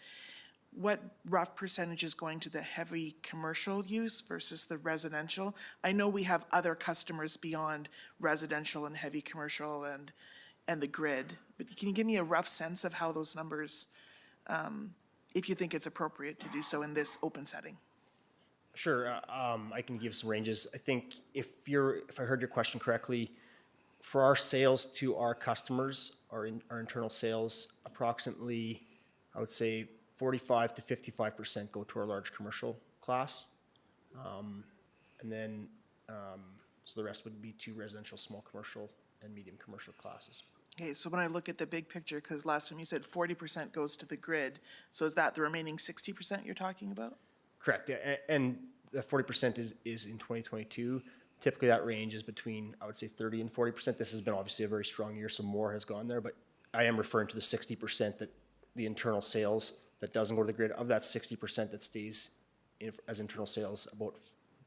What rough percentage is going to the heavy commercial use versus the residential? I know we have other customers beyond residential and heavy commercial and the grid, but can you give me a rough sense of how those numbers, if you think it's appropriate to do so in this open setting? Sure, I can give some ranges. I think if I heard your question correctly, for our sales to our customers, our internal sales, approximately, I would say 45 to 55% go to our large commercial class. And then, so the rest would be to residential, small commercial, and medium commercial classes. Okay, so when I look at the big picture, because last time you said 40% goes to the grid, so is that the remaining 60% you're talking about? Correct, and the 40% is in 2022. Typically that range is between, I would say 30 and 40%. This has been obviously a very strong year, so more has gone there, but I am referring to the 60% that the internal sales that doesn't go to the grid. Of that 60% that stays as internal sales, about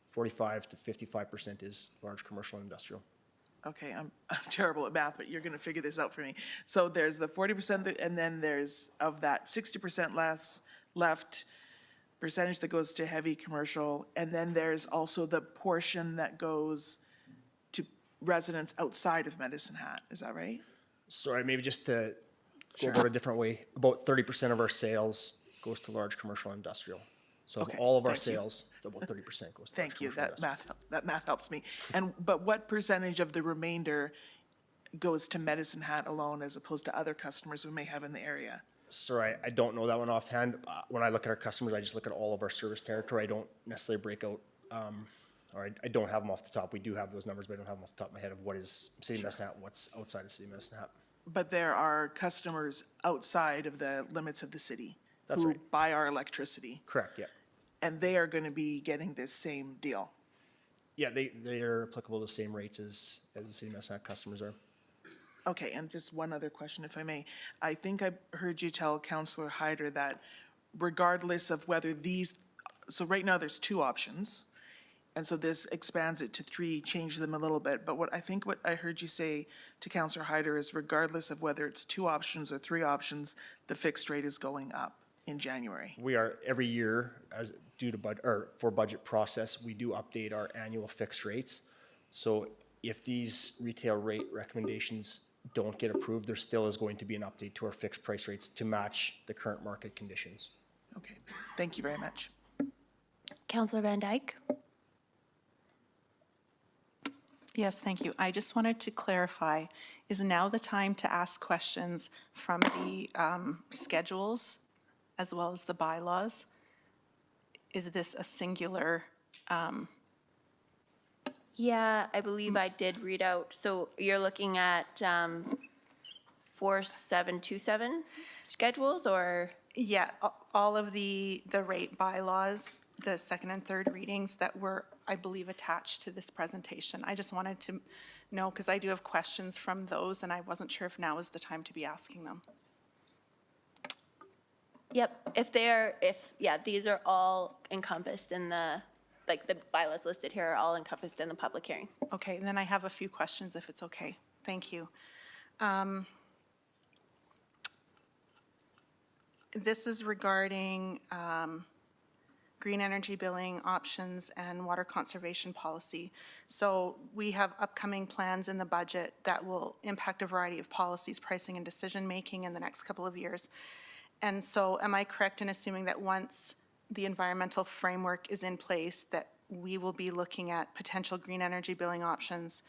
45 to 55% is large commercial and industrial. Okay, I'm terrible at math, but you're going to figure this out for me. So there's the 40%, and then there's of that 60% left. percentage that goes to heavy commercial, and then there's also the portion that goes to residents outside of Medicine Hat. Is that right? Sorry, maybe just to go Sure. about it a different way, about 30% of our sales goes to large commercial and industrial. So of Okay, all of our thank you. sales, about 30% goes to large Thank you. commercial and That industrial. that math helps me. But what percentage of the remainder goes to Medicine Hat alone as opposed to other customers we may have in the area? Sorry, I don't know that one offhand. When I look at our customers, I just look at all of our service territory. I don't necessarily break out, or I don't have them off the top. We do have those numbers, but I don't have them off the top of my head of what is City of Medicine Hat, what's outside of City of Medicine Hat. But there are customers outside of the limits of the city That's who right. buy our electricity, Correct, yeah. and they are going to be getting this same deal. Yeah, they are applicable to the same rates as the City of Medicine Hat customers are. Okay, and just one other question, if I may. I think I heard you tell Councillor Hyder that regardless of whether these, so right now there's two options, and so this expands it to three, changes them a little bit. But what I heard you say to Councillor Hyder is regardless of whether it's two options or three options, the fixed rate is going up in January. We are, every year, as due to for budget process, we do update our annual fixed rates. So if these retail rate recommendations don't get approved, there still is going to be an update to our fixed price rates to match the current market conditions. Okay, thank you very much. Councillor Van Dyke? Yes, thank you. I just wanted to clarify, is now the time to ask questions from the schedules as well as the bylaws? Is this a singular? Yeah, I believe I did read out. So you're looking at 4727 schedules, or? Yeah, all of the rate bylaws, the second and third readings that were, I believe, attached to this presentation. I just wanted to know, because I do have questions from those, and I wasn't sure if now is the time to be asking them. Yep, yeah, these are all encompassed in the bylaws listed here are all encompassed in the public hearing. Okay, and then I have a few questions if it's okay. Thank you. This is regarding green energy billing options and water conservation policy. So we have upcoming plans in the budget that will impact a variety of policies, pricing, and decision-making in the next couple of years. And so am I correct in assuming that once the environmental framework is in place, that we will be looking at potential green energy billing options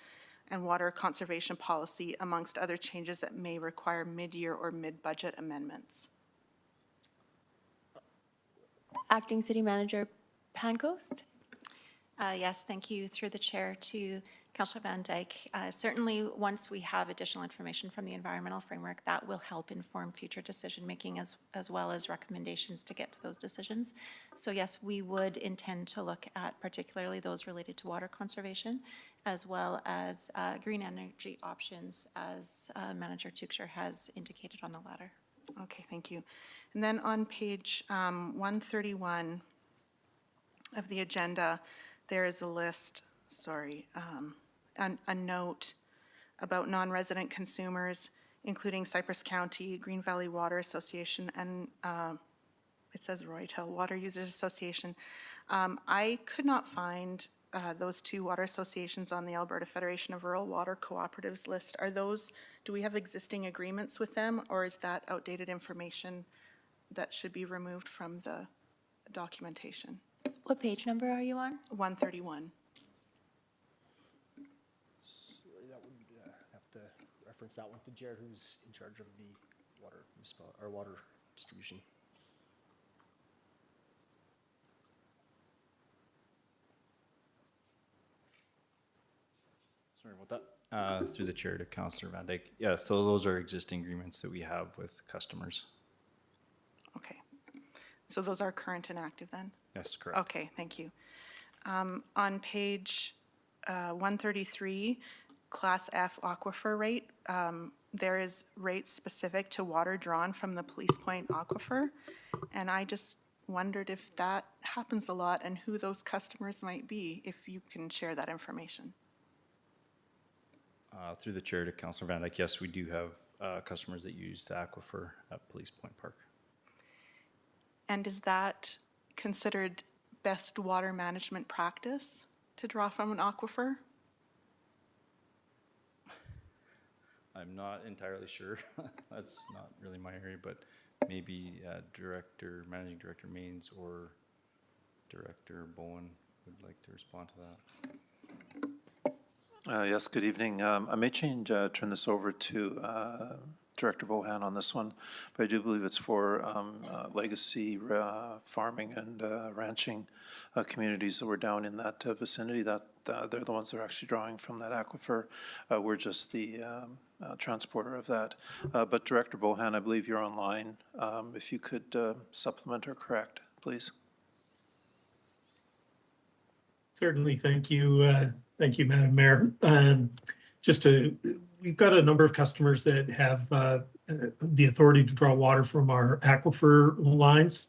and water conservation policy amongst other changes that may require mid-year or mid-budget amendments? Acting City Manager Pancoast? Yes, thank you through the chair to Councillor Van Dyke. Certainly, once we have additional information from the environmental framework, that will help inform future decision-making as well as recommendations to get to those decisions. So yes, we would intend to look at particularly those related to water conservation, as well as green energy options, as Manager Tuchscherer has indicated on the latter. Okay, thank you. And then on page 131 of the agenda, there is a list, a note about non-resident consumers, including Cypress County, Green Valley Water Association, and it says Roytel Water Users Association. I could not find those two water associations on the Alberta Federation of Rural Water Cooperatives list. Are those, do we have existing agreements with them, or is that outdated information that should be removed from the documentation? What page number are you on? 131. That would have to reference that one to Jared, who's in charge of the water distribution. Sorry about that. Through the chair to Councillor Van Dyke. Yeah, so those are existing agreements that we have with customers. Okay. So those are current and active then? Yes, correct. Okay, thank you. On page 133, Class F aquifer rate, there is rates specific to water drawn from the Police Point aquifer. And I just wondered if that happens a lot and who those customers might be, if you can share that information. Through the chair to Councillor Van Dyke, yes, we do have customers that use the aquifer at Police Point Park. And is that considered best water management practice to draw from an aquifer? I'm not entirely sure. That's not really my area, but maybe Managing Director Maines or Director Bowen would like to respond to that. Yes, good evening. I may turn this over to Director Bohan on this one, but I do believe it's for legacy farming and ranching communities that were down in that vicinity. That they're the ones that are actually drawing from that aquifer. We're just the transporter of that. But Director Bohan, I believe you're online. If you could supplement or correct, please. Certainly, thank you. Thank you, Madam Mayor. We've got a number of customers that have the authority to draw water from our aquifer lines.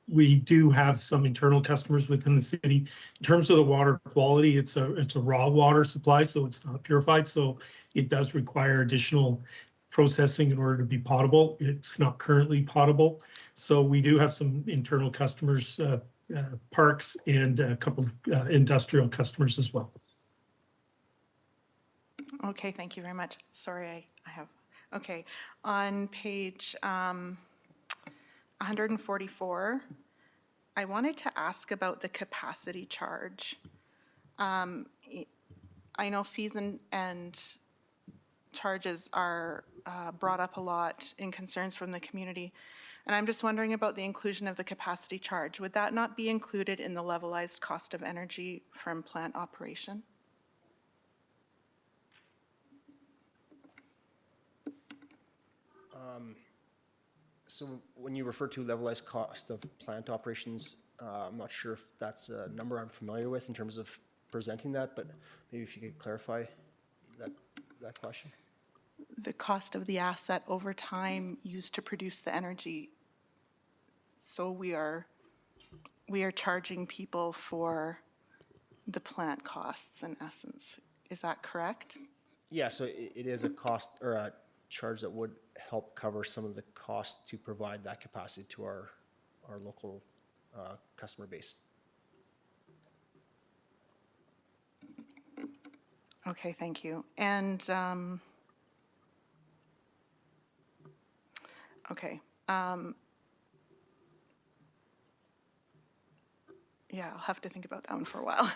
We do have some internal customers within the city. In terms of the water quality, it's a raw water supply, so it's not purified. So it does require additional processing in order to be potable. It's not currently potable. So we do have some internal customers, parks, and a couple of industrial customers as well. Okay, thank you very much. Sorry, I have, okay. On page 144, I wanted to ask about the capacity charge. I know fees and charges are brought up a lot in concerns from the community. And I'm just wondering about the inclusion of the capacity charge. Would that not be included in the levelized cost of energy from plant operation? So when you refer to levelized cost of plant operations, I'm not sure if that's a number I'm familiar with in terms of presenting that, but maybe if you could clarify that question. The cost of the asset over time used to produce the energy. So we are charging people for the plant costs in essence. Is that correct? Yeah, so it is a cost or a charge that would help cover some of the costs to provide that capacity to our local customer base. Okay, thank you. And okay. Yeah, I'll have to think about that one for a while.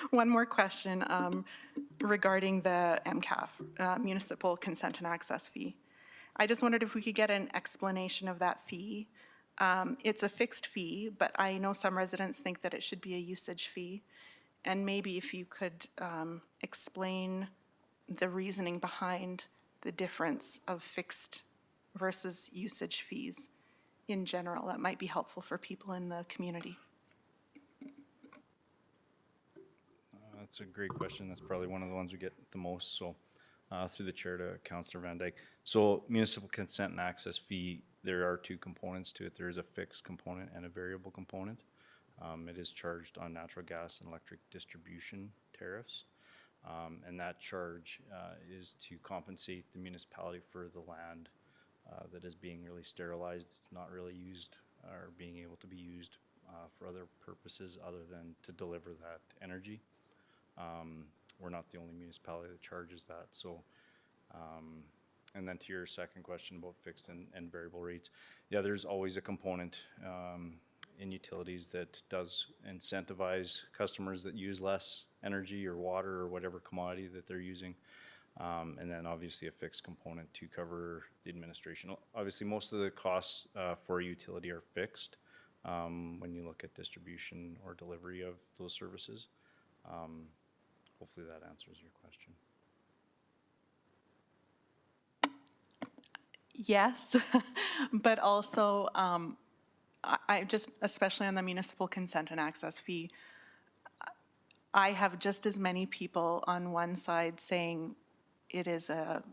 One more question regarding the MCAF, Municipal Consent and Access Fee. I just wondered if we could get an explanation of that fee. It's a fixed fee, but I know some residents think that it should be a usage fee. And maybe if you could explain the reasoning behind the difference of fixed versus usage fees in general, that might be helpful for people in the community. That's a great question. That's probably one of the ones we get the most. So through the chair to Councillor Van Dyke. So municipal consent and access fee, there are two components to it. There is a fixed component and a variable component. It is charged on natural gas and electric distribution tariffs. And that charge is to compensate the municipality for the land that is being really sterilized. It's not really used or being able to be used for other purposes other than to deliver that energy. We're not the only municipality that charges that. So, and then to your second question about fixed and variable rates, yeah, there's always a component in utilities that does incentivize customers that use less energy or water or whatever commodity that they're using. And then obviously a fixed component to cover the administration. Obviously, most of the costs for a utility are fixed when you look at distribution or delivery of those services. Hopefully that answers your question. Yes, but also I just, especially on the municipal consent and access fee, I have just as many people on one side saying it's a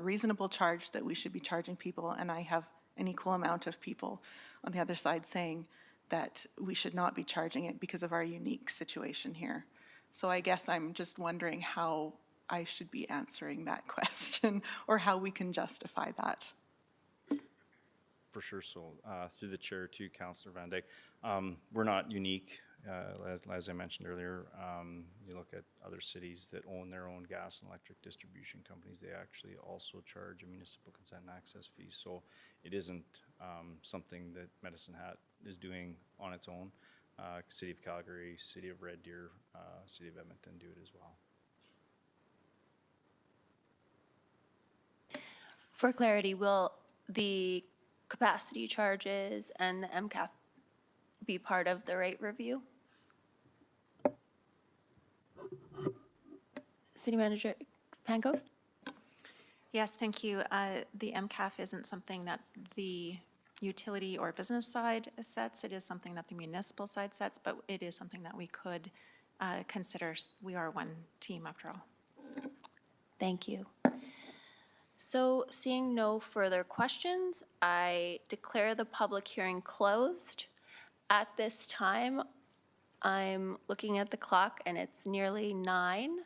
reasonable charge that we should be charging people, and I have an equal amount of people on the other side saying that we should not be charging it because of our unique situation here. So I guess I'm just wondering how I should be answering that question or how we can justify that. For sure. So through the chair to Councillor Van Dyke, we're not unique. As I mentioned earlier, you look at other cities that own their own gas and electric distribution companies, they actually also charge a municipal consent and access fee. So it isn't something that Medicine Hat is doing on its own. City of Calgary, City of Red Deer, City of Edmonton do it as well. For clarity, will the capacity charges and the MCAF be part of the rate review? City Manager Pankos? Yes, thank you. The MCAF isn't something that the utility or business side sets. It is something that the municipal side sets, but it is something that we could consider. We are one team after all. Thank you. So seeing no further questions, I declare the public hearing closed. At this time, I'm looking at the clock and it's nearly 9.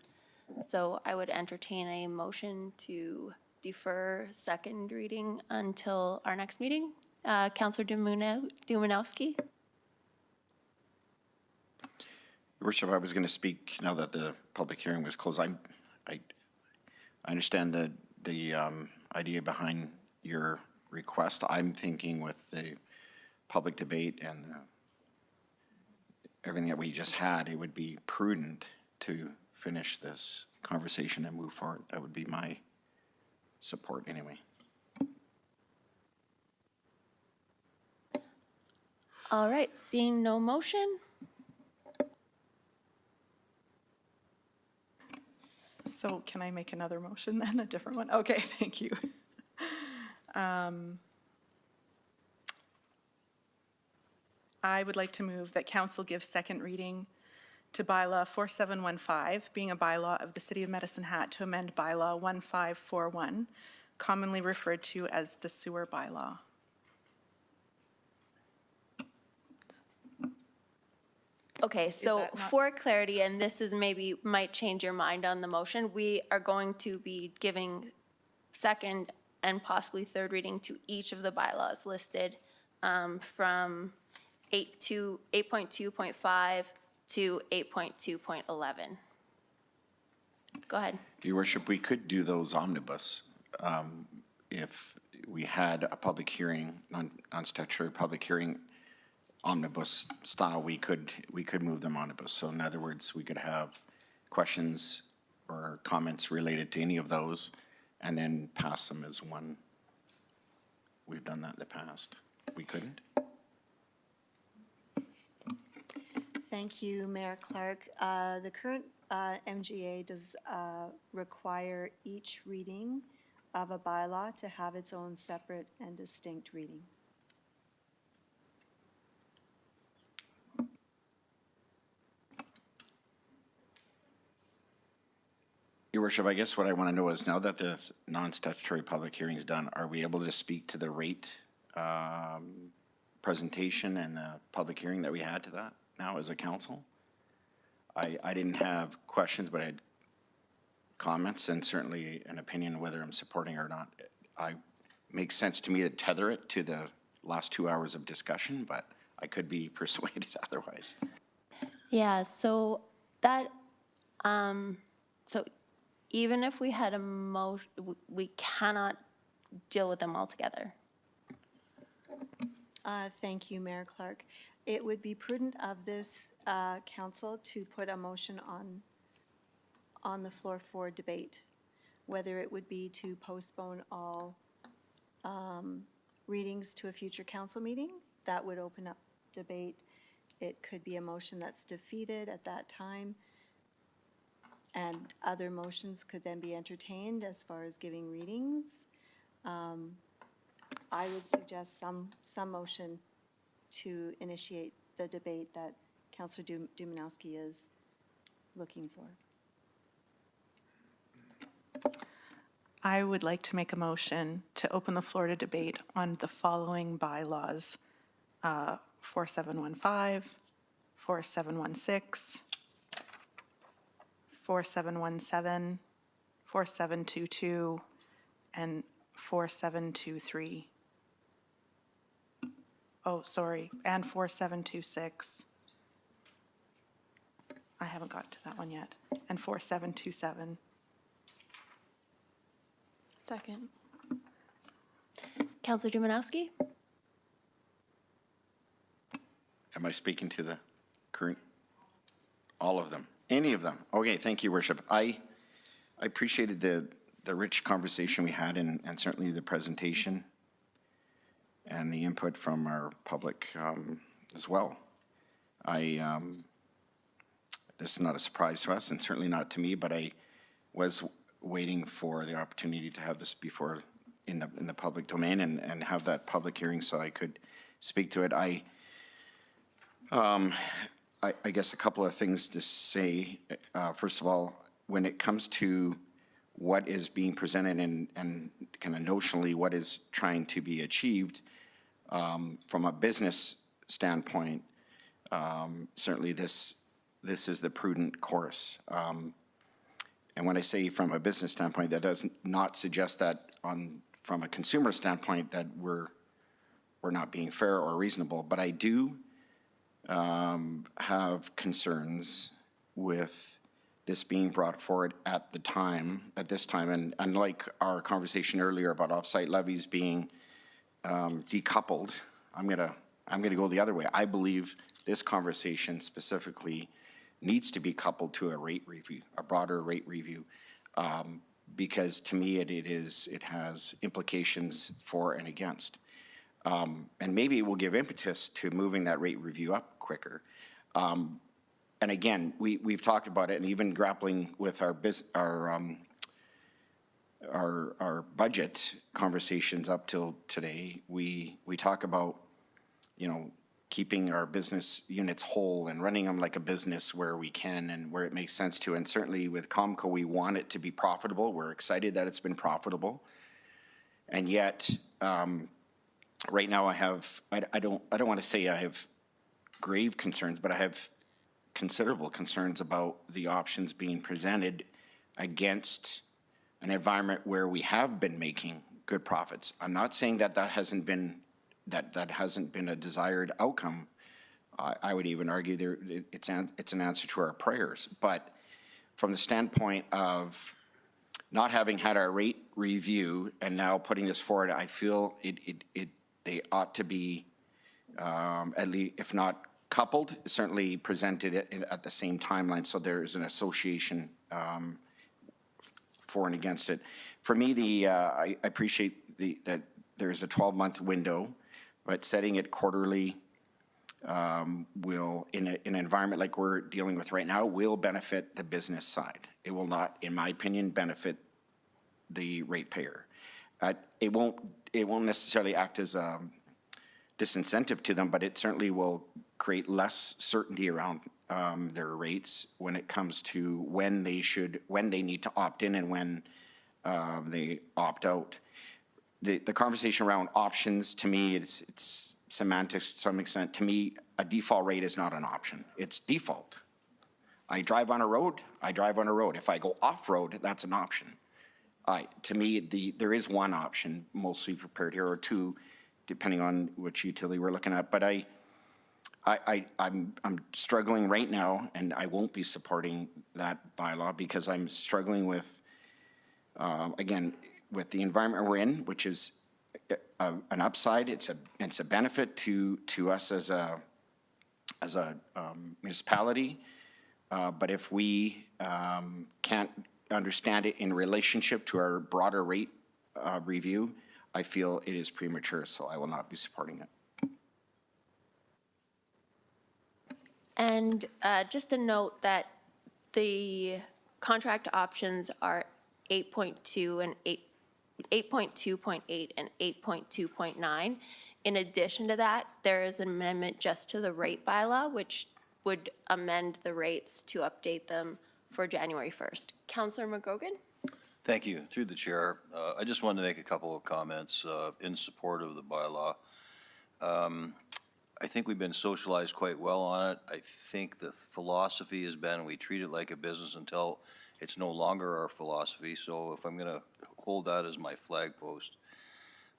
So I would entertain a motion to defer second reading until our next meeting. Councillor Dumanowski. Your Worship, I was going to speak now that the public hearing was closed. I understand the idea behind your request. I'm thinking with the public debate and everything that we just had, it would be prudent to finish this conversation and move forward. That would be my support anyway. All right, seeing no motion. So can I make another motion then, a different one? Okay, thank you. I would like to move that council give second reading to bylaw 4715, being a bylaw of the City of Medicine Hat to amend bylaw 1541, commonly referred to as the sewer bylaw. Okay, so for clarity, and this is maybe might change your mind on the motion, we are going to be giving second and possibly third reading to each of the bylaws listed from 8.2.5 to 8.2.11. Go ahead. Your Worship, we could do those omnibus if we had a public hearing, non-statutory public hearing omnibus style, we could move them omnibus. So in other words, we could have questions or comments related to any of those and then pass them as one. We've done that in the past. We couldn't? Thank you, Mayor Clark. The current MGA does require each reading of a bylaw to have its own separate and distinct reading. Your Worship, I guess what I want to know is now that the non-statutory public hearing is done, are we able to speak to the rate presentation and the public hearing that we had to that now as a council? I didn't have questions, but I had comments and certainly an opinion whether I'm supporting or not. It makes sense to me to tether it to the last 2 hours of discussion, but I could be persuaded otherwise. Yeah, so that, so even if we had a motion, we cannot deal with them all together. Thank you, Mayor Clark. It would be prudent of this council to put a motion on the floor for debate, whether it would be to postpone all readings to a future council meeting. That would open up debate. It could be a motion that's defeated at that time, and other motions could then be entertained as far as giving readings. I would suggest some motion to initiate the debate that Councillor Dumanowski is looking for. I would like to make a motion to open the floor to debate on the following bylaws: 4715, 4716, 4717, 4722, and 4723. and 4726. I haven't got to that one yet. And 4727. Second. Counselor Dumanowski? Am I speaking to the current, all of them? Any of them? Okay, thank you, Worship. I appreciated the rich conversation we had and certainly the presentation and the input from our public as well. This is not a surprise to us and certainly not to me, but I was waiting for the opportunity to have this before in the public domain and have that public hearing so I could speak to it. I guess a couple of things to say. First of all, when it comes to what is being presented and kind of notionally what is trying to be achieved from a business standpoint, certainly this is the prudent course. And when I say from a business standpoint, that does not suggest that from a consumer standpoint that we're not being fair or reasonable, but I do have concerns with this being brought forward at this time, and unlike our conversation earlier about off-site levies being decoupled, I'm gonna go the other way. I believe this conversation specifically needs to be coupled to a rate review, a broader rate review, because to me it has implications for and against. And maybe it will give impetus to moving that rate review up quicker. And again, we've talked about it, and even grappling with our budget conversations up till today, we talk about, keeping our business units whole and running them like a business where we can and where it makes sense to. And certainly with Comco, we want it to be profitable. We're excited that it's been profitable. And yet, right now I don't want to say I have grave concerns, but I have considerable concerns about the options being presented against an environment where we have been making good profits. I'm not saying that hasn't been a desired outcome. I would even argue it's an answer to our prayers. But from the standpoint of not having had our rate review and now putting this forward, I feel they ought to be at least, if not coupled, certainly presented at the same timeline, so there is an association for and against it. For me, I appreciate that there is a 12-month window, but setting it quarterly will, in an environment like we're dealing with right now, will benefit the business side. It will not, in my opinion, benefit the ratepayer. It won't necessarily act as a disincentive to them, but it certainly will create less certainty around their rates when it comes to when they need to opt in and when they opt out. The conversation around options, to me, it's semantics to some extent. To me, a default rate is not an option. It's default. I drive on a road. If I go off-road, that's an option. To me, there is one option mostly prepared here, or two, depending on which utility we're looking at. But I'm struggling right now, and I won't be supporting that bylaw because I'm struggling with, again, with the environment we're in, which is an upside. It's a benefit to us as a municipality. But if we can't understand it in relationship to our broader rate review, I feel it is premature, so I will not be supporting it. And just a note that the contract options are 8.2 and 8.2.8 and 8.2.9. In addition to that, there is an amendment just to the rate bylaw, which would amend the rates to update them for January 1st. Councillor McGogan? Thank you. Through the chair, I just wanted to make a couple of comments in support of the bylaw. I think we've been socialized quite well on it. I think the philosophy has been we treat it like a business until it's no longer our philosophy. So if I'm going to hold that as my flag post,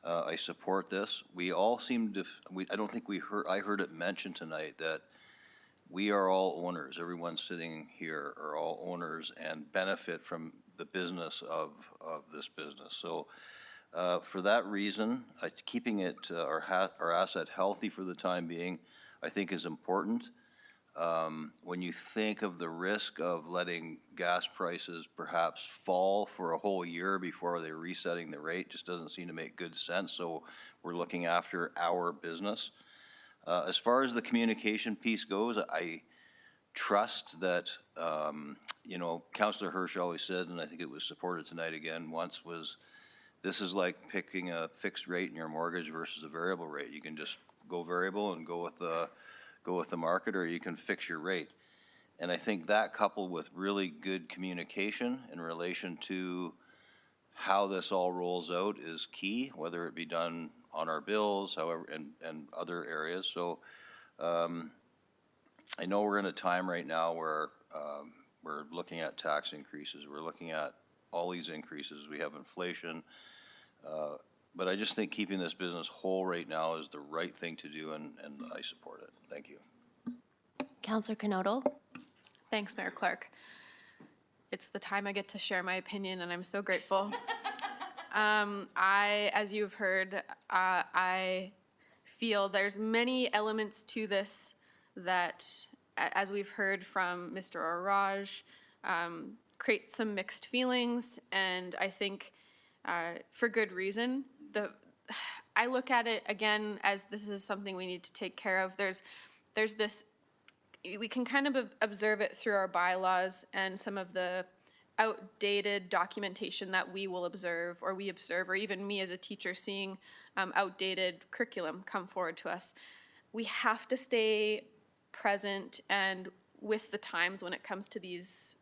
I support this. We all seem to, I don't think I heard it mentioned tonight that we are all owners. Everyone sitting here are all owners and benefit from the business of this business. So for that reason, keeping it, our asset healthy for the time being, I think is important. When you think of the risk of letting gas prices perhaps fall for a whole year before they're resetting the rate, just doesn't seem to make good sense. So we're looking after our business. As far as the communication piece goes, I trust that, you know, Councillor Hirsch always said, and I think it was supported tonight again once, was this is like picking a fixed rate in your mortgage versus a variable rate. You can just go variable and go with the market, or you can fix your rate. And I think that, coupled with really good communication in relation to how this all rolls out, is key, whether it be done on our bills, however, and other areas. So I know we're in a time right now where we're looking at tax increases. We're looking at all these increases. We have inflation. But I just think keeping this business whole right now is the right thing to do, and I support it. Thank you. Councillor Knodel. Thanks, Mayor Clark. It's the time I get to share my opinion, and I'm so grateful. As you've heard, I feel there's many elements to this that, as we've heard from Mr. Oraj, create some mixed feelings, and I think for good reason. I look at it again as this is something we need to take care of. There's this, we can kind of observe it through our bylaws and some of the outdated documentation that we will observe, or even me as a teacher seeing outdated curriculum come forward to us. We have to stay present and with the times when it comes to these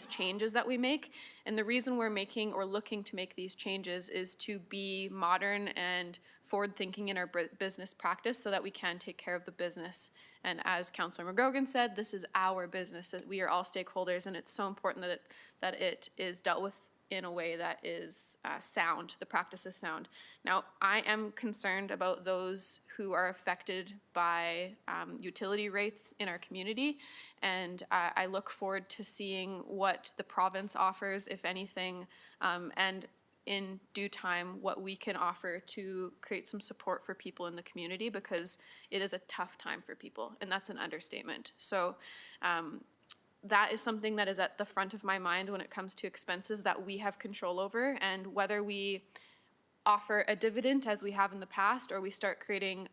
changes that we make. And the reason we're making or looking to make these changes is to be modern and forward-thinking in our business practice so that we can take care of the business. And as Councillor McGrogan said, this is our business. We are all stakeholders, and it's so important that it is dealt with in a way that is sound, the practice is sound. Now, I am concerned about those who are affected by utility rates in our community, and I look forward to seeing what the province offers, if anything, and in due time, what we can offer to create some support for people in the community, because it is a tough time for people, and that's an understatement. So, that is something that is at the front of my mind when it comes to expenses that we have control over, and whether we offer a dividend as we have in the past, or we start creating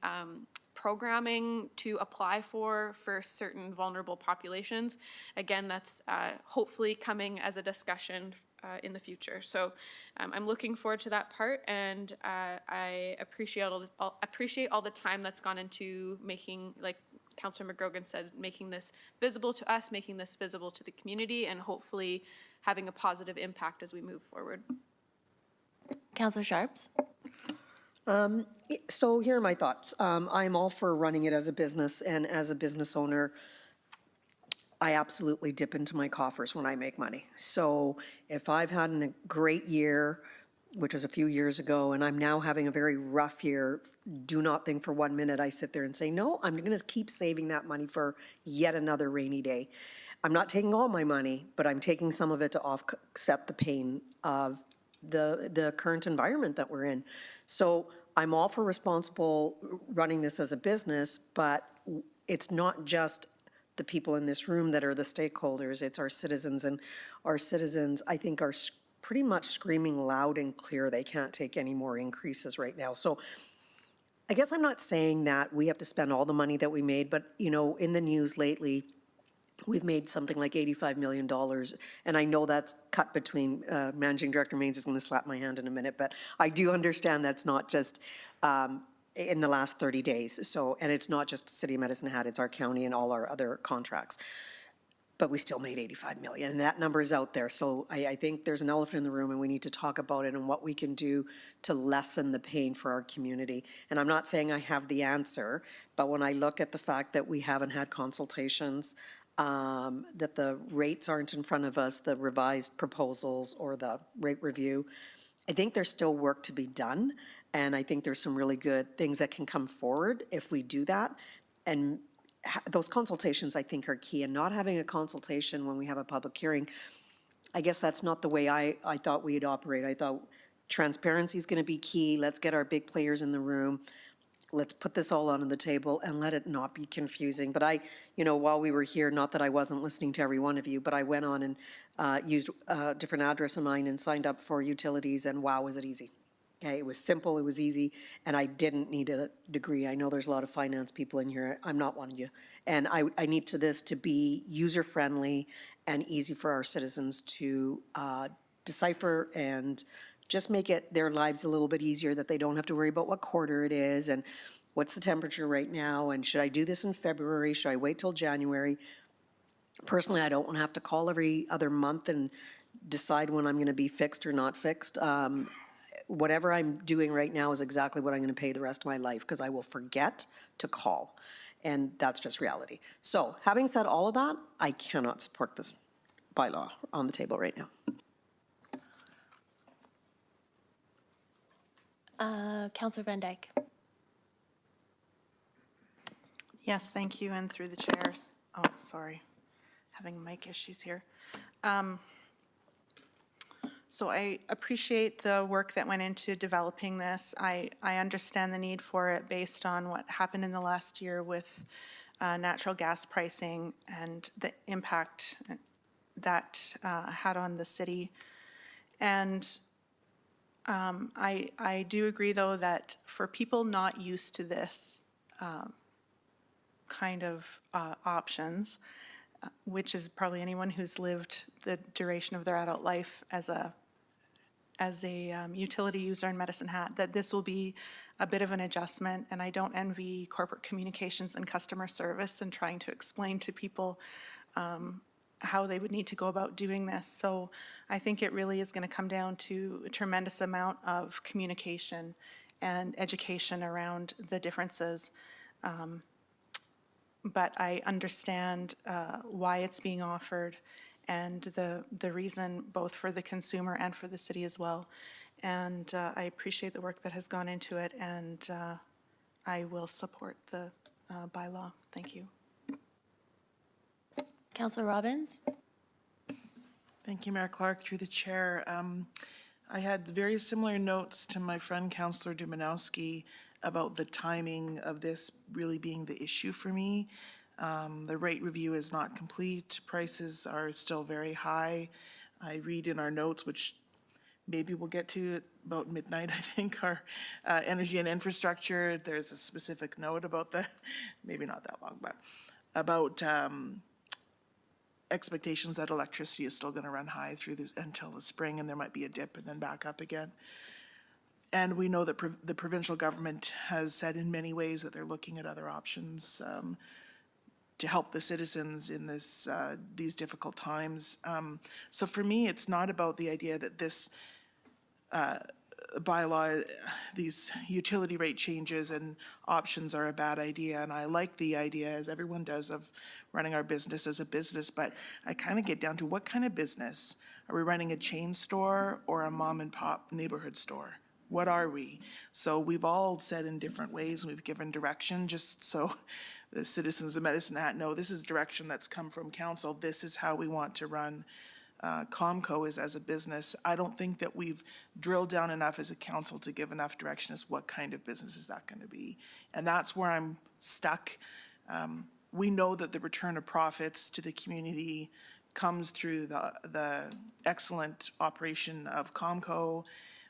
programming to apply for certain vulnerable populations. Again, that's hopefully coming as a discussion in the future. So I'm looking forward to that part, and I appreciate all the time that's gone into making, like Councillor McGrogan said, making this visible to us, making this visible to the community, and hopefully having a positive impact as we move forward. Councillor Sharps. So here are my thoughts. I'm all for running it as a business, and as a business owner, I absolutely dip into my coffers when I make money. So if I've had a great year, which was a few years ago, and I'm now having a very rough year, do not think for 1 minute I sit there and say, no, I'm going to keep saving that money for yet another rainy day. I'm not taking all my money, but I'm taking some of it to offset the pain of the current environment that we're in. So I'm all for responsible running this as a business, but it's not just the people in this room that are the stakeholders, it's our citizens, and our citizens, I think, are pretty much screaming loud and clear they can't take any more increases right now. So I guess I'm not saying that we have to spend all the money that we made, but, you know, in the news lately, we've made something like $85 million, and I know that's cut between, Managing Director Maines is going to slap my hand in a minute, but I do understand that's not just in the last 30 days. So, and it's not just City of Medicine Hat, it's our county and all our other contracts. But we still made $85 million, and that number is out there. So I think there's an elephant in the room, and we need to talk about it and what we can do to lessen the pain for our community. And I'm not saying I have the answer, but when I look at the fact that we haven't had consultations, that the rates aren't in front of us, the revised proposals or the rate review, I think there's still work to be done. And I think there's some really good things that can come forward if we do that. And those consultations, I think, are key. And not having a consultation when we have a public hearing, I guess that's not the way I thought we'd operate. I thought transparency is going to be key. Let's get our big players in the room. Let's put this all on the table and let it not be confusing. But while we were here, not that I wasn't listening to every one of you, but I went on and used a different address of mine and signed up for utilities, and wow, was it easy. Okay, it was simple, it was easy, and I didn't need a degree. I know there's a lot of finance people in here. I'm not one of you. And I need this to be user-friendly and easy for our citizens to decipher and just make their lives a little bit easier, that they don't have to worry about what quarter it is and what's the temperature right now, and should I do this in February? Should I wait till January? Personally, I don't want to have to call every other month and decide when I'm going to be fixed or not fixed. Whatever I'm doing right now is exactly what I'm going to pay the rest of my life, because I will forget to call. And that's just reality. So having said all of that, I cannot support this bylaw on the table right now. Councillor Van Dyke. Yes, thank you, and through the chairs. Oh, sorry, having mic issues here. So I appreciate the work that went into developing this. I understand the need for it based on what happened in the last year with natural gas pricing and the impact that had on the city. And I do agree, though, that for people not used to this kind of options, which is probably anyone who's lived the duration of their adult life as a utility user in Medicine Hat, that this will be a bit of an adjustment. And I don't envy corporate communications and customer service and trying to explain to people how they would need to go about doing this. So I think it really is going to come down to a tremendous amount of communication and education around the differences. But I understand why it's being offered and the reason, both for the consumer and for the city as well. And I appreciate the work that has gone into it, and I will support the bylaw. Thank you. Councillor Robbins. Thank you, Mayor Clark. Through the chair, I had very similar notes to my friend Councillor Dumanowski about the timing of this really being the issue for me. The rate review is not complete. Prices are still very high. I read in our notes, which maybe we'll get to about midnight, I think, our energy and infrastructure. There's a specific note about the, maybe not that long, but about expectations that electricity is still going to run high through this until the spring, and there might be a dip and then back up again. And we know that the provincial government has said in many ways that they're looking at other options to help the citizens in this these difficult times. So for me, it's not about the idea that this bylaw, these utility rate changes and options are a bad idea. And I like the idea, as everyone does, of running our business as a business, but I kind of get down to what kind of business? Are we running a chain store or a mom and pop neighborhood store? What are we? So we've all said in different ways, and we've given direction, just so the citizens of Medicine Hat know this is direction that's come from council. This is how we want to run Comco is as a business. I don't think that we've drilled down enough as a council to give enough direction as what kind of business is that going to be. And that's where I'm stuck. We know that the return of profits to the community comes through the excellent operation of Comco,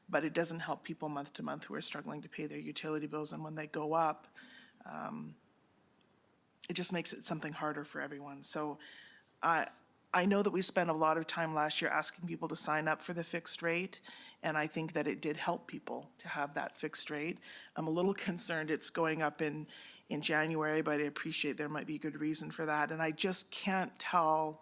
but it doesn't help people month to month who are struggling to pay their utility bills. And when they go up, it just makes it something harder for everyone. So I know that we spent a lot of time last year asking people to sign up for the fixed rate, and I think that it did help people to have that fixed rate. I'm a little concerned it's going up in January, but I appreciate there might be a good reason for that. And I just can't tell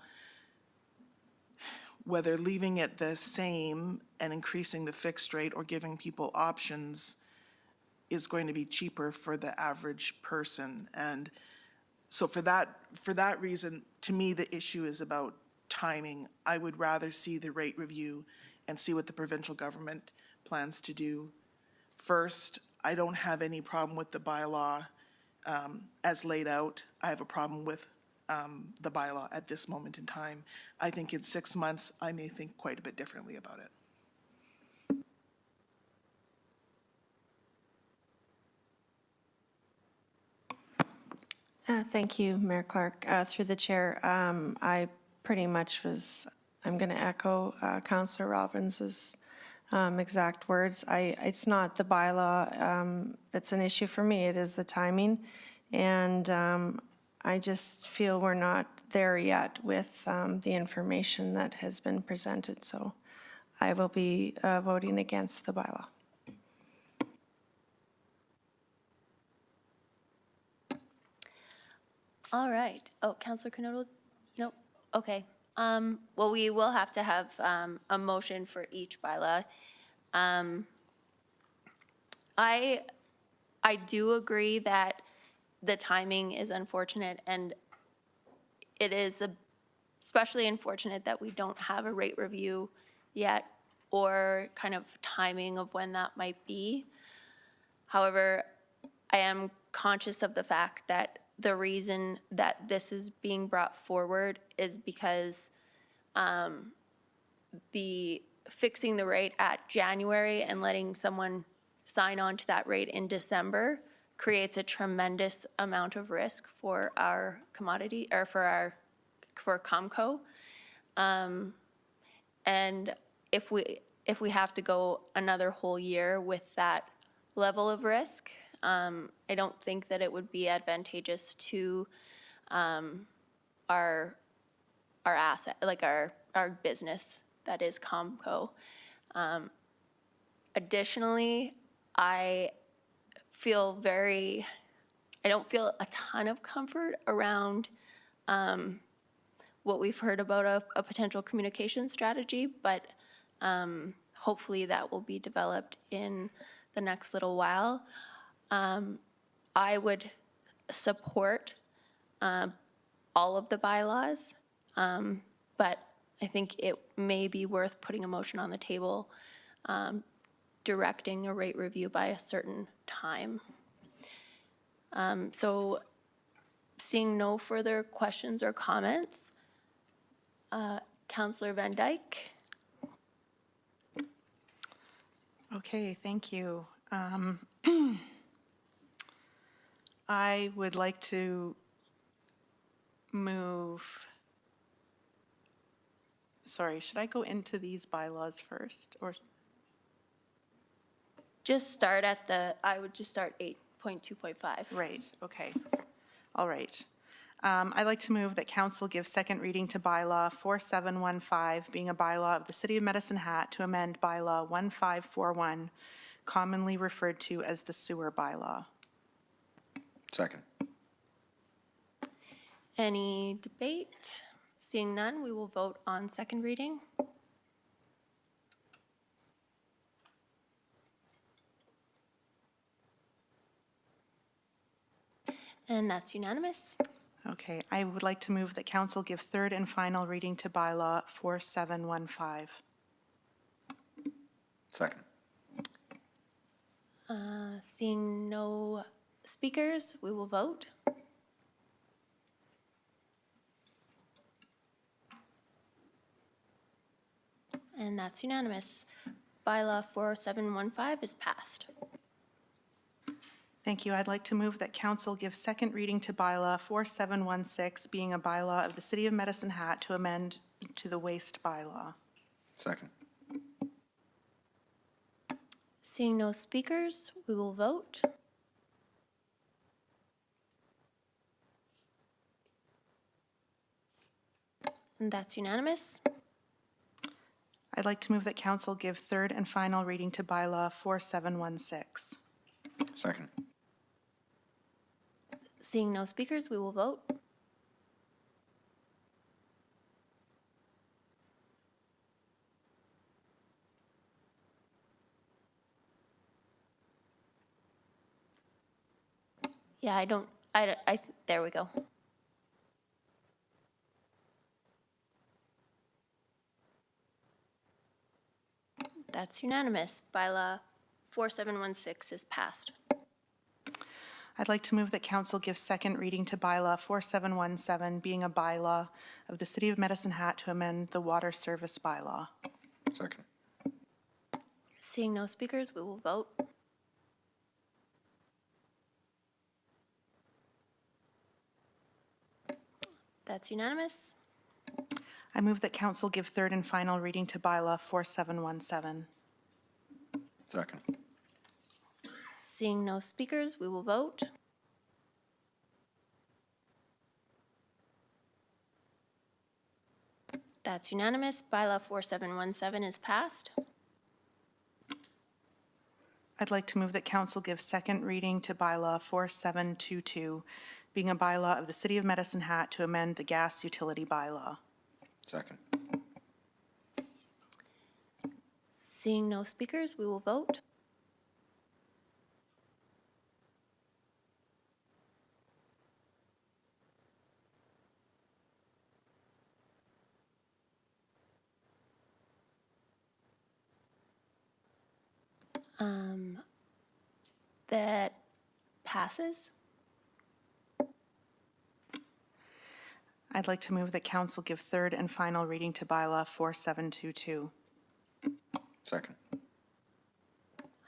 whether leaving it the same and increasing the fixed rate or giving people options is going to be cheaper for the average person. And so for that reason, to me, the issue is about timing. I would rather see the rate review and see what the provincial government plans to do First, I don't have any problem with the bylaw as laid out. I have a problem with the bylaw at this moment in time. I think in 6 months, I may think quite a bit differently about it. Thank you, Mayor Clark. Through the chair, I pretty much I'm going to echo Councillor Robbins's exact words. It's not the bylaw that's an issue for me, it is the timing. And I just feel we're not there yet with the information that has been presented. So I will be voting against the bylaw. All right. Oh, Councillor Kernodle? Nope. Okay. Well, we will have to have a motion for each bylaw. I do agree that the timing is unfortunate, and it is especially unfortunate that we don't have a rate review yet, or kind of timing of when that might be. However, I am conscious of the fact that the reason that this is being brought forward is because the fixing the rate at January and letting someone sign on to that rate in December creates a tremendous amount of risk for our commodity, or for Comco. And if we have to go another whole year with that level of risk, I don't think that it would be advantageous to our asset, like our business that is Comco. Additionally, I don't feel a ton of comfort around what we've heard about a potential communication strategy, but hopefully that will be developed in the next little while. I would support all of the bylaws, but I think it may be worth putting a motion on the table directing a rate review by a certain time. So seeing no further questions or comments, Councillor Van Dyke. Okay, thank you. I would like to move, sorry, should I go into these bylaws first, or? Just start I would just start 8.2.5. Right, okay. All right. I'd like to move that council give second reading to bylaw 4715, being a bylaw of the City of Medicine Hat to amend bylaw 1541, commonly referred to as the sewer bylaw. Second. Any debate? Seeing none, we will vote on second reading. And that's unanimous. Okay, I would like to move that council give third and final reading to bylaw 4715. Second. Seeing no speakers, we will vote. And that's unanimous. Bylaw 4715 is passed. Thank you. I'd like to move that council give second reading to bylaw 4716, being a bylaw of the City of Medicine Hat to amend to the waste bylaw. Second. Seeing no speakers, we will vote. And that's unanimous. I'd like to move that council give third and final reading to bylaw 4716. Second. Seeing no speakers, we will vote. Yeah, there we go. That's unanimous. Bylaw 4716 is passed. I'd like to move that council give second reading to bylaw 4717, being a bylaw of the City of Medicine Hat to amend the water service bylaw. Second. Seeing no speakers, we will vote. That's unanimous. I move that council give third and final reading to bylaw 4717. Second. Seeing no speakers, we will vote. That's unanimous. Bylaw 4717 is passed. I'd like to move that council give second reading to bylaw 4722, being a bylaw of the City of Medicine Hat to amend the gas utility bylaw. Second. Seeing no speakers, we will vote. That passes. I'd like to move that council give third and final reading to bylaw 4722. Second.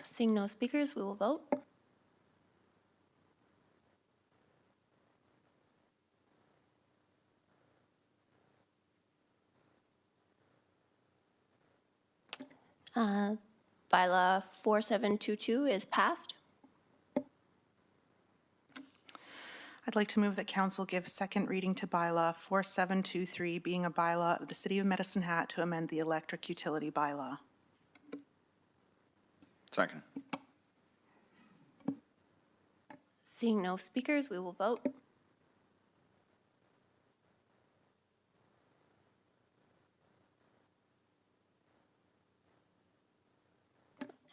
Seeing no speakers, we will vote. Bylaw 4722 is passed. I'd like to move that council give second reading to bylaw 4723, being a bylaw of the City of Medicine Hat to amend the electric utility bylaw. Second. Seeing no speakers, we will vote.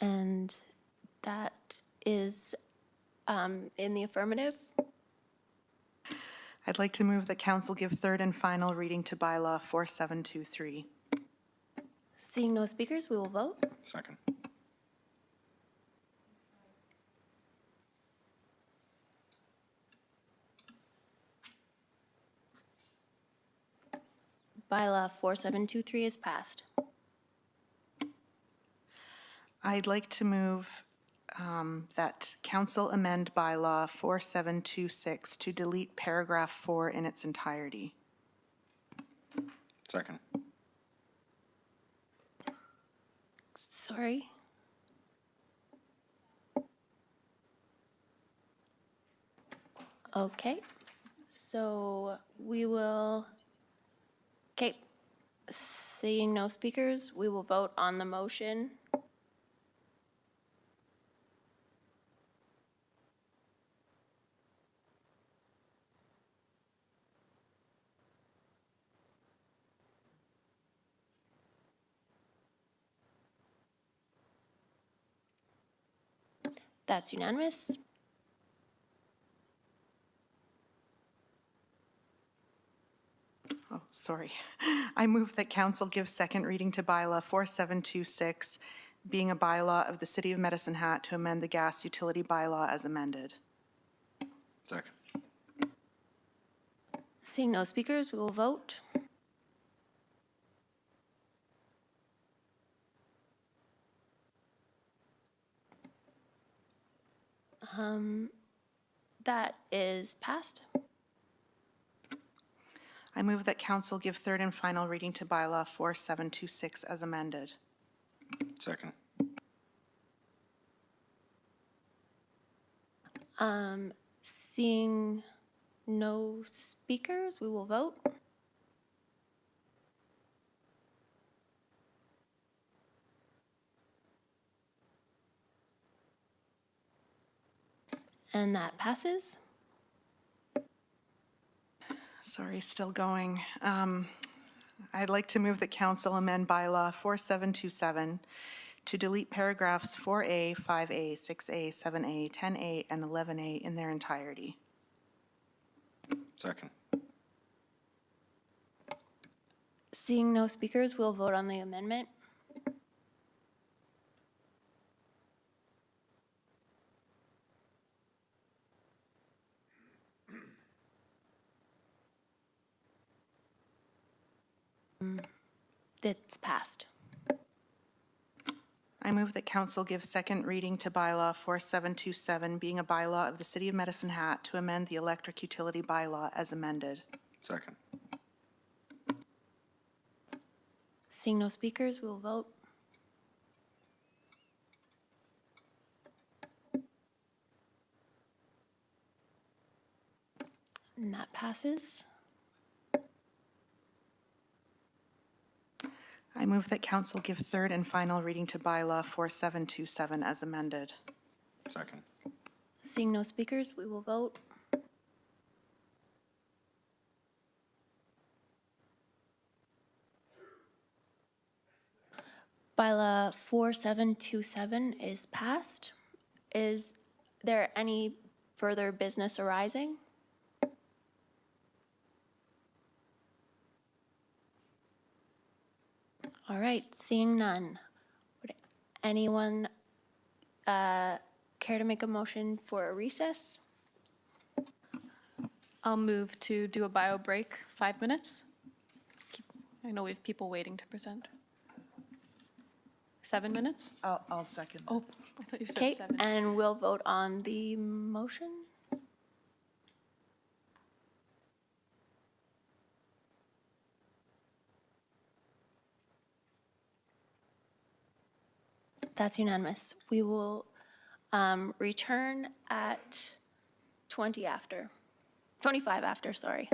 And that is in the affirmative. I'd like to move that council give third and final reading to bylaw 4723. Seeing no speakers, we will vote. Second. Bylaw 4723 is passed. I'd like to move that council amend bylaw 4726 to delete paragraph 4 in its entirety. Second. Sorry. Okay, so we will, okay, seeing no speakers, we will vote on the motion. That's unanimous. Oh, sorry. I move that council give second reading to bylaw 4726, being a bylaw of the City of Medicine Hat to amend the gas utility bylaw as amended. Second. Seeing no speakers, we will vote. That is passed. I move that council give third and final reading to bylaw 4726 as amended. Second. Seeing no speakers, we will vote. And that passes. Sorry, still going. I'd like to move that council amend bylaw 4727 to delete paragraphs 4A, 5A, 6A, 7A, 10A, and 11A in their entirety. Second. Seeing no speakers, we'll vote on the amendment. It's passed. I move that council give second reading to bylaw 4727, being a bylaw of the City of Medicine Hat to amend the electric utility bylaw as amended. Second. Seeing no speakers, we will vote. And that passes. I move that council give third and final reading to bylaw 4727 as amended. Second. Seeing no speakers, we will vote. Bylaw 4727 is passed. Is there any further business arising? All right, seeing none. Would anyone care to make a motion for a recess? I'll move to do a bio break, 5 minutes. I know we have people waiting to present. 7 minutes? I'll second that. Oh, I thought you said Okay, 7. and we'll vote on the motion. That's unanimous. We will return at 25 after, sorry.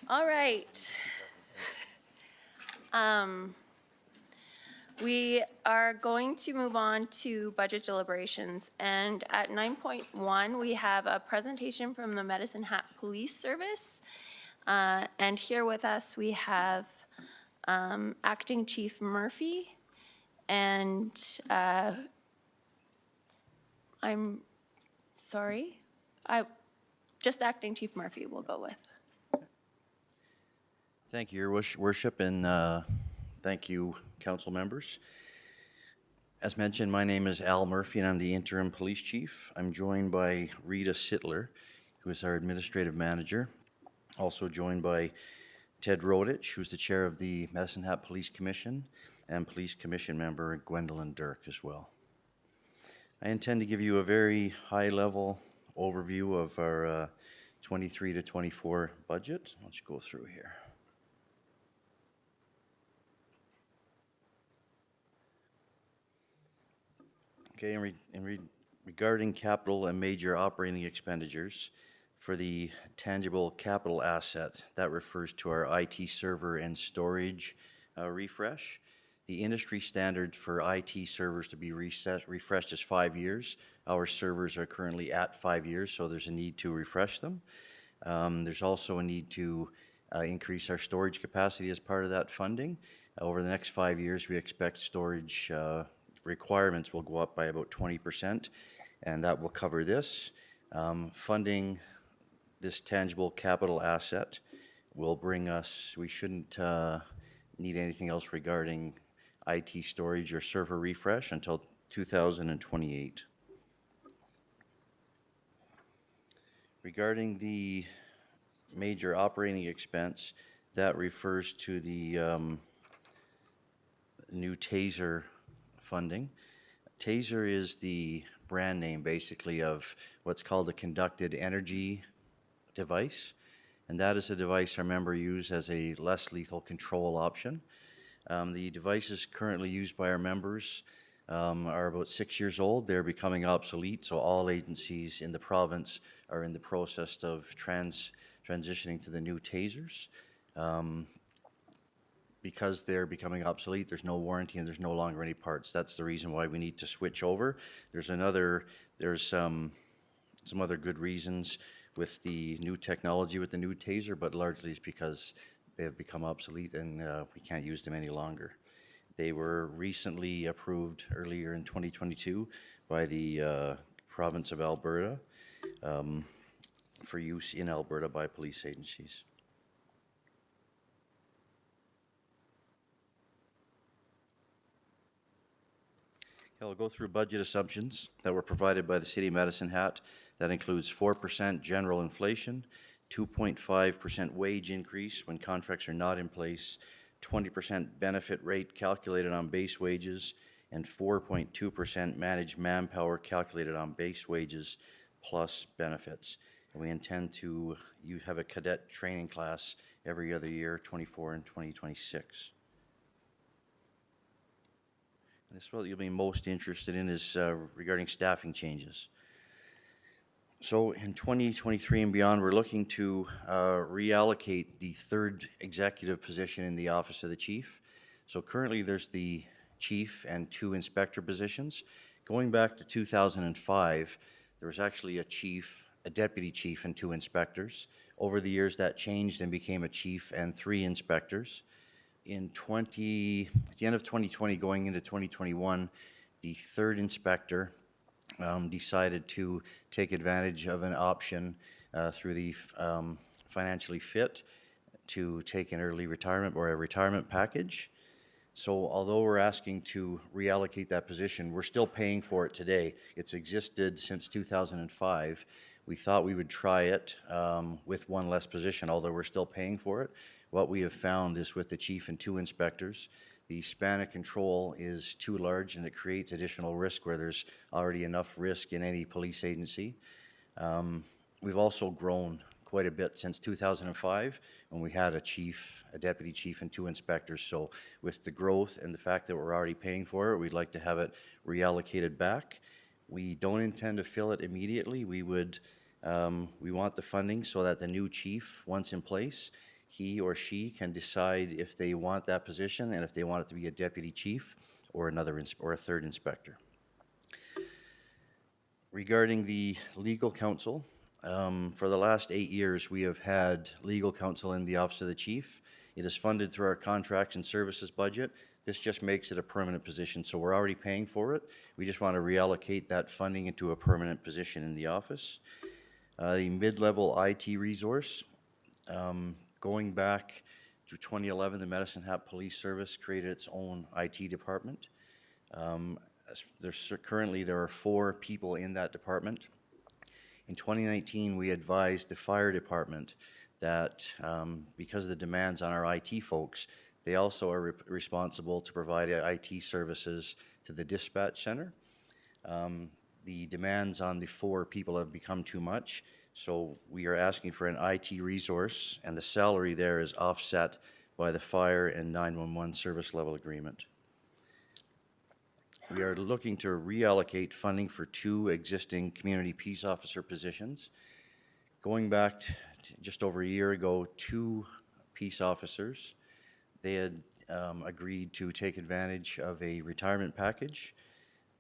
All right. We are going to move on to budget deliberations. And at 9.1, we have a presentation from the Medicine Hat Police Service. And here with us, we have Acting Chief Murphy and I'm sorry, just Acting Chief Murphy we'll go with. Thank you, Your Worship, and thank you, council members. As mentioned, my name is Al Murphy, and I'm the interim police chief. I'm joined by Rita Sittler, who is our administrative manager. Also joined by Ted Rodich, who's the chair of the Medicine Hat Police Commission, and Police Commission member Gwendolyn Dirk as well. I intend to give you a very high-level overview of our 23 to 24 budget. Let's go through here. Okay, regarding capital and major operating expenditures, for the tangible capital asset, that refers to our IT server and storage refresh. The industry standard for IT servers to be refreshed is 5 years. Our servers are currently at 5 years, so there's a need to refresh them. There's also a need to increase our storage capacity as part of that funding. Over the next 5 years, we expect storage requirements will go up by about 20%, and that will cover this. Funding this tangible capital asset will bring us, we shouldn't need anything else regarding IT storage or server refresh until 2028. Regarding the major operating expense, that refers to the new TASER funding. TASER is the brand name basically of what's called a conducted energy device, and that is a device our members use as a less lethal control option. The devices currently used by our members are about 6 years old. They're becoming obsolete, so all agencies in the province are in the process of transitioning to the new TASERs. Because they're becoming obsolete, there's no warranty and there's no longer any parts. That's the reason why we need to switch over. There's some other good reasons with the new technology with the new TASER, but largely it's because they have become obsolete and we can't use them any longer. They were recently approved earlier in 2022 by the province of Alberta for use in Alberta by police agencies. I'll go through budget assumptions that were provided by the City of Medicine Hat. That includes 4% general inflation, 2.5% wage increase when contracts are not in place, 20% benefit rate calculated on base wages, and 4.2% managed manpower calculated on base wages plus benefits. And we intend to have a cadet training class every other year, 24 and 2026. This is what you'll be most interested in is regarding staffing changes. So in 2023 and beyond, we're looking to reallocate the third executive position in the Office of the Chief. So currently there's the chief and 2 inspector positions. Going back to 2005, there was actually a chief, a deputy chief, and 2 inspectors. Over the years that changed and became a chief and 3 inspectors. At the end of 2020, going into 2021, the 3rd inspector decided to take advantage of an option through the financially fit to take an early retirement or a retirement package. So although we're asking to reallocate that position, we're still paying for it today. It's existed since 2005. We thought we would try it with 1 less position, although we're still paying for it. What we have found is with the chief and 2 inspectors, the span of control is too large and it creates additional risk where there's already enough risk in any police agency. We've also grown quite a bit since 2005 when we had a chief, a deputy chief, and 2 inspectors. So with the growth and the fact that we're already paying for it, we'd like to have it reallocated back. We don't intend to fill it immediately. We would, we want the funding so that the new chief, once in place, he or she can decide if they want that position and if they want it to be a deputy chief or or a third inspector. Regarding the legal counsel, for the last 8 years, we have had legal counsel in the Office of the Chief. It is funded through our contracts and services budget. This just makes it a permanent position, so we're already paying for it. We just want to reallocate that funding into a permanent position in the office. The mid-level IT resource, going back to 2011, the Medicine Hat Police Service created its own IT department. Currently, there are 4 people in that department. In 2019, we advised the fire department that because of the demands on our IT folks, they also are responsible to provide IT services to the dispatch center. The demands on the 4 people have become too much, so we are asking for an IT resource, and the salary there is offset by the fire and 911 service level agreement. We are looking to reallocate funding for 2 existing community peace officer positions. Going back to just over a year ago, 2 peace officers, they had agreed to take advantage of a retirement package.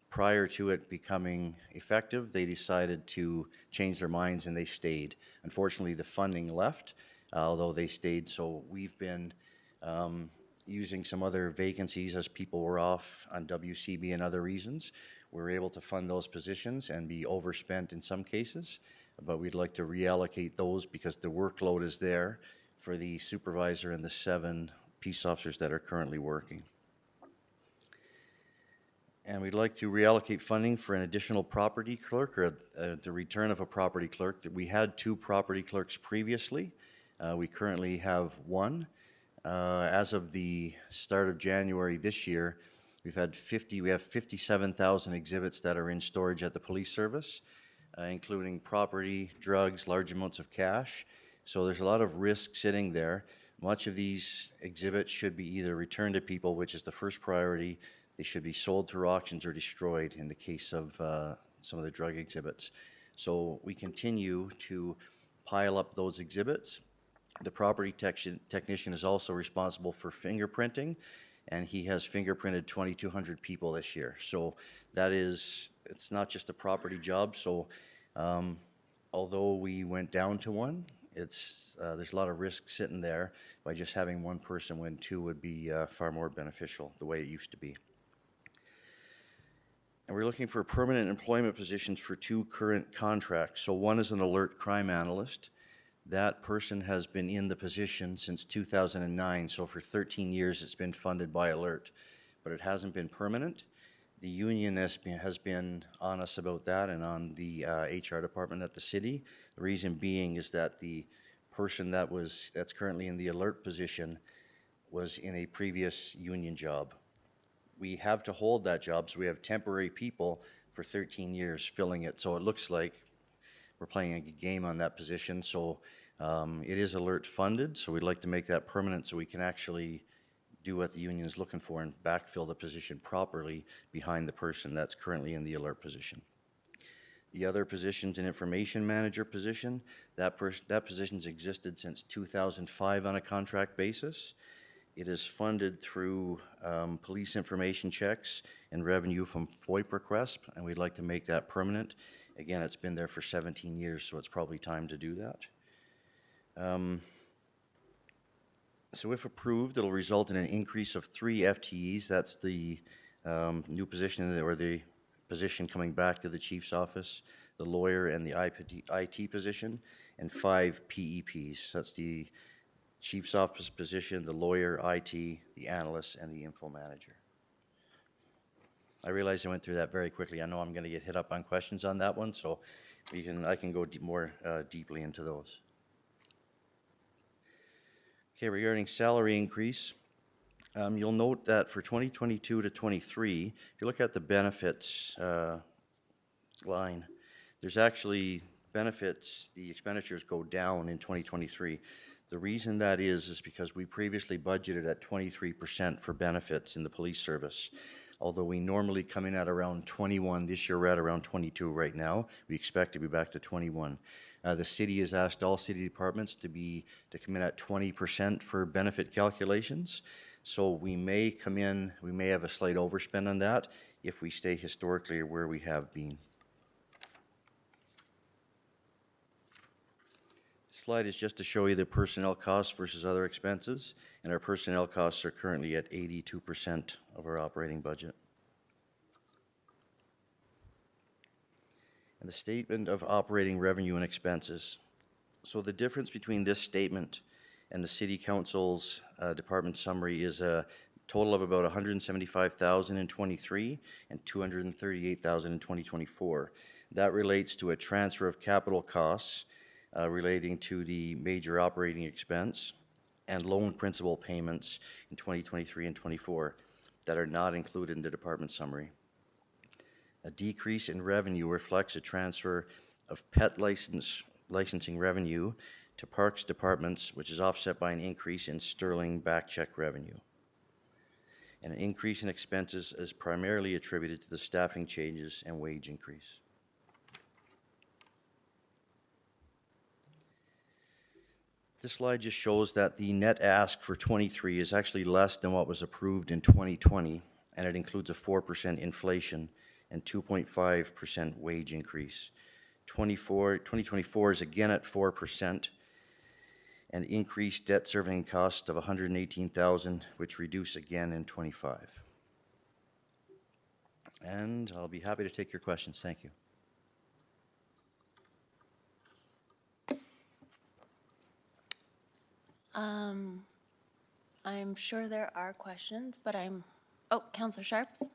Prior to it becoming effective, they decided to change their minds and they stayed. Unfortunately, the funding left, although they stayed, so we've been using some other vacancies as people were off on WCB and other reasons. We were able to fund those positions and be overspent in some cases, but we'd like to reallocate those because the workload is there for the supervisor and the 7 peace officers that are currently working. And we'd like to reallocate funding for an additional property clerk, or the return of a property clerk. We had 2 property clerks previously. We currently have 1. As of the start of January this year, we have 57,000 exhibits that are in storage at the police service, including property, drugs, large amounts of cash. So there's a lot of risk sitting there. Much of these exhibits should be either returned to people, which is the first priority. They should be sold through auctions or destroyed in the case of some of the drug exhibits. So we continue to pile up those exhibits. The property technician is also responsible for fingerprinting, and he has fingerprinted 2,200 people this year. So that is, it's not just a property job. So although we went down to 1, there's a lot of risk sitting there by just having 1 person when 2 would be far more beneficial the way it used to be. And we're looking for permanent employment positions for 2 current contracts. So one is an alert crime analyst. That person has been in the position since 2009, so for 13 years it's been funded by Alert, but it hasn't been permanent. The union has been on us about that and on the HR department at the city. The reason being is that the person that's currently in the Alert position was in a previous union job. We have to hold that job, so we have temporary people for 13 years filling it, so it looks like we're playing a game on that position. So it is Alert funded, so we'd like to make that permanent so we can actually do what the union is looking for and backfill the position properly behind the person that's currently in the Alert position. The other position's an information manager position. That position's existed since 2005 on a contract basis. It is funded through police information checks and revenue from FOIP requests, and we'd like to make that permanent. Again, it's been there for 17 years, so it's probably time to do that. So if approved, it'll result in an increase of 3 FTEs. That's the new position, or the position coming back to the chief's office, the lawyer and the IT position, and 5 PEPs. That's the chief's office position, the lawyer, IT, the analyst, and the info manager. I realize I went through that very quickly. I know I'm going to get hit up on questions on that one, so I can go more deeply into those. Okay, regarding salary increase, you'll note that for 2022 to 23, if you look at the benefits line, there's actually benefits, the expenditures go down in 2023. The reason that is because we previously budgeted at 23% for benefits in the police service. Although we normally come in at around 21, this year we're at around 22 right now. We expect to be back to 21. The city has asked all city departments to come in at 20% for benefit calculations. So we may come in, we may have a slight overspend on that if we stay historically where we have been. This slide is just to show you the personnel costs versus other expenses, and our personnel costs are currently at 82% of our operating budget. And the statement of operating revenue and expenses. So the difference between this statement and the City Council's department summary is a total of about $175,000 in 23 and $238,000 in 2024. That relates to a transfer of capital costs relating to the major operating expense and loan principal payments in 2023 and 24 that are not included in the department summary. A decrease in revenue reflects a transfer of pet licensing revenue to Parks departments, which is offset by an increase in Sterling back check revenue. And an increase in expenses is primarily attributed to the staffing changes and wage increase. This slide just shows that the net ask for 23 is actually less than what was approved in 2020, and it includes a 4% inflation and 2.5% wage increase. 2024 is again at 4%, and increased debt serving cost of $118,000, which reduce again in 25. And I'll be happy to take your questions. Thank you. I'm sure there are questions, but Councillor Sharps?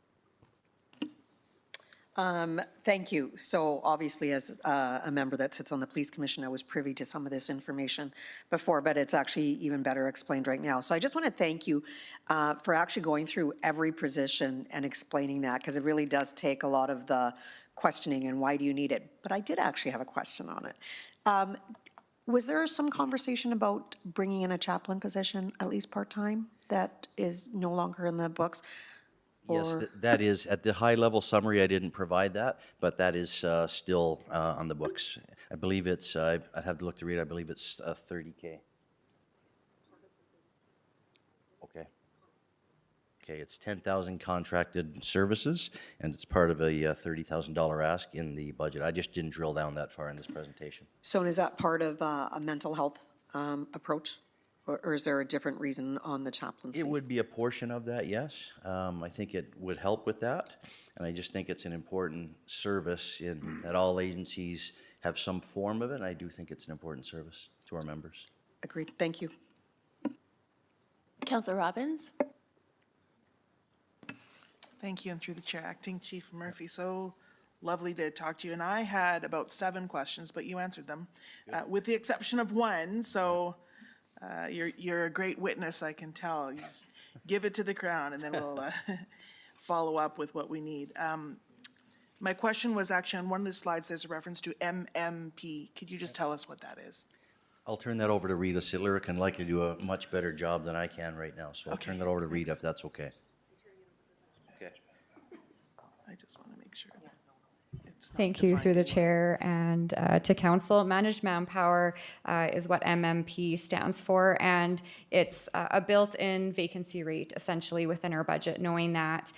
Thank you. So obviously, as a member that sits on the Police Commission, I was privy to some of this information before, but it's actually even better explained right now. So I just want to thank you for actually going through every position and explaining that, because it really does take a lot of the questioning and why do you need it. But I did actually have a question on it. Was there some conversation about bringing in a chaplain position, at least part-time, that is no longer in the books? Yes, that is, at the high-level summary, I didn't provide that, but that is still on the books. I believe it's, I'd have to look to read, I believe it's $30K. Okay. Okay, it's 10,000 contracted services, and it's part of a $30,000 ask in the budget. I just didn't drill down that far in this presentation. So is that part of a mental health approach? Or is there a different reason on the chaplaincy? It would be a portion of that, yes. I think it would help with that. And I just think it's an important service in that all agencies have some form of it. And I do think it's an important service to our members. Agreed. Thank you. Councillor Robbins? Thank you, and through the chair, Acting Chief Murphy. So lovely to talk to you. And I had about 7 questions, but you answered them, with the exception of one. So you're a great witness, I can tell. You just give it to the Crown, and then we'll follow up with what we need. My question was actually on one of the slides, there's a reference to MMP. Could you just tell us what that is? I'll turn that over to Rita Sidler, who can likely do a much better job than I can right now. So I'll turn that over to Rita if that's okay. Okay. I just want to make sure. Thank you through the chair and to council. Managed manpower is what MMP stands for, and it's a built-in vacancy rate essentially within our budget, knowing that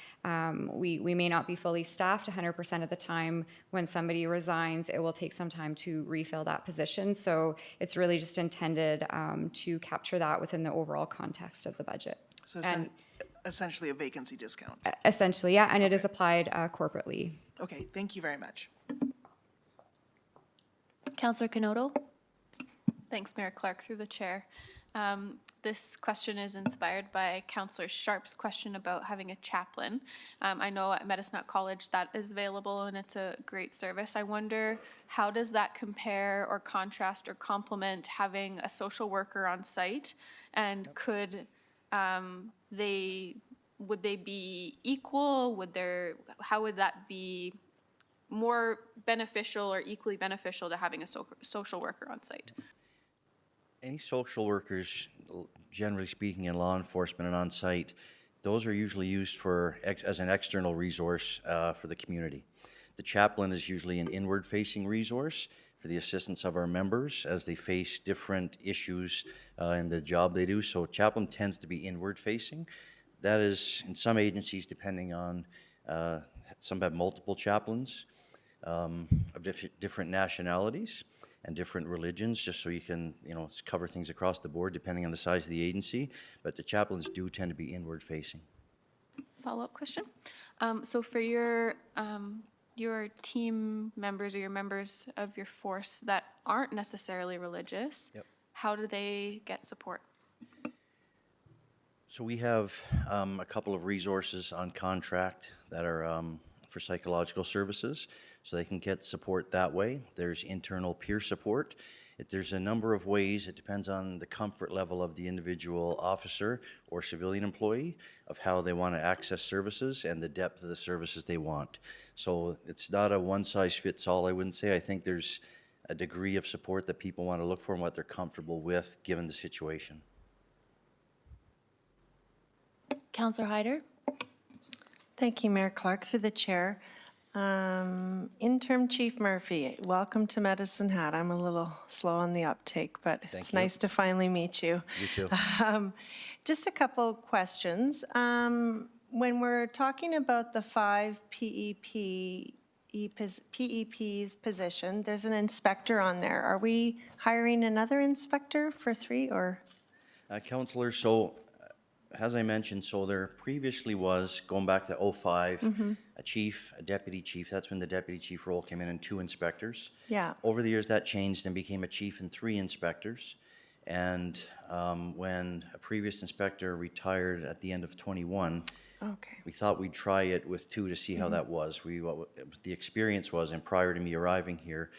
we may not be fully staffed 100% of the time. When somebody resigns, it will take some time to refill that position. So it's really just intended to capture that within the overall context of the budget. So essentially a vacancy discount. Essentially, yeah, and it is applied corporately. Okay, thank you very much. Councillor Canoto? Thanks, Mayor Clark, through the chair. This question is inspired by Councillor Sharp's question about having a chaplain. I know at Medicine College that is available and it's a great service. I wonder, how does that compare or contrast or complement having a social worker on site? And would they be equal? How would that be more beneficial or equally beneficial to having a social worker on site? Any social workers, generally speaking, in law enforcement and on site, Those are usually used for, as an external resource for the community. The chaplain is usually an inward-facing resource for the assistance of our members as they face different issues in the job they do. So chaplain tends to be inward-facing. That is, in some agencies, depending on, some have multiple chaplains of different nationalities and different religions, just so you can, cover things across the board depending on the size of the agency. But the chaplains do tend to be inward-facing. Follow-up question. So for your team members or your members of your force that aren't necessarily religious, how do they get support? So we have a couple of resources on contract that are for psychological services, so they can get support that way. There's internal peer support. There's a number of ways. It depends on the comfort level of the individual officer or civilian employee of how they want to access services and the depth of the services they want. So it's not a one-size-fits-all, I wouldn't say. I think there's a degree of support that people want to look for and what they're comfortable with given the situation. Councillor Hyder? Thank you, Mayor Clark, through the chair. Interim Chief Murphy, welcome to Medicine Hat. I'm a little slow on the uptake, but it's nice to finally meet you. You too. Just a couple questions. When we're talking about the 5 PEP's position, there's an inspector on there. Are we hiring another inspector for 3 or? Councillor, so as I mentioned, so there previously was, going back to 05, a chief, a deputy chief. That's when the deputy chief role came in, and 2 inspectors. Yeah. Over the years, that changed and became a chief and 3 inspectors. And when a previous inspector retired at the end of 21, we thought we'd try it with 2 to see how that was. The experience was, and prior to me arriving here,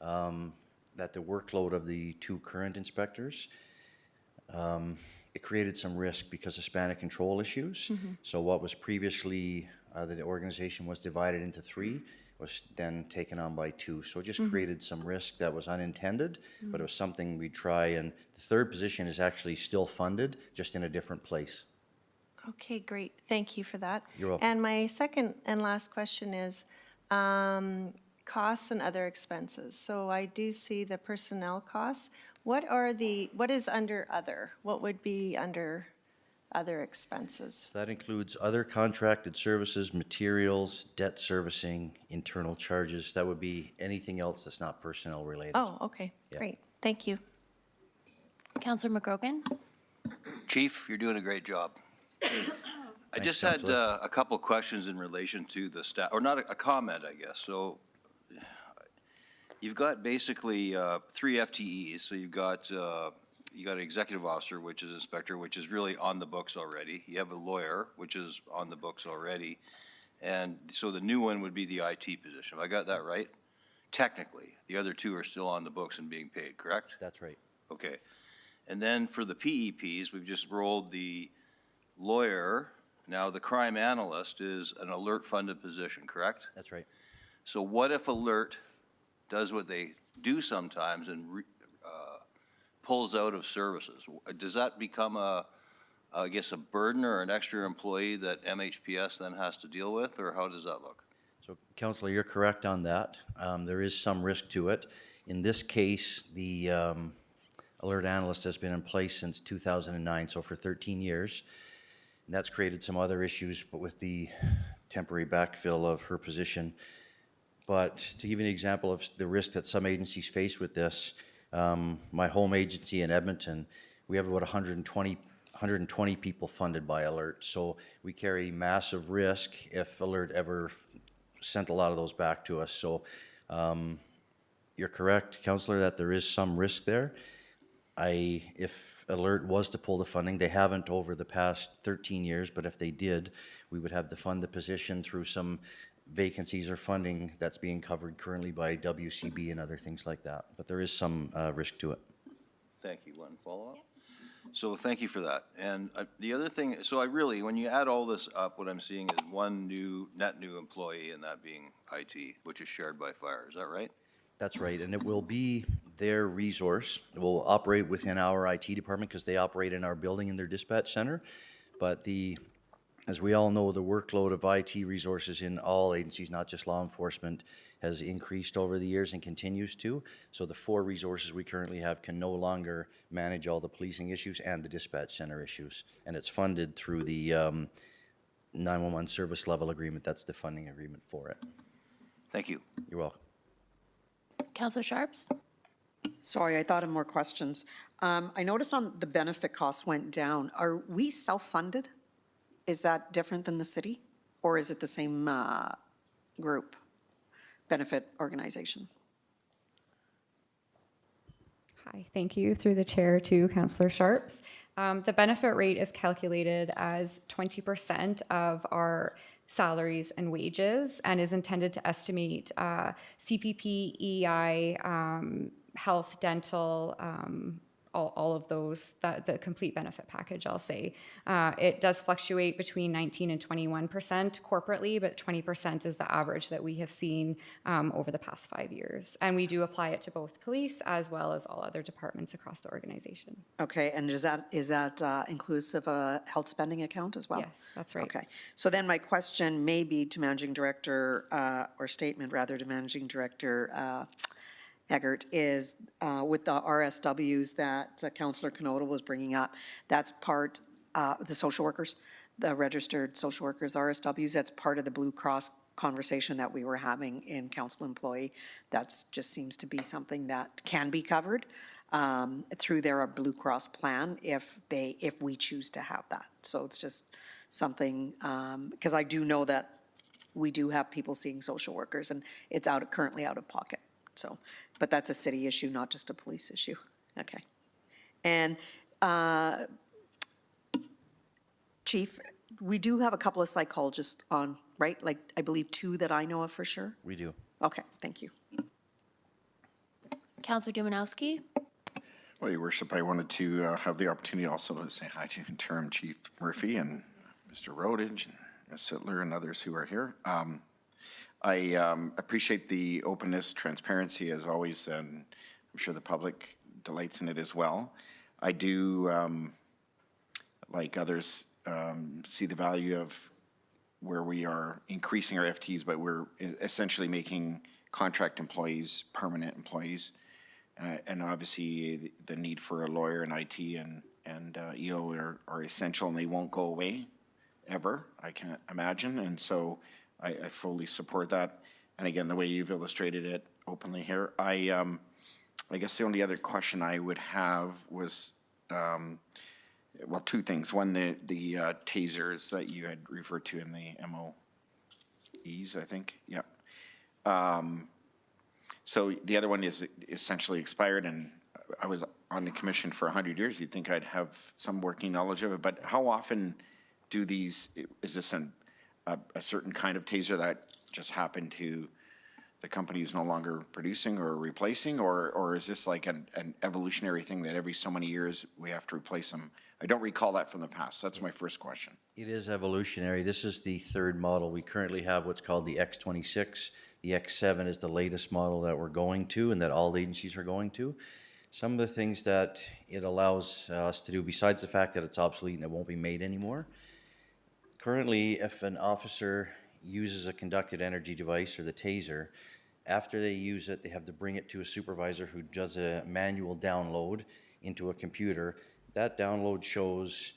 that the workload of the 2 current inspectors, it created some risk because of span of control issues. So what was previously, the organization was divided into 3, was then taken on by 2. So it just created some risk that was unintended, but it was something we'd try. And the 3rd position is actually still funded, just in a different place. Okay, great. Thank you for that. You're welcome. And my second and last question is costs and other expenses. So I do see the personnel costs. What is under other? What would be under other expenses? That includes other contracted services, materials, debt servicing, internal charges. That would be anything else that's not personnel related. Oh, okay, great. Thank you. Councillor McGrogan? Chief, you're doing a great job. I just had a couple questions in relation to the staff, or not a comment, I guess. So you've got basically 3 FTEs. So you've got an executive officer, which is inspector, which is really on the books already. You have a lawyer, which is on the books already. And so the new one would be the IT position. Have I got that right? Technically, the other 2 are still on the books and being paid, correct? That's right. Okay. And then for the PEPs, we've just rolled the lawyer. Now, the crime analyst is an alert-funded position, correct? That's right. So what if alert does what they do sometimes and pulls out of services? Does that become I guess, a burden or an extra employee that MHPS then has to deal with, or how does that look? So, Councillor, you're correct on that. There is some risk to it. In this case, the alert analyst has been in place since 2009, so for 13 years. And that's created some other issues, but with the temporary backfill of her position. But to give you an example of the risk that some agencies face with this, my home agency in Edmonton, we have about 120 people funded by Alert. So we carry massive risk if Alert ever sent a lot of those back to us. So you're correct, Councillor, that there is some risk there. If Alert was to pull the funding, they haven't over the past 13 years, but if they did, we would have to fund the position through some vacancies or funding that's being covered currently by WCB and other things like that. But there is some risk to it. Thank you. One follow-up? So thank you for that. And the other thing, so when you add all this up, what I'm seeing is one net new employee, and that being IT, which is shared by fire. Is that right? That's right, and it will be their resource. It will operate within our IT department because they operate in our building in their dispatch center. But the As we all know, the workload of IT resources in all agencies, not just law enforcement, has increased over the years and continues to. So the 4 resources we currently have can no longer manage all the policing issues and the dispatch center issues. And it's funded through the 911 service level agreement. That's the funding agreement for it. Thank you. You're welcome. Councillor Sharps? Sorry, I thought of more questions. I noticed on the benefit costs went down. Are we self-funded? Is that different than the city? Or is it the same group, benefit organization? Hi, thank you. Through the chair to Councillor Sharps. The benefit rate is calculated as 20% of our salaries and wages and is intended to estimate CPP, EI, health, dental, all of those, the complete benefit package, I'll say. It does fluctuate between 19 and 21% corporately, but 20% is the average that we have seen over the past 5 years. And we do apply it to both police as well as all other departments across the organization. Okay, and is that inclusive a health spending account as well? Yes, that's right. Okay, so then my question may be to Managing Director, or statement rather to Managing Director Eggert, is with the RSWs that Councillor Canota was bringing up, that's part, the social workers, the registered social workers, RSWs, that's part of the Blue Cross conversation that we were having in council employee. That's just seems to be something that can be covered through their Blue Cross plan if we choose to have that. So it's just something, because I do know that we do have people seeing social workers and it's currently out of pocket. So, but that's a city issue, not just a police issue. Okay. And Chief, we do have a couple of psychologists on, right? Like, I believe 2 that I know of for sure. We do. Okay, thank you. Councillor Dumanowski? Well, Your Worship, I wanted to have the opportunity also to say hi to Interim Chief Murphy and Mr. Rodage and Ms. Sittler and others who are here. I appreciate the openness, transparency as always, and I'm sure the public delights in it as well. I do, like others, see the value of where we are increasing our FTEs, but we're essentially making contract employees permanent employees. And obviously the need for a lawyer and IT and EO are essential, and they won't go away ever, I can't imagine. And so I fully support that. And again, the way you've illustrated it openly here, I guess the only other question I would have was, well, 2 things. One, the tasers that you had referred to in the MOEs, I think. Yeah. So the other one is essentially expired, and I was on the commission for 100 years. You'd think I'd have some working knowledge of it, but how often do these, is this a certain kind of taser that just happened to the company is no longer producing or replacing, or is this like an evolutionary thing that every so many years we have to replace them? I don't recall that from the past. That's my first question. It is evolutionary. This is the 3rd model. We currently have what's called the X26. The X7 is the latest model that we're going to and that all agencies are going to. Some of the things that it allows us to do, besides the fact that it's obsolete and it won't be made anymore, currently, if an officer uses a conducted energy device or the taser, after they use it, they have to bring it to a supervisor who does a manual download into a computer. That download shows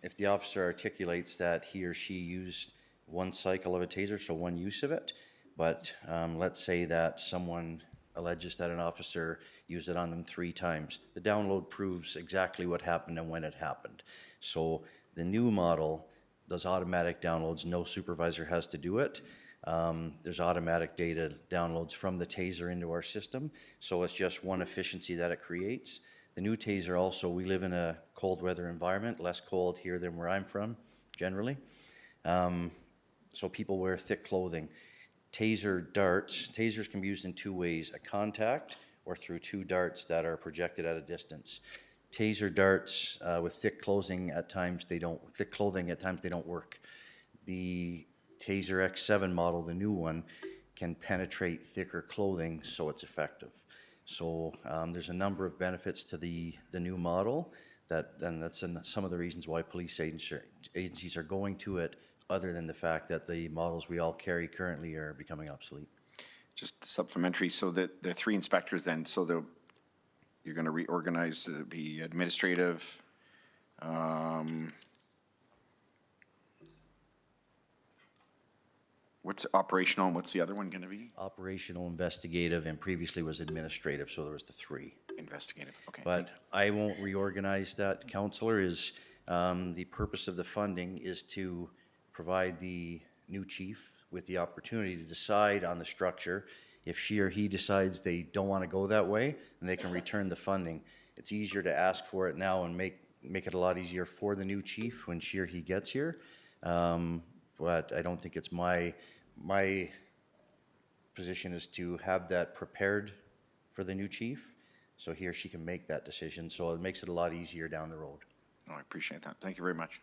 if the officer articulates that he or she used 1 cycle of a taser, so 1 use of it, but let's say that someone alleges that an officer used it on them 3 times. The download proves exactly what happened and when it happened. So the new model does automatic downloads. No supervisor has to do it. There's automatic data downloads from the taser into our system. So it's just one efficiency that it creates. The new taser also, we live in a cold weather environment, less cold here than where I'm from, generally. So people wear thick clothing. Tasers can be used in 2 ways, a contact or through 2 darts that are projected at a distance. Taser darts with thick clothing at times they don't work. The Taser X7 model, the new one, can penetrate thicker clothing, so it's effective. So there's a number of benefits to the new model, and that's some of the reasons why police agencies are going to it, other than the fact that the models we all carry currently are becoming obsolete. Just supplementary, so that the 3 inspectors then, so you're going to reorganize, be administrative, what's operational and what's the other one going to be? Operational, investigative, and previously was administrative, so there was the 3. Investigative, okay. But I won't reorganize that, Counselor. The purpose of the funding is to provide the new chief with the opportunity to decide on the structure. If she or he decides they don't want to go that way, then they can return the funding. It's easier to ask for it now and make it a lot easier for the new chief when she or he gets here. But I don't think it's my position is to have that prepared for the new chief, so he or she can make that decision. So it makes it a lot easier down the road. Oh, I appreciate that. Thank you very much.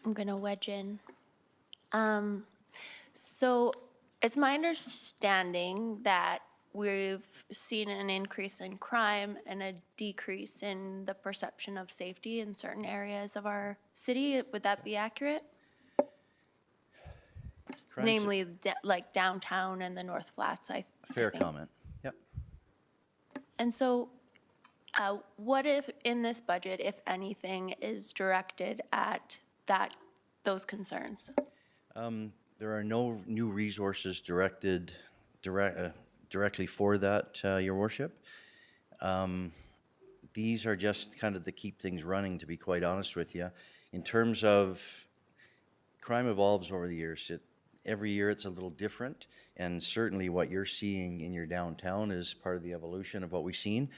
I'm going to wedge in. So it's my understanding that we've seen an increase in crime and a decrease in the perception of safety in certain areas of our city. Would that be accurate? Namely, like downtown and the North Flats, I Fair think. comment. Yep. And so what if in this budget, if anything, is directed at those concerns? There are no new resources directly for that, Your Worship. These are just kind of to keep things running, to be quite honest with you. In terms of crime evolves over the years. Every year it's a little different, and certainly what you're seeing in your downtown is part of the evolution of what we've seen.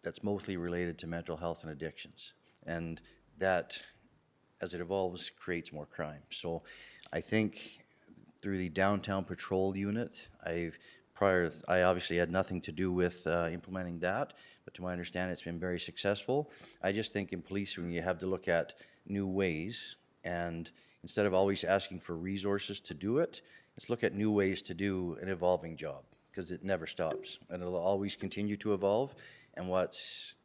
That's mostly related to mental health and addictions. And that, as it evolves, creates more crime. So I think through the downtown patrol unit, I obviously had nothing to do with implementing that, but to my understanding, it's been very successful. I just think in policing, you have to look at new ways, and instead of always asking for resources to do it, let's look at new ways to do an evolving job, because it never stops, and it'll always continue to evolve. And what's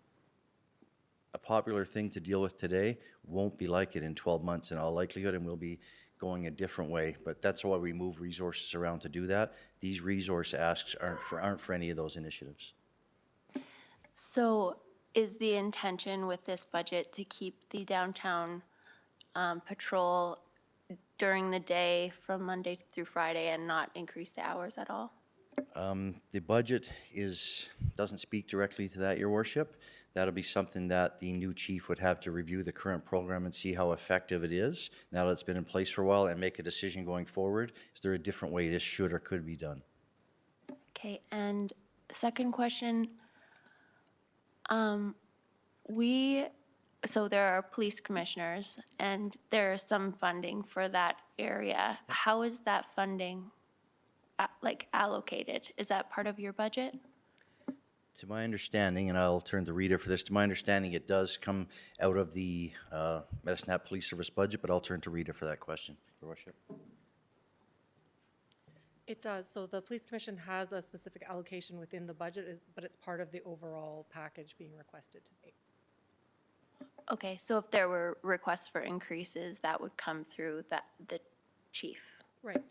a popular thing to deal with today won't be like it in 12 months in all likelihood, and we'll be going a different way. But that's why we move resources around to do that. These resource asks aren't for any of those initiatives. So is the intention with this budget to keep the downtown patrol during the day from Monday through Friday and not increase the hours at all? The budget doesn't speak directly to that, Your Worship. That'll be something that the new chief would have to review the current program and see how effective it is now that it's been in place for a while, and make a decision going forward. Is there a different way this should or could be done? Okay, and second question, so there are police commissioners and there is some funding for that area. How is that funding allocated? Is that part of your budget? To my understanding, and I'll turn to Rita for this, to my understanding, it does come out of the Medicine Hat Police Service budget, but I'll turn to Rita for that question, Your Worship. It does. So the Police Commission has a specific allocation within the budget, but it's part of the overall package being requested today. Okay, so if there were requests for increases, that would come through the chief? Right,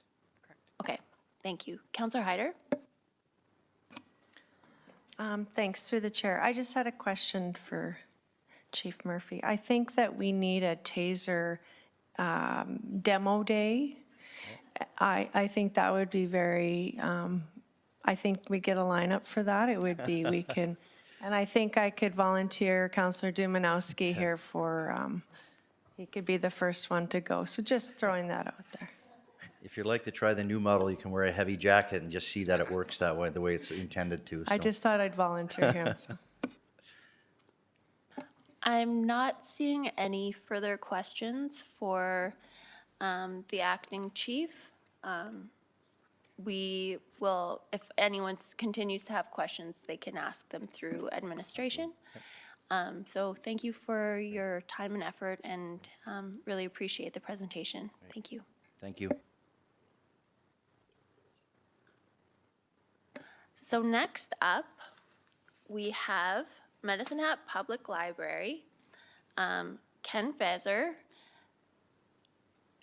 correct. Okay, thank you. Councillor Hyder? Thanks, through the chair. I just had a question for Chief Murphy. I think that we need a taser demo day. I think that would be very, I think we get a lineup for that. It would be, we can, and I think I could volunteer Councillor Dumanowski here for, he could be the first one to go. So just throwing that out there. If you'd like to try the new model, you can wear a heavy jacket and just see that it works that way, the way it's intended to. I just thought I'd volunteer him. So. I'm not seeing any further questions for the acting chief. We will, if anyone continues to have questions, they can ask them through administration. So thank you for your time and effort, and really appreciate the presentation. Thank you. Thank you. So next up, we have Medicine Hat Public Library. Ken Fezer,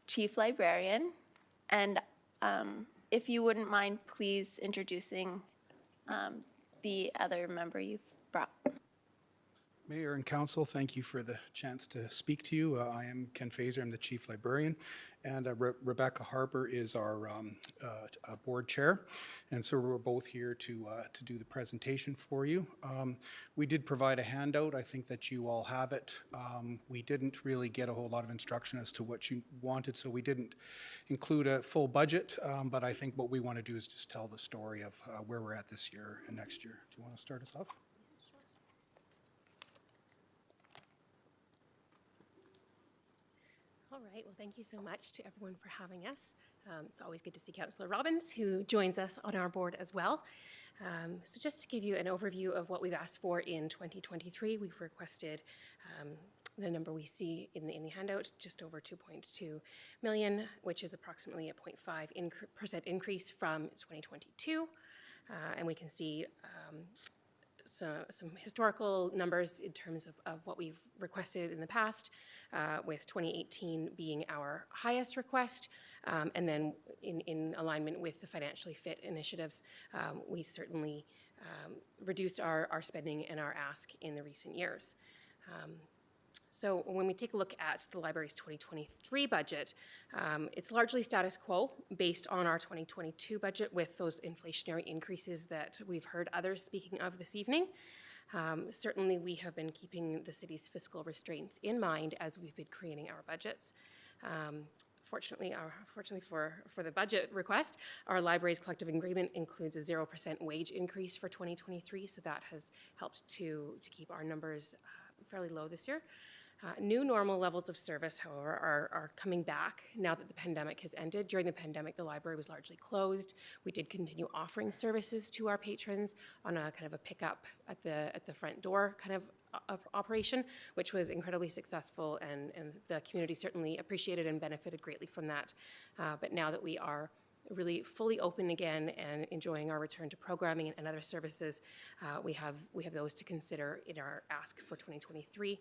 Chief Librarian, and if you wouldn't mind, please introducing the other member you've brought. Mayor and Council, thank you for the chance to speak to you. I am Ken Fezer, I'm the Chief Librarian, and Rebecca Harper is our board chair. And so we're both here to do the presentation for you. We did provide a handout. I think that you all have it. We didn't really get a whole lot of instruction as to what you wanted, so we didn't include a full budget, but I think what we want to do is just tell the story of where we're at this year and next year. Do you want to start us off? All right, well, thank you so much to everyone for having us. It's always good to see Councillor Robbins, who joins us on our board as well. So just to give you an overview of what we've asked for in 2023, we've requested the number we see in the handout, just over 2.2 million, which is approximately a 0.5% increase from 2022. And we can see some historical numbers in terms of what we've requested in the past, with 2018 being our highest request, and then in alignment with the financially fit initiatives, we certainly reduced our spending and our ask in the recent years. So when we take a look at the library's 2023 budget, it's largely status quo based on our 2022 budget with those inflationary increases that we've heard others speaking of this evening. Certainly we have been keeping the city's fiscal restraints in mind as we've been creating our budgets. Fortunately for the budget request, our library's collective agreement includes a 0% wage increase for 2023, so that has helped to keep our numbers fairly low this year. New normal levels of service, however, are coming back now that the pandemic has ended. During the pandemic, the library was largely closed. We did continue offering services to our patrons on a kind of a pickup at the front door kind of operation, which was incredibly successful, and the community certainly appreciated and benefited greatly from that. But now that we are really fully open again and enjoying our return to programming and other services, we have those to consider in our ask for 2023.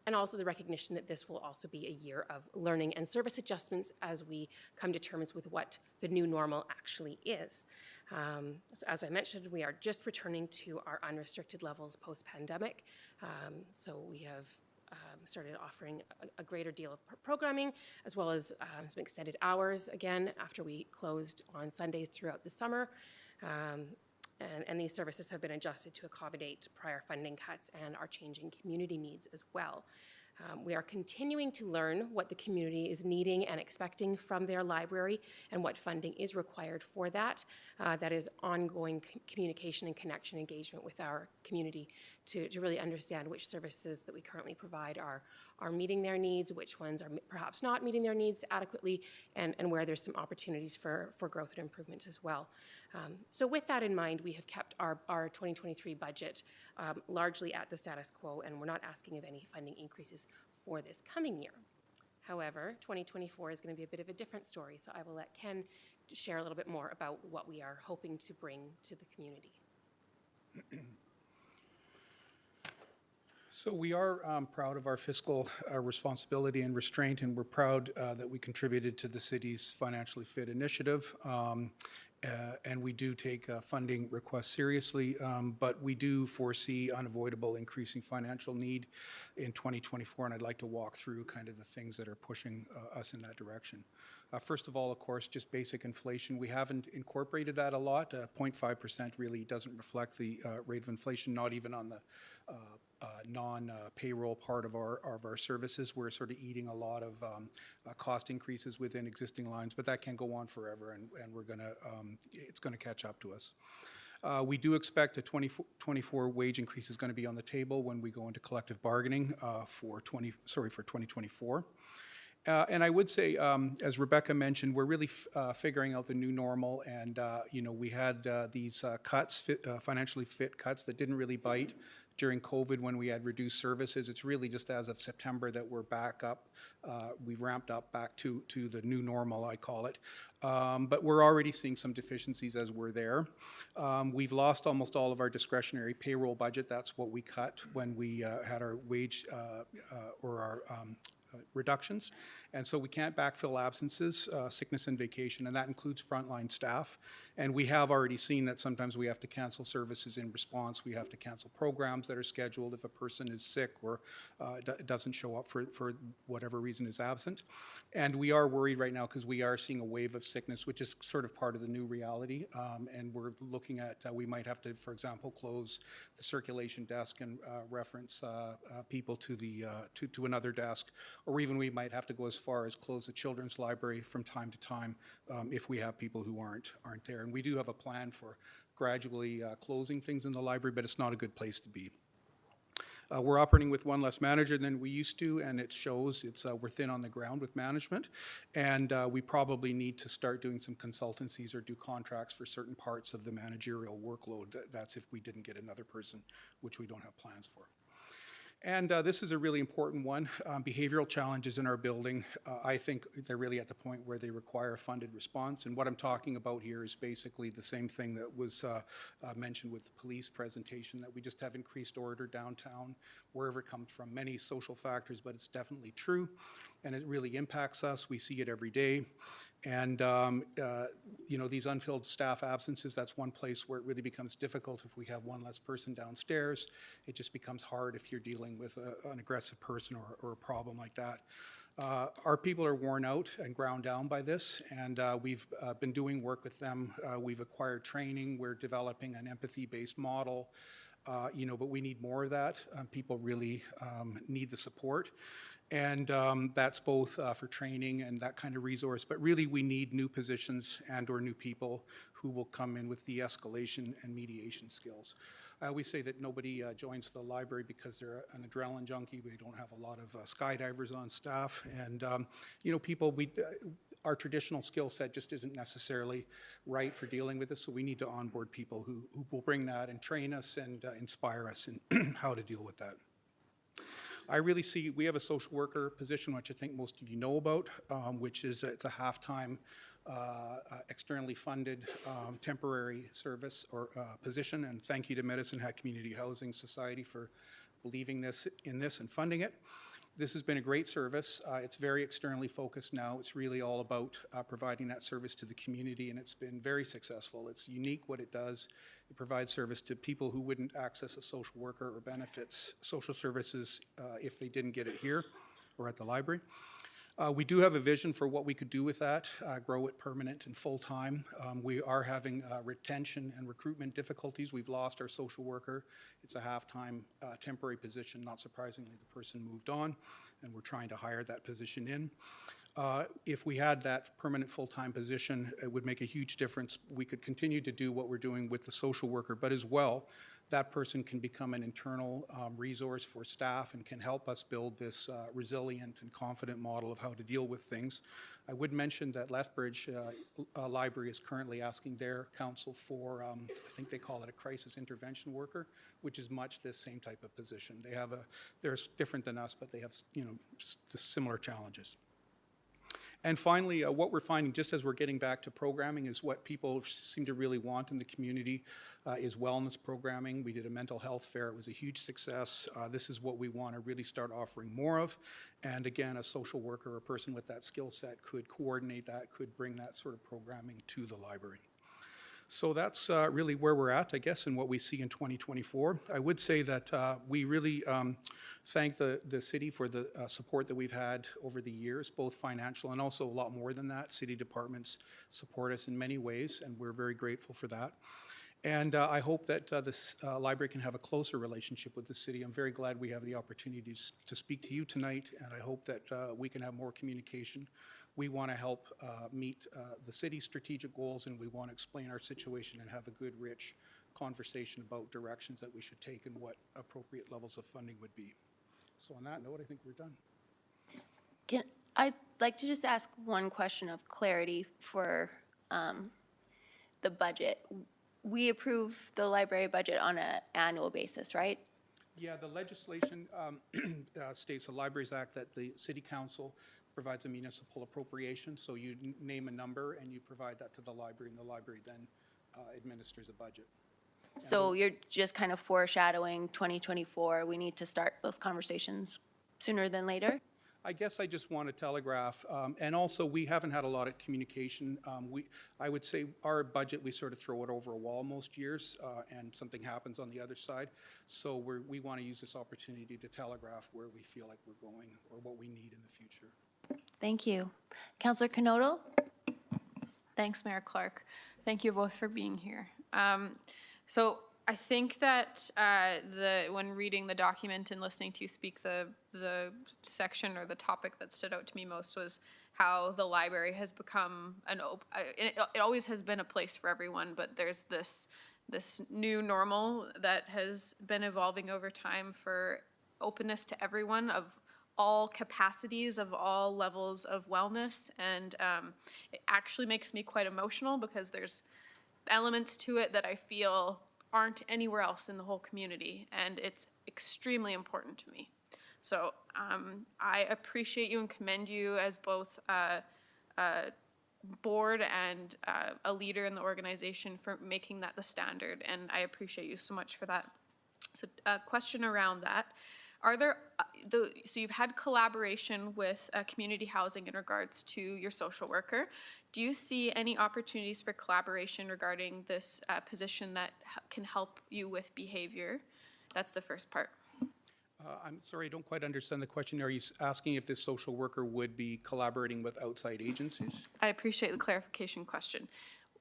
And also the recognition that this will also be a year of learning and service adjustments as we come to terms with what the new normal actually is. So as I mentioned, we are just returning to our unrestricted levels post-pandemic. So we have started offering a greater deal of programming, as well as some extended hours again after we closed on Sundays throughout the summer. And these services have been adjusted to accommodate prior funding cuts and our changing community needs as well. We are continuing to learn what the community is needing and expecting from their library and what funding is required for that. That is ongoing communication and connection engagement with our community to really understand which services that we currently provide are meeting their needs, which ones are perhaps not meeting their needs adequately, and where there's some opportunities for growth and improvement as well. So with that in mind, we have kept our 2023 budget largely at the status quo, and we're not asking of any funding increases for this coming year. However, 2024 is going to be a bit of a different story, so I will let Ken share a little bit more about what we are hoping to bring to the community. So we are proud of our fiscal responsibility and restraint, and we're proud that we contributed to the city's financially fit initiative. And we do take funding requests seriously, but we do foresee unavoidable increasing financial need in 2024, and I'd like to walk through kind of the things that are pushing us in that direction. First of all, of course, just basic inflation. We haven't incorporated that a lot. 0.5% really doesn't reflect the rate of inflation, not even on the non-payroll part of our services. We're sort of eating a lot of cost increases within existing lines, but that can't go on forever, and we're gonna it's going to catch up to us. We do expect a 24 wage increase is going to be on the table when we go into collective bargaining for 2024. And I would say, as Rebecca mentioned, we're really figuring out the new normal, and we had these cuts, financially fit cuts that didn't really bite during COVID when we had reduced services. It's really just as of September that we're back up. We've ramped up back to the new normal, I call it. But we're already seeing some deficiencies as we're there. We've lost almost all of our discretionary payroll budget. That's what we cut when we had our wage or our reductions. And so we can't backfill absences, sickness and vacation, and that includes frontline staff. And we have already seen that sometimes we have to cancel services in response. We have to cancel programs that are scheduled if a person is sick or doesn't show up for whatever reason is absent. And we are worried right now because we are seeing a wave of sickness, which is sort of part of the new reality. And we're looking at, we might have to, for example, close the circulation desk and reference people to the to another desk, or even we might have to go as far as close the children's library from time to time if we have people who aren't there. And we do have a plan for gradually closing things in the library, but it's not a good place to be. We're operating with one less manager than we used to, and it shows. We're thin on the ground with management, and we probably need to start doing some consultancies or do contracts for certain parts of the managerial workload. That's if we didn't get another person, which we don't have plans for. And this is a really important one. Behavioral challenges in our building, I think they're really at the point where they require a funded response. And what I'm talking about here is basically the same thing that was mentioned with the police presentation, that we just have increased order downtown, wherever it comes from. Many social factors, but it's definitely true. And it really impacts us. We see it every day. And, these unfilled staff absences, that's one place where it really becomes difficult if we have one less person downstairs. It just becomes hard if you're dealing with an aggressive person or a problem like that. Our people are worn out and ground down by this, and we've been doing work with them. We've acquired training. We're developing an empathy-based model. But we need more of that. People really need the support. And that's both for training and that kind of resource. But really, we need new positions and or new people who will come in with de-escalation and mediation skills. I always say that nobody joins the library because they're an adrenaline junkie. We don't have a lot of skydivers on staff. And, our traditional skill set just isn't necessarily right for dealing with this. So we need to onboard people who will bring that and train us and inspire us in how to deal with that. I really see, we have a social worker position, which I think most of you know about, which is it's a half-time, externally funded temporary service or position. And thank you to Medicine Hat Community Housing Society for believing in this and funding it. This has been a great service. It's very externally focused now. It's really all about providing that service to the community, and it's been very successful. It's unique what it does. It provides service to people who wouldn't access a social worker or benefits social services if they didn't get it here or at the library. We do have a vision for what we could do with that, grow it permanent and full-time. We are having retention and recruitment difficulties. We've lost our social worker. It's a half-time temporary position. Not surprisingly, the person moved on, and we're trying to hire that position in. If we had that permanent full-time position, it would make a huge difference. We could continue to do what we're doing with the social worker, but as well, that person can become an internal resource for staff and can help us build this resilient and confident model of how to deal with things. I would mention that Lethbridge Library is currently asking their council for, I think they call it a crisis intervention worker, which is much this same type of position. They're different than us, but they have, similar challenges. And finally, what we're finding, just as we're getting back to programming, is what people seem to really want in the community is wellness programming. We did a mental health fair. It was a huge success. This is what we want to really start offering more of. And again, a social worker or a person with that skill set could coordinate that, could bring that sort of programming to the library. So that's really where we're at, I guess, and what we see in 2024. I would say that we really thank the city for the support that we've had over the years, both financial and also a lot more than that. City departments support us in many ways, and we're very grateful for that. And I hope that this library can have a closer relationship with the city. I'm very glad we have the opportunities to speak to you tonight, and I hope that we can have more communication. We want to help meet the city's strategic goals, and we want to explain our situation and have a good, rich conversation about directions that we should take and what appropriate levels of funding would be. So on that note, I think we're done. like to just ask one question of clarity for the budget. We approve the library budget on an annual basis, right? Yeah, the legislation states, the Libraries Act, that the City Council provides a municipal appropriation. So you name a number and you provide that to the library, and the library then administers a budget. So you're just kind of foreshadowing 2024. We need to start those conversations sooner than later? I guess I just want to telegraph, and also we haven't had a lot of communication. I would say our budget, we sort of throw it over a wall most years, and something happens on the other side. So we want to use this opportunity to telegraph where we feel like we're going or what we need in the future. Thank you. Councillor Knodel? Thanks, Mayor Clark. Thank you both for being here. So I think that when reading the document and listening to you speak, the section or the topic that stood out to me most was how the library has become it always has been a place for everyone, but there's this new normal that has been evolving over time for openness to everyone of all capacities, of all levels of wellness, and it actually makes me quite emotional because there's elements to it that I feel aren't anywhere else in the whole community, and it's extremely important to me. So I appreciate you and commend you as both a board and a leader in the organization for making that the standard, and I appreciate you so much for that. So a question around that. Are there, so you've had collaboration with community housing in regards to your social worker. Do you see any opportunities for collaboration regarding this position that can help you with behavior? That's the first part. I'm sorry, I don't quite understand the question. Are you asking if this social worker would be collaborating with outside agencies? I appreciate the clarification question.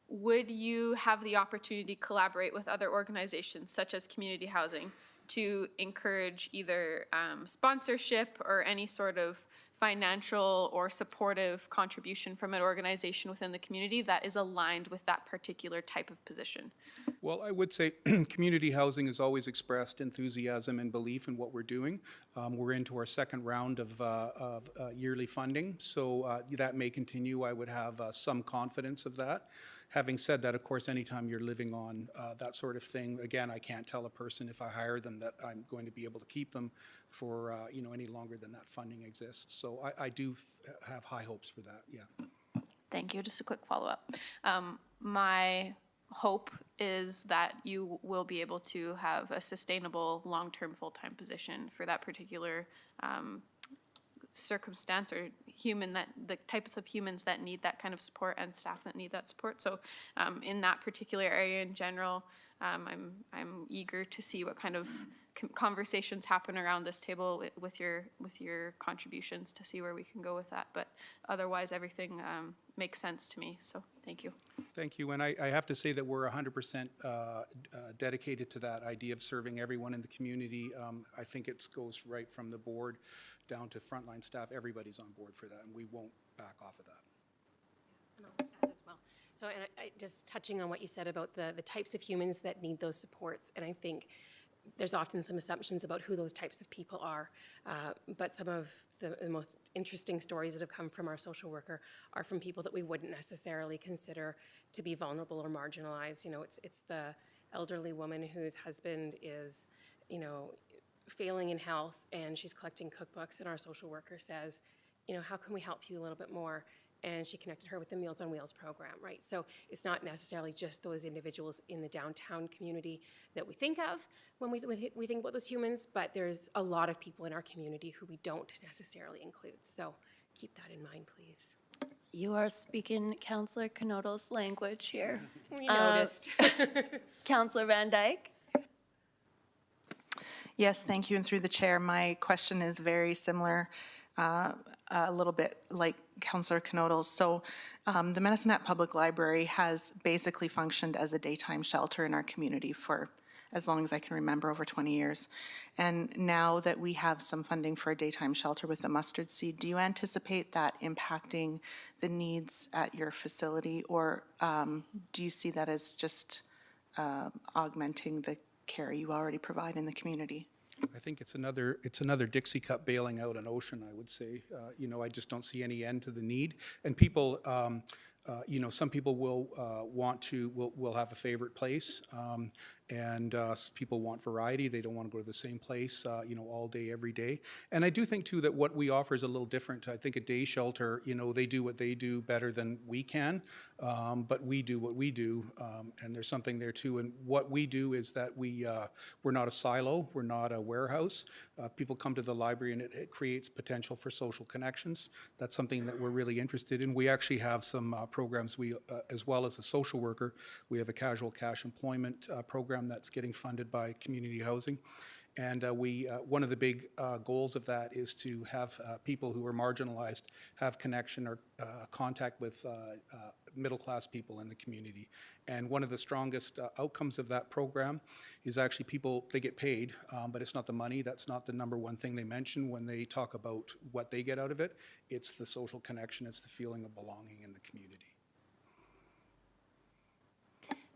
Would you have the opportunity to collaborate with other organizations such as community housing to encourage either sponsorship or any sort of financial or supportive contribution from an organization within the community that is aligned with that particular type of position? Well, I would say community housing has always expressed enthusiasm and belief in what we're doing. We're into our second round of yearly funding, so that may continue. I would have some confidence of that. Having said that, of course, anytime you're living on that sort of thing, again, I can't tell a person if I hire them that I'm going to be able to keep them for any longer than that funding exists. So I do have high hopes for that, yeah. Thank you. Just a quick follow-up. My hope is that you will be able to have a sustainable, long-term, full-time position for that particular circumstance or the types of humans that need that kind of support and staff that need that support. So in that particular area in general, I'm eager to see what kind of conversations happen around this table with your contributions to see where we can go with that. But otherwise, everything makes sense to me. So thank you. Thank you. And I have to say that we're 100% dedicated to that idea of serving everyone in the community. I think it goes right from the board down to frontline staff. Everybody's on board for that, and we won't back off of that. And I'll just add as well. So, and just touching on what you said about the types of humans that need those supports, and I think there's often some assumptions about who those types of people are, but some of the most interesting stories that have come from our social worker are from people that we wouldn't necessarily consider to be vulnerable or marginalized. You know, it's the elderly woman whose husband is, failing in health, and she's collecting cookbooks, and our social worker says, how can we help you a little bit more? And she connected her with the Meals on Wheels program, right? So it's not necessarily just those individuals in the downtown community that we think of when we think about those humans, but there's a lot of people in our community who we don't necessarily include. So keep that in mind, please. You are speaking Councillor Knodel's language here. We noticed. Councillor Van Dyke? Yes, thank you. And through the chair, my question is very similar, a little bit like Councillor Knodel's. So the Medicine Public Library has basically functioned as a daytime shelter in our community for as long as I can remember, over 20 years. And now that we have some funding for a daytime shelter with the mustard seed, do you anticipate that impacting the needs at your facility, or do you see that as just augmenting the care you already provide in the community? I think it's another Dixie Cup bailing out an ocean, I would say. You know, I just don't see any end to the need. And people, you know, some people will will have a favorite place. People want variety. They don't want to go to the same place, you know, all day, every day. And I do think too that what we offer is a little different. I think a day shelter, you know, they do what they do better than we can, but we do what we do, and there's something there too. And what we do is that we're not a silo, we're not a warehouse. People come to the library and it creates potential for social connections. That's something that we're really interested in. We actually have some programs. We, as well as a social worker, we have a casual cash employment program that's getting funded by community housing. And one of the big goals of that is to have people who are marginalized have connection or contact with middle-class people in the community. And one of the strongest outcomes of that program is actually people, they get paid, but it's not the money. That's not the number one thing they mention when they talk about what they get out of it. It's the social connection. It's the feeling of belonging in the community.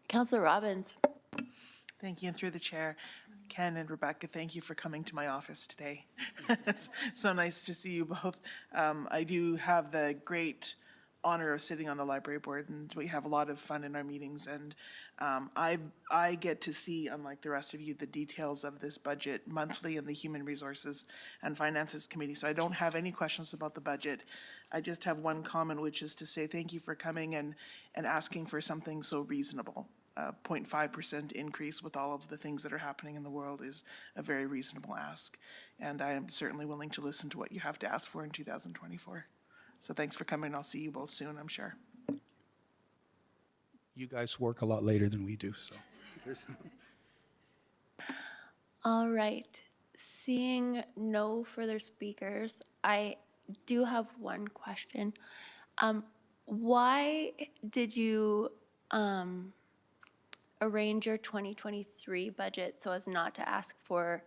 Councillor Robbins. Thank you, and through the chair, Ken and Rebecca, thank you for coming to my office today. It's so nice to see you both. I do have the great honor of sitting on the library board, and we have a lot of fun in our meetings. And I get to see, unlike the rest of you, the details of this budget monthly in the Human Resources and Finances Committee. So I don't have any questions about the budget. I just have one comment, which is to say thank you for coming and asking for something so reasonable. 0.5% increase with all of the things that are happening in the world is a very reasonable ask. And I am certainly willing to listen to what you have to ask for in 2024. So thanks for coming. I'll see you both soon, I'm sure. You guys work a lot later than we do, so. All right. Seeing no further speakers, I do have one question. Why did you arrange your 2023 budget so as not to ask for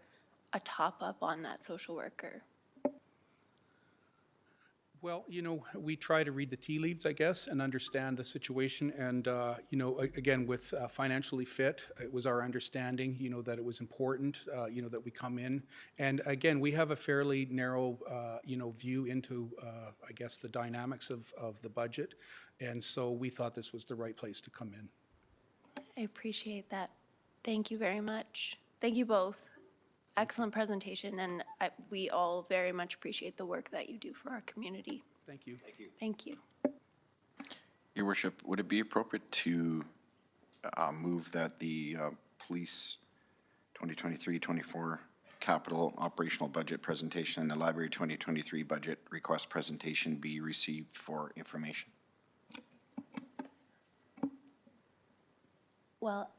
a top-up on that social worker? Well, you know, we try to read the tea leaves, I guess, and understand the situation. And, you know, again, with financially fit, it was our understanding, you know, that it was important, you know, that we come in. And again, we have a fairly narrow, you know, view into, I guess, the dynamics of the budget. And so we thought this was the right place to come in. I appreciate that. Thank you very much. Thank you both. Excellent presentation, and we all very much appreciate the work that you do for our community. Thank you. Thank you. Thank you. Your Worship, would it be appropriate to move that the police 2023-24 capital operational budget presentation and the library 2023 budget request presentation be received for information? Well,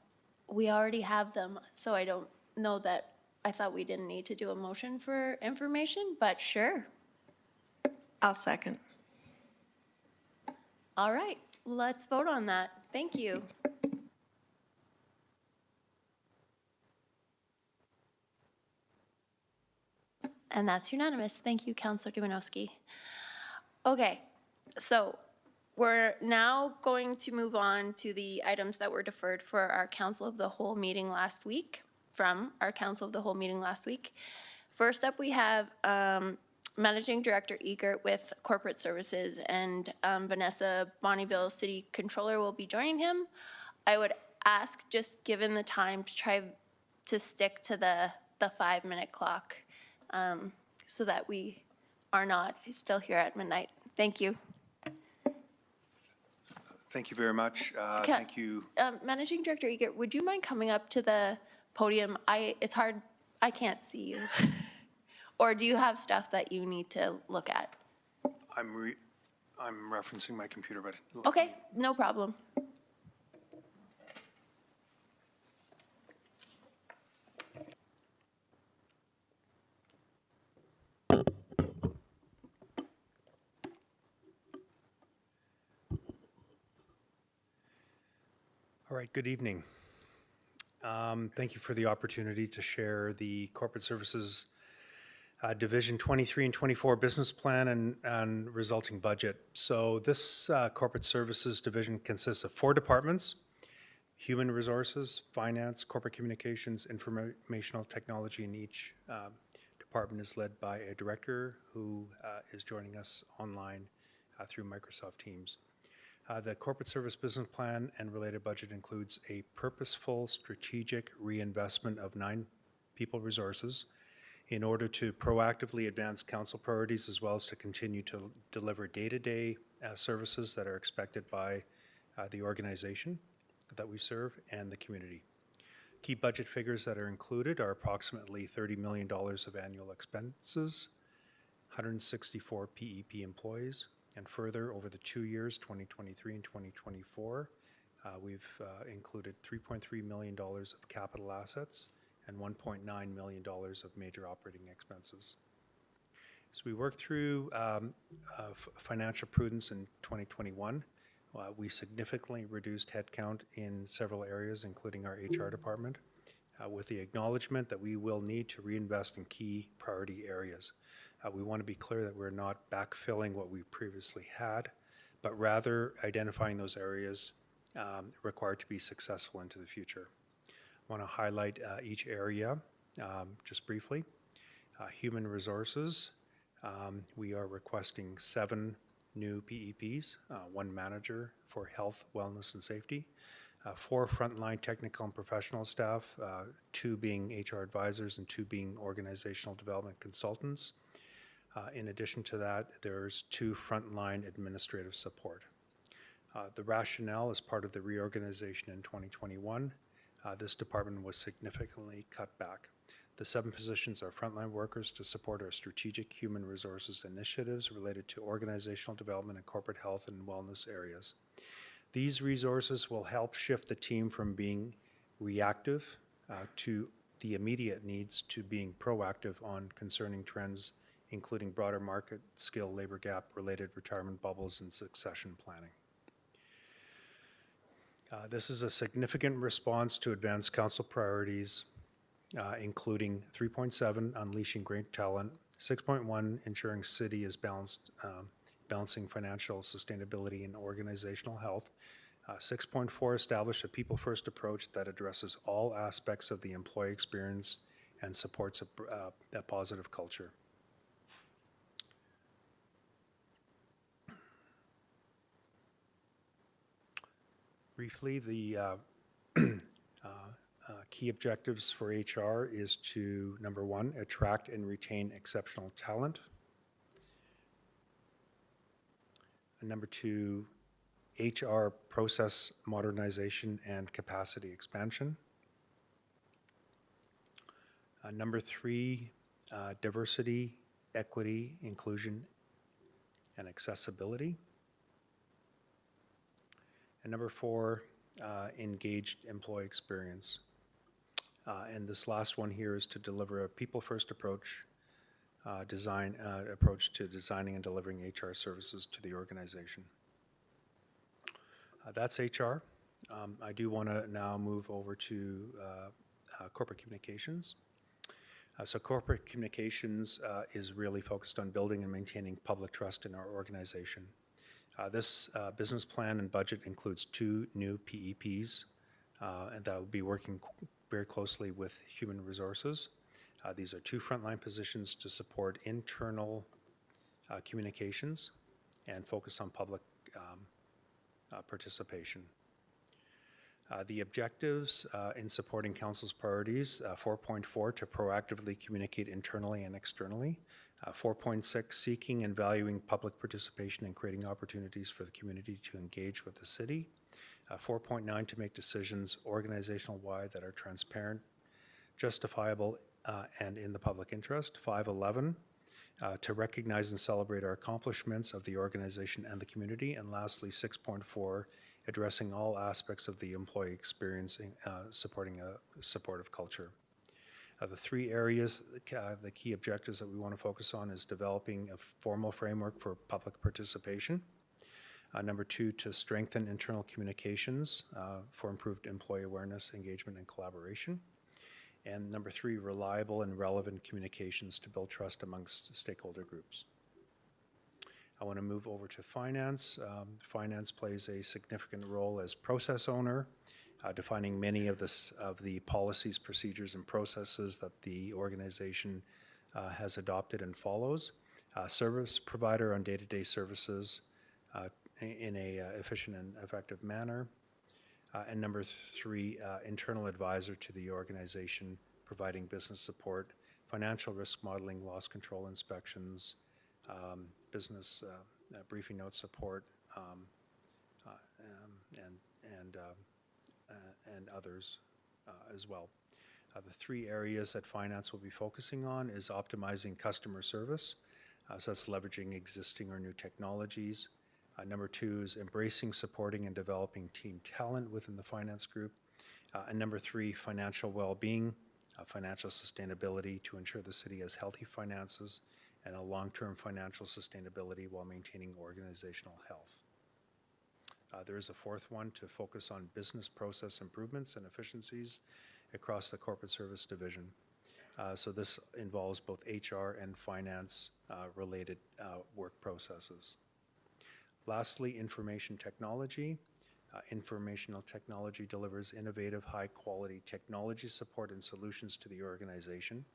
we already have them, so I don't know that, I thought we didn't need to do a motion for information, but sure. I'll second. All right, let's vote on that. Thank you. And that's unanimous. Thank you, Councillor Dumanowski. Okay, so we're now going to move on to the items that were deferred for our Council of the Whole meeting last week, from our Council of the Whole meeting last week. First up, we have Managing Director Egert with Corporate Services, and Vanessa Bonnyville, City Controller, will be joining him. I would ask, just given the time, to try to stick to the 5-minute clock so that we are not still here at midnight. Thank you. Thank you very much. Thank you. Managing Director Egert, would you mind coming up to the podium? It's hard, I can't see you. Or do you have stuff that you need to look at? I'm referencing my computer, but. Okay, no problem. All right, good evening. Thank you for the opportunity to share the Corporate Services Division 23 and 24 business plan and resulting budget. So this Corporate Services Division consists of 4 departments: Human resources, finance, corporate communications, informational technology in each department is led by a director who is joining us online through Microsoft Teams. The corporate service business plan and related budget includes a purposeful strategic reinvestment of 9 people resources in order to proactively advance council priorities as well as to continue to deliver day-to-day services that are expected by the organization that we serve and the community. Key budget figures that are included are approximately $30 million of annual expenses, 164 PEP employees, and further over the 2 years, 2023 and 2024, we've included $3.3 million of capital assets and $1.9 million of major operating expenses. As we work through financial prudence in 2021, we significantly reduced headcount in several areas, including our HR department, with the acknowledgement that we will need to reinvest in key priority areas. We want to be clear that we're not backfilling what we previously had, but rather identifying those areas required to be successful into the future. I want to highlight each area just briefly. Human resources, we are requesting 7 new PEPs, 1 manager for health, wellness, and safety, 4 frontline technical and professional staff, 2 being HR advisors and 2 being organizational development consultants. In addition to that, there's 2 frontline administrative support. The rationale as part of the reorganization in 2021, this department was significantly cut back. The 7 positions are frontline workers to support our strategic human resources initiatives related to organizational development and corporate health and wellness areas. These resources will help shift the team from being reactive to the immediate needs to being proactive on concerning trends, including broader market skill labor gap related retirement bubbles and succession planning. This is a significant response to advance council priorities, including 3.7, unleashing great talent, 6.1, ensuring city is balancing financial sustainability and organizational health, 6.4, establish a people-first approach that addresses all aspects of the employee experience and supports a positive culture. Briefly, the key objectives for HR is to, number 1, attract and retain exceptional talent. And number 2, HR process modernization and capacity expansion. Number 3, diversity, equity, inclusion, and accessibility. And number 4, engaged employee experience. And this last one here is to deliver a people-first approach, approach to designing and delivering HR services to the organization. That's HR. I do want to now move over to corporate communications. So corporate communications is really focused on building and maintaining public trust in our organization. This business plan and budget includes 2 new PEPs, and that will be working very closely with human resources. These are 2 frontline positions to support internal communications and focus on public participation. The objectives in supporting council's priorities, 4.4, to proactively communicate internally and externally. 4.6, seeking and valuing public participation and creating opportunities for the community to engage with the city. 4.9, to make decisions organizational-wide that are transparent, justifiable, and in the public interest. 5.11, to recognize and celebrate our accomplishments of the organization and the community. And lastly, 6.4, addressing all aspects of the employee experience, supporting a supportive culture. The 3 areas, the key objectives that we want to focus on is developing a formal framework for public participation. Number 2, to strengthen internal communications for improved employee awareness, engagement, and collaboration. And number 3, reliable and relevant communications to build trust amongst stakeholder groups. I want to move over to finance. Finance plays a significant role as process owner defining many of the policies, procedures, and processes that the organization has adopted and follows. Service provider on day-to-day services in a efficient and effective manner. And number 3, internal advisor to the organization, providing business support, financial risk modeling, loss control inspections, business briefing note support, and others as well. The 3 areas that finance will be focusing on is optimizing customer service, so that's leveraging existing or new technologies. Number 2 is embracing, supporting, and developing team talent within the finance group. And number 3, financial well-being, financial sustainability to ensure the city has healthy finances and a long-term financial sustainability while maintaining organizational health. There is a 4th one to focus on business process improvements and efficiencies across the corporate service division. So this involves both HR and finance related work processes. Lastly, information technology. Informational technology delivers innovative, high-quality technology support and solutions to the organization.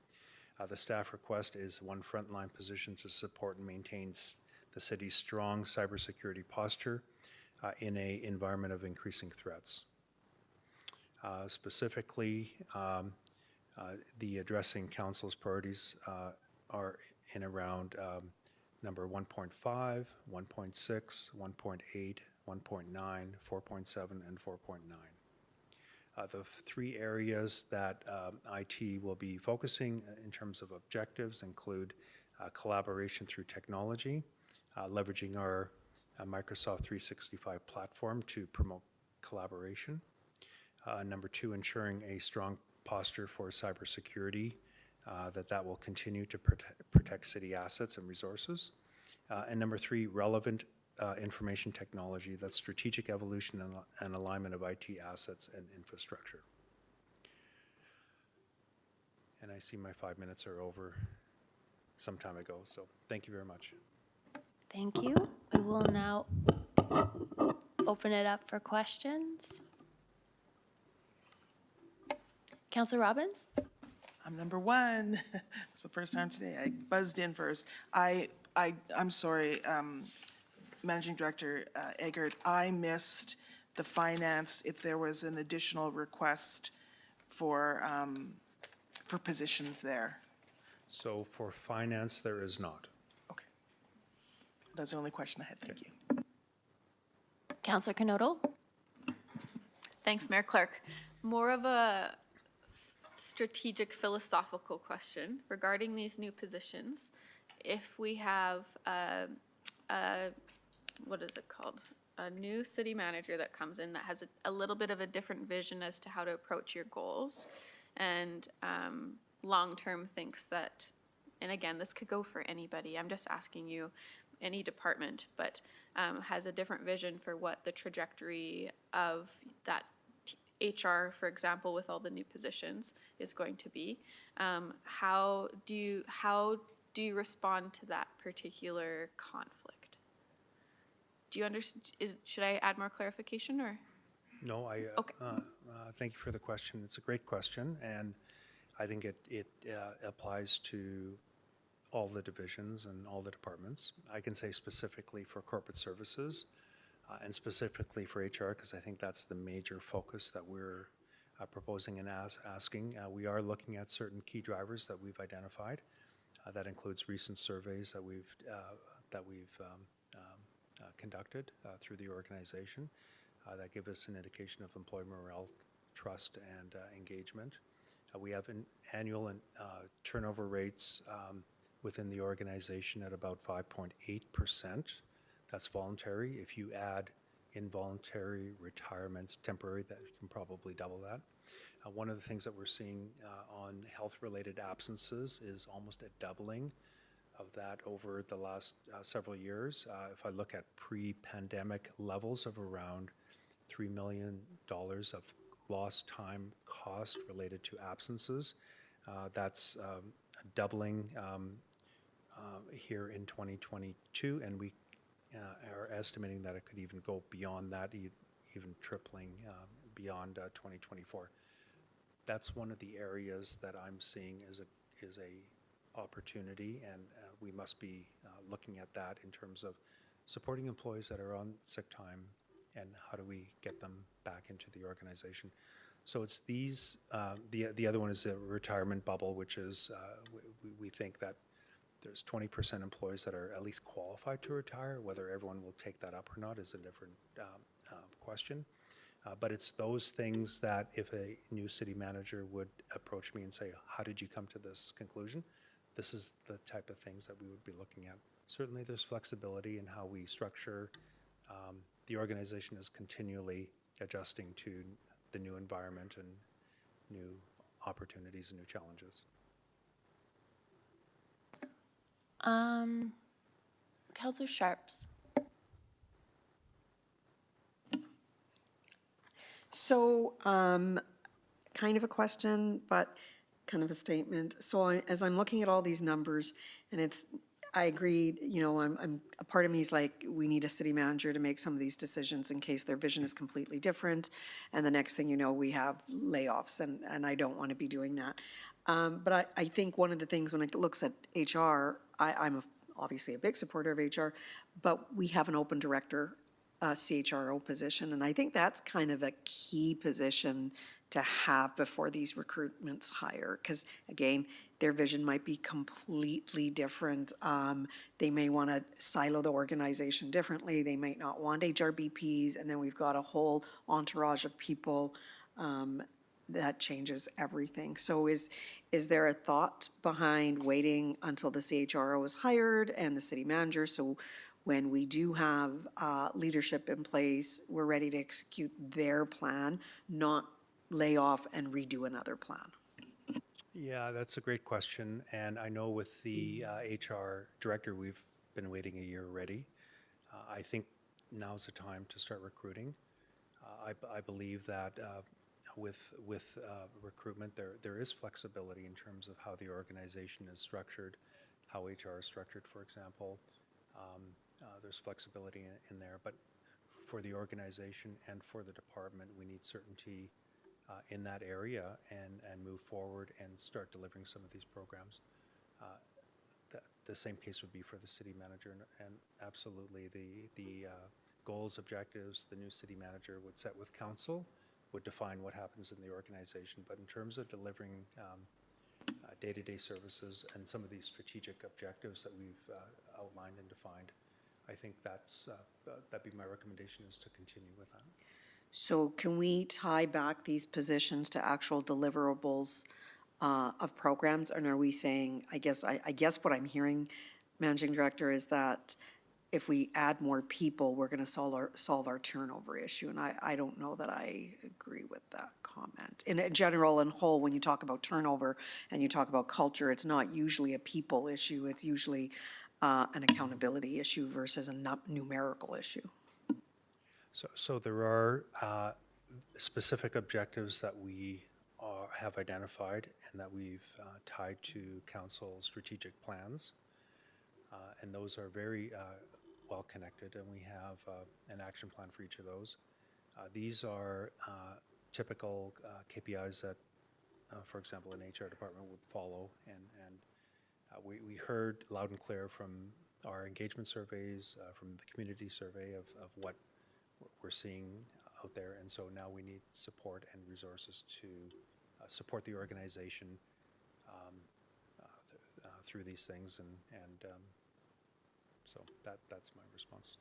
The staff request is one frontline position to support and maintain the city's strong cybersecurity posture in an environment of increasing threats. Specifically, the addressing council's priorities are in around number 1.5, 1.6, 1.8, 1.9, 4.7, and 4.9. The 3 areas that IT will be focusing in terms of objectives include collaboration through technology, leveraging our Microsoft 365 platform to promote collaboration. Number 2, ensuring a strong posture for cybersecurity, that will continue to protect city assets and resources. And number 3, relevant information technology, that's strategic evolution and alignment of IT assets and infrastructure. And I see my 5 minutes are over some time ago, so thank you very much. Thank you. We will now open it up for questions. Councillor Robbins? I'm number 1. It's the first time today. I buzzed in first. I'm sorry, Managing Director Eggert, I missed the finance if there was an additional request for positions there. So for finance, there is not. Okay. That's the only question I had. Thank you. Councillor Knodel? Thanks, Mayor Clark. More of a strategic philosophical question regarding these new positions. If we have what is it called? A new city manager that comes in that has a little bit of a different vision as to how to approach your goals, and long-term thinks that, and again, this could go for anybody, I'm just asking you, any department, but has a different vision for what the trajectory of that HR, for example, with all the new positions is going to be. How do you respond to that particular conflict? Do you understand? Should I add more clarification or? No, Okay. Thank you for the question. It's a great question, and I think it applies to all the divisions and all the departments. I can say specifically for corporate services and specifically for HR, because I think that's the major focus that we're proposing and asking. We are looking at certain key drivers that we've identified. That includes recent surveys that we've conducted through the organization that give us an indication of employee morale, trust, and engagement. We have an annual turnover rates within the organization at about 5.8%. That's voluntary. If you add involuntary retirements, temporary, that you can probably double that. One of the things that we're seeing on health-related absences is almost a doubling of that over the last several years. If I look at pre-pandemic levels of around $3 million of lost time cost related to absences, that's a doubling here in 2022, and we are estimating that it could even go beyond that, even tripling beyond 2024. That's one of the areas that I'm seeing is a opportunity, and we must be looking at that in terms of supporting employees that are on sick time, and how do we get them back into the organization. So it's these, the other one is the retirement bubble, which is, we think that there's 20% employees that are at least qualified to retire. Whether everyone will take that up or not is a different question. But it's those things that if a new city manager would approach me and say, how did you come to this conclusion? This is the type of things that we would be looking at. Certainly there's flexibility in how we structure. The organization is continually adjusting to the new environment and new opportunities and new challenges. Councillor Sharps. So, kind of a question, but kind of a statement. So as I'm looking at all these numbers, and I agree, you know, a part of me is like, we need a city manager to make some of these decisions in case their vision is completely different. And the next thing you know, we have layoffs, and I don't want to be doing that. But I think one of the things when it looks at HR, I'm obviously a big supporter of HR, but we have an open director CHRO position, and I think that's kind of a key position to have before these recruitments hire, because again, their vision might be completely different. They may want to silo the organization differently. They might not want HRBPs, and then we've got a whole entourage of people that changes everything. So is there a thought behind waiting until the CHRO is hired and the city manager, so when we do have leadership in place, we're ready to execute their plan, not lay off and redo another plan? Yeah, that's a great question. And I know with the HR director, we've been waiting a year already. I think now's the time to start recruiting. I believe that with recruitment, there is flexibility in terms of how the organization is structured, how HR is structured, for example. There's flexibility in there, but for the organization and for the department, we need certainty in that area and move forward and start delivering some of these programs. The same case would be for the city manager, and absolutely the goals, objectives, the new city manager would set with council, would define what happens in the organization. But in terms of delivering day-to-day services and some of these strategic objectives that we've outlined and defined, I think that'd be my recommendation, is to continue with that. So can we tie back these positions to actual deliverables of programs? And are we saying, I guess what I'm hearing, Managing Director, is that if we add more people, we're going to solve our turnover issue. And I don't know that I agree with that comment. In general and whole, when you talk about turnover and you talk about culture, it's not usually a people issue. It's usually an accountability issue versus a numerical issue. So there are specific objectives that we have identified and that we've tied to council strategic plans. And those are very well connected, and we have an action plan for each of those. These are typical KPIs that, for example, an HR department would follow, and we heard loud and clear from our engagement surveys, from the community survey of what we're seeing out there, and so now we need support and resources to support the organization through these things, and so that's my response to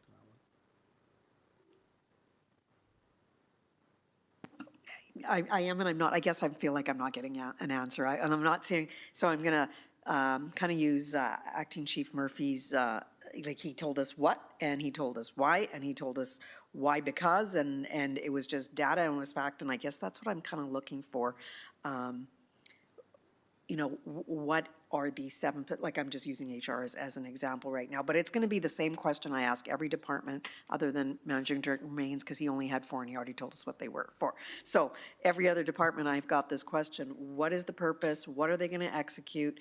that one. I am and I'm not. I guess I feel like I'm not getting an answer. And I'm not saying, so I'm going to kind of use Acting Chief Murphy's, like he told us what, and he told us why, and he told us why because, and it was just data and it was fact, and I guess that's what I'm kind of looking for. You know, what are these seven, like I'm just using HR as an example right now, but it's going to be the same question I ask every department other than Managing Director Mains, because he only had 4 and he already told us what they were for. So every other department I've got this question: what is the purpose? What are they going to execute?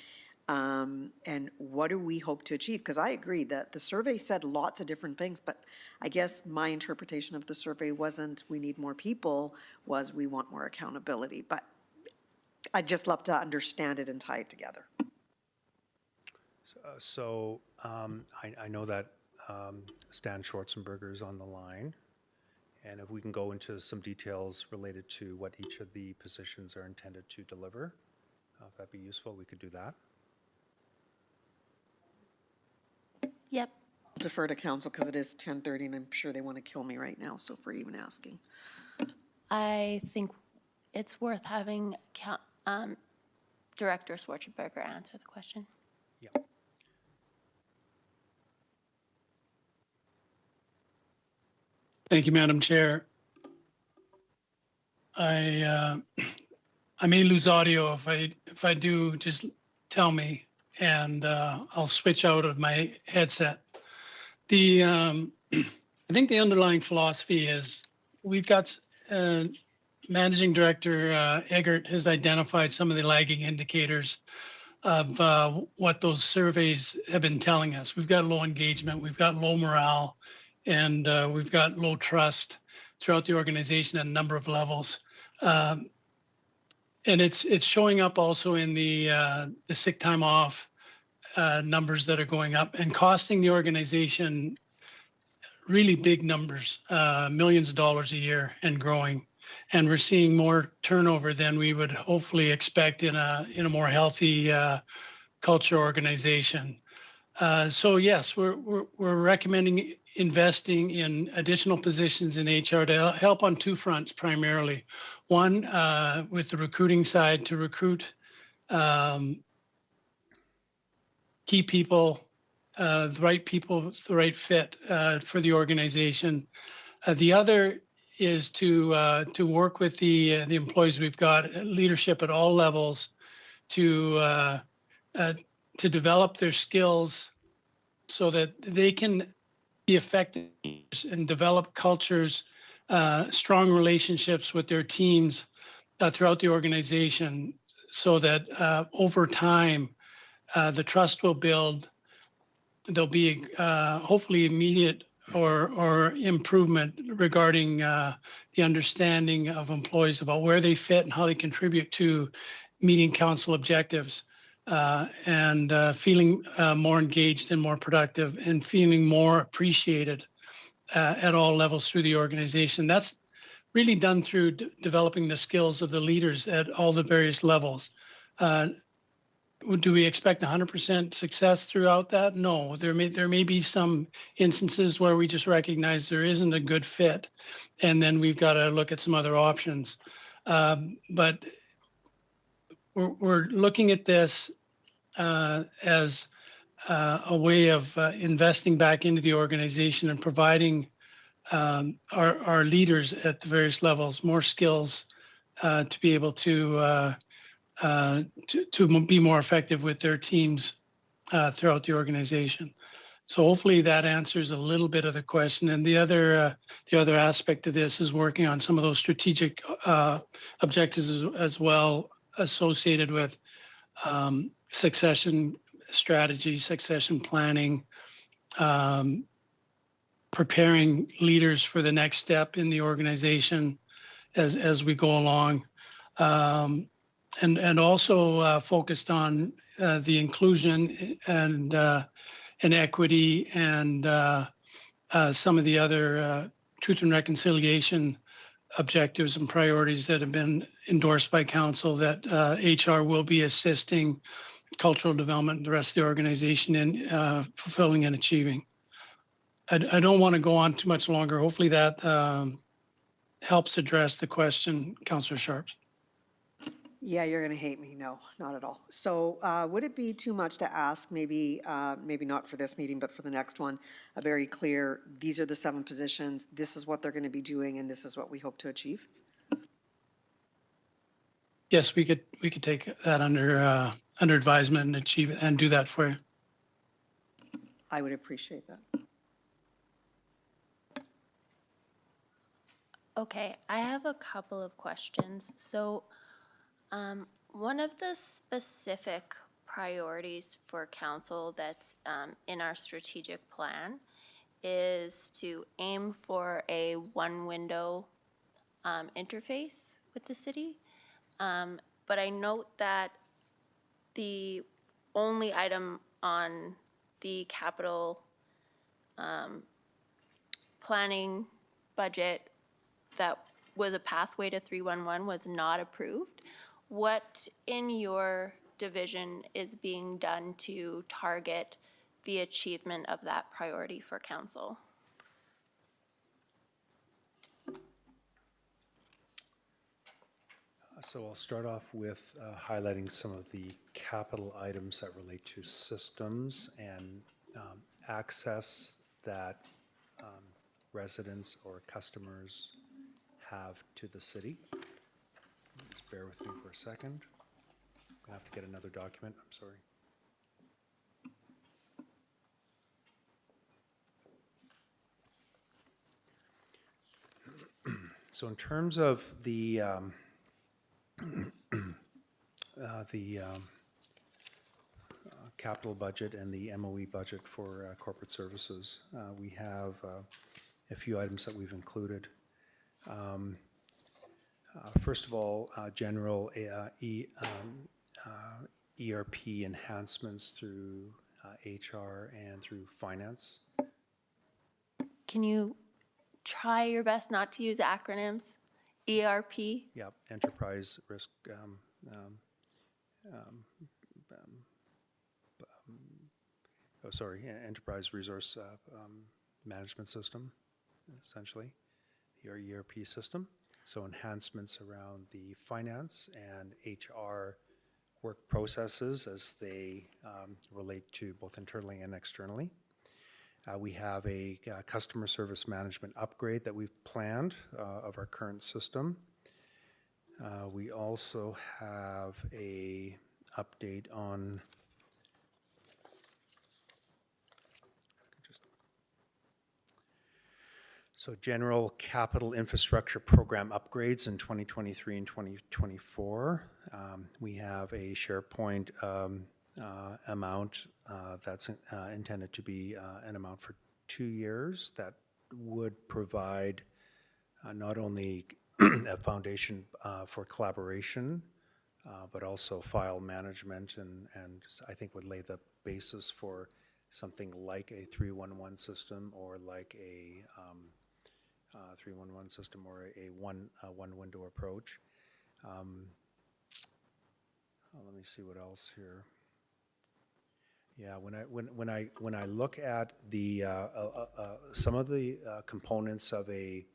And what do we hope to achieve? Because I agree that the survey said lots of different things, but I guess my interpretation of the survey wasn't we need more people, was we want more accountability. But I'd just love to understand it and tie it together. I know that Stan Schwarzenberger is on the line. And if we can go into some details related to what each of the positions are intended to deliver, if that'd be useful, we could do that. Yep. I'll defer to council because it is 10:30 and I'm sure they want to kill me right now, so for even asking. I think it's worth having Director Schwarzenberger answer the question. Yeah. Thank you, Madam Chair. I may lose audio. If I do, just tell me, and I'll switch out of my headset. I think the underlying philosophy is we've got Managing Director Eggert has identified some of the lagging indicators of what those surveys have been telling us. We've got low engagement, we've got low morale, and we've got low trust throughout the organization at a number of levels. And it's showing up also in the sick time off numbers that are going up and costing the organization really big numbers, millions of dollars a year and growing. And we're seeing more turnover than we would hopefully expect in a more healthy culture organization. So yes, we're recommending investing in additional positions in HR to help on two fronts primarily. One, with the recruiting side to recruit key people, the right fit for the organization. The other is to work with the employees we've got, leadership at all levels, to develop their skills so that they can be effective and develop cultures, strong relationships with their teams throughout the organization, so that over time the trust will build. There'll be hopefully immediate or improvement regarding the understanding of employees about where they fit and how they contribute to meeting council objectives, and feeling more engaged and more productive and feeling more appreciated at all levels through the organization. That's really done through developing the skills of the leaders at all the various levels. Do we expect 100% success throughout that? No, there may be some instances where we just recognize there isn't a good fit, and then we've got to look at some other options. But we're looking at this as a way of investing back into the organization and providing our leaders at the various levels more skills to be able to be more effective with their teams throughout the organization. So hopefully that answers a little bit of the question. And the other aspect of this is working on some of those strategic objectives as well, associated with succession strategy, succession planning, preparing leaders for the next step in the organization as we go along. And also focused on the inclusion and equity and some of the other truth and reconciliation objectives and priorities that have been endorsed by council that HR will be assisting cultural development and the rest of the organization in fulfilling and achieving. I don't want to go on too much longer. Hopefully that helps address the question, Councillor Sharps. Yeah, you're going to hate me. No, not at all. So would it be too much to ask, maybe not for this meeting, but for the next one, a very clear, these are the 7 positions, this is what they're going to be doing, and this is what we hope to achieve? Yes, we could take that under advisement and achieve it and do that for you. I would appreciate that. Okay, I have a couple of questions. So one of the specific priorities for council that's in our strategic plan is to aim for a one-window interface with the city. But I note that the only item on the capital planning budget that was a pathway to 311 was not approved. What in your division is being done to target the achievement of that priority for council? So I'll start off with highlighting some of the capital items that relate to systems and access that residents or customers have to the city. Just bear with me for a second. I have to get another document, I'm sorry. So in terms of the capital budget and the MOE budget for corporate services, we have a few items that we've included. First of all, general ERP enhancements through HR and through finance. Can you try your best not to use acronyms? ERP? Yep, enterprise risk, enterprise resource management system, essentially, your ERP system. So enhancements around the finance and HR work processes as they relate to both internally and externally. We have a customer service management upgrade that we've planned of our current system. We also have a update on general capital infrastructure program upgrades in 2023 and 2024. We have a SharePoint amount that's intended to be an amount for 2 years that would provide not only a foundation for collaboration, but also file management and I think would lay the basis for something like a 311 system or like a 311 system or a one window approach. Let me see what else here. Yeah, when I look at the some of the components of a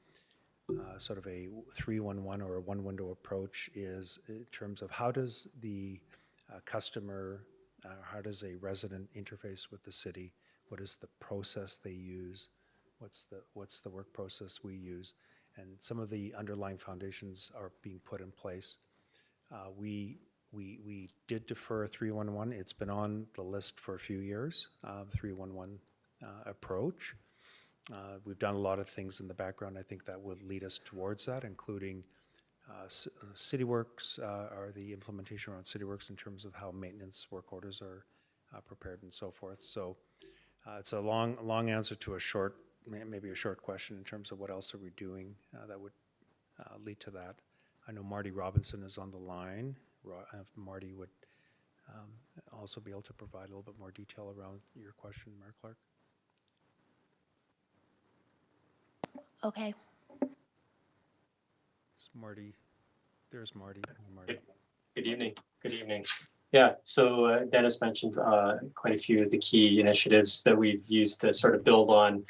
sort of a 311 or a one window approach is in terms of how does the customer, how does a resident interface with the city? What is the process they use? What's the work process we use? And some of the underlying foundations are being put in place. We did defer 311. It's been on the list for a few years, 311 approach. We've done a lot of things in the background. I think that would lead us towards that, including CityWorks or the implementation around CityWorks in terms of how maintenance work orders are prepared and so forth. So it's a long answer to a short, maybe a short question in terms of what else are we doing that would lead to that. I know Marty Robinson is on the line. Marty would also be able to provide a little bit more detail around your question, Mayor Clark. Okay. It's Marty. There's Marty. Hi, Marty. Good evening. Good evening. Yeah, so Dennis mentioned quite a few of the key initiatives that we've used to sort of build on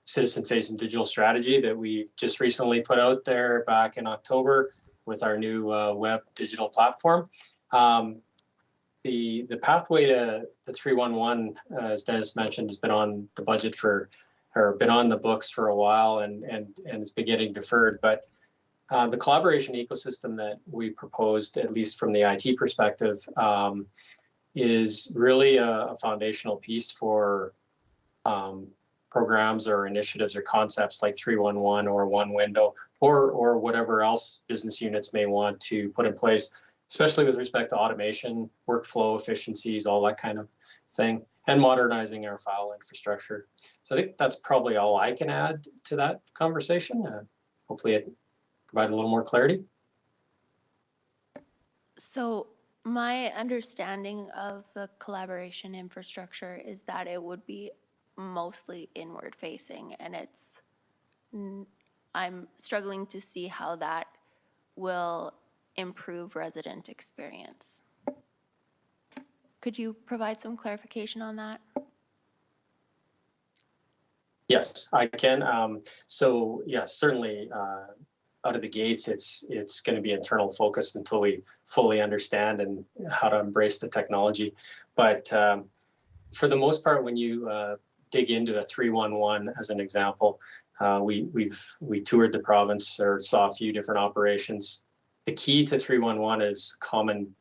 citizen-facing digital strategy that we just recently put out there back in October with our new web digital platform. The pathway to the 311, as Dennis mentioned, has been on the budget for, or been on the books for a while and has been getting deferred. But the collaboration ecosystem that we proposed, at least from the IT perspective, is really a foundational piece for programs or initiatives or concepts like 311 or One Window or whatever else business units may want to put in place. especially with respect to automation, workflow efficiencies, all that kind of thing, and modernizing our file infrastructure. So I think that's probably all I can add to that conversation. Hopefully it provided a little more clarity. So my understanding of the collaboration infrastructure is that it would be mostly inward facing, and I'm struggling to see how that will improve resident experience. Could you provide some clarification on that? Yes, I can. So yeah, certainly out of the gates, it's going to be internal focused until we fully understand and how to embrace the technology. But for the most part, when you dig into a 311 as an example, we toured the province or saw a few different operations. The key to 311 is common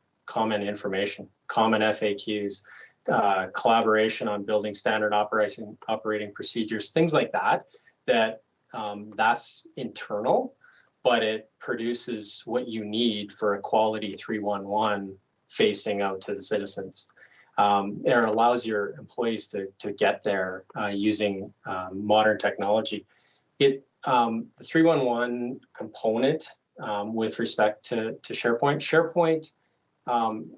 information, common FAQs, collaboration on building standard operating procedures, things like that. That's internal, but it produces what you need for a quality 311 facing out to the citizens. It allows your employees to get there using modern technology. The 311 component with respect to SharePoint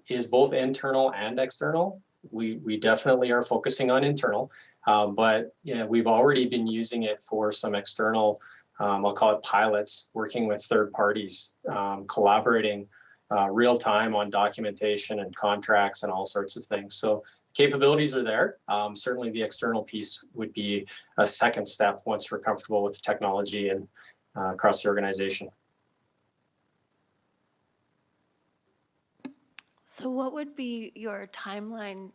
is both internal and external. We definitely are focusing on internal, but yeah, we've already been using it for some external, I'll call it pilots, working with third parties, collaborating real time on documentation and contracts and all sorts of things. So capabilities are there. Certainly the external piece would be a second step once we're comfortable with the technology and across the organization. So what would be your timeline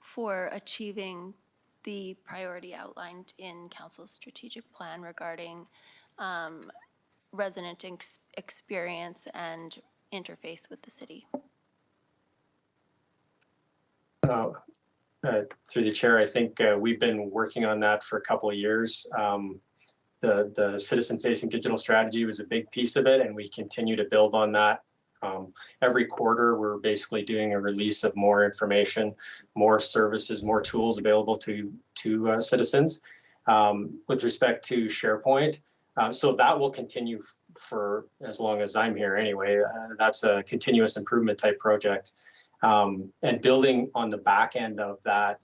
for achieving the priority outlined in Council's strategic plan regarding resident experience and interface with the city? Through the chair, I think we've been working on that for a couple of years. The citizen-facing digital strategy was a big piece of it, and we continue to build on that. Every quarter, we're basically doing a release of more information, more services, more tools available to citizens. With respect to SharePoint, so that will continue for as long as I'm here anyway. That's a continuous improvement type project. And building on the back end of that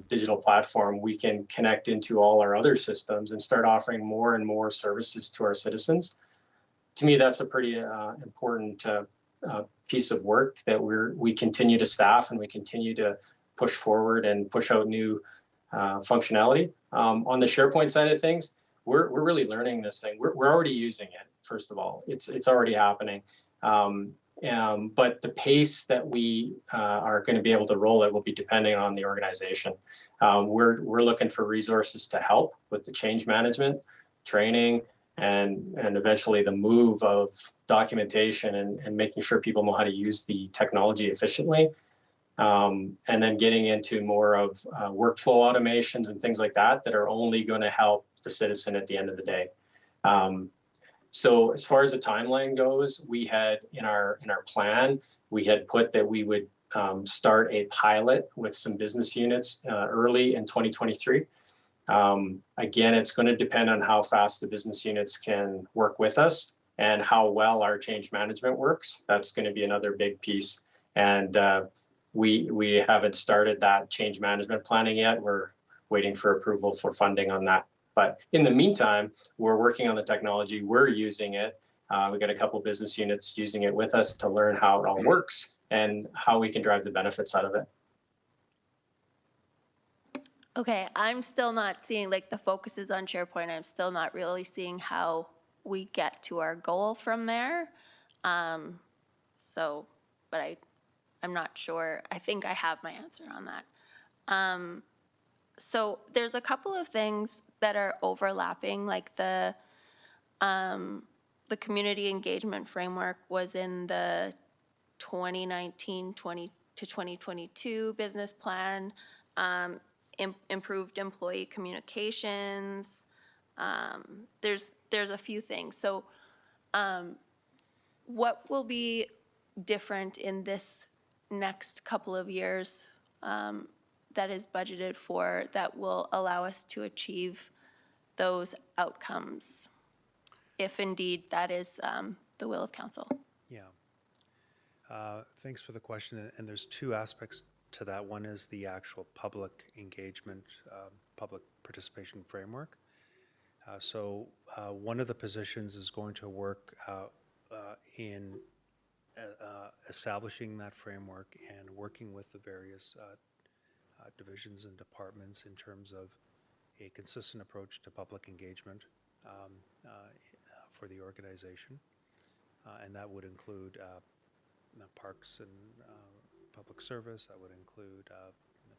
digital platform, we can connect into all our other systems and start offering more and more services to our citizens. To me, that's a pretty important piece of work that we continue to staff and we continue to push forward and push out new functionality. On the SharePoint side of things, we're really learning this thing. We're already using it, first of all. It's already happening. But the pace that we are going to be able to roll it will be depending on the organization. We're looking for resources to help with the change management, training, and eventually the move of documentation and making sure people know how to use the technology efficiently. And then getting into more of workflow automations and things like that that are only going to help the citizen at the end of the day. So as far as the timeline goes, we had in our plan, we had put that we would start a pilot with some business units early in 2023. Again, it's going to depend on how fast the business units can work with us and how well our change management works. That's going to be another big piece. And we haven't started that change management planning yet. We're waiting for approval for funding on that. But in the meantime, we're working on the technology. We're using it. We've got a couple of business units using it with us to learn how it all works and how we can drive the benefits out of it. Okay, I'm still not seeing, like, the focus is on SharePoint. I'm still not really seeing how we get to our goal from there. But I'm not sure. I think I have my answer on that. So there's a couple of things that are overlapping, like the community engagement framework was in the 2019 to 2022 business plan. Improved employee communications. There's a few things. So what will be different in this next couple of years that is budgeted for that will allow us to achieve those outcomes, if indeed that is the will of council? Yeah. Thanks for the question. And there's two aspects to that. One is the actual public engagement, public participation framework. So one of the positions is going to work in establishing that framework and working with the various divisions and departments in terms of a consistent approach to public engagement for the organization. And that would include parks and public service, that would include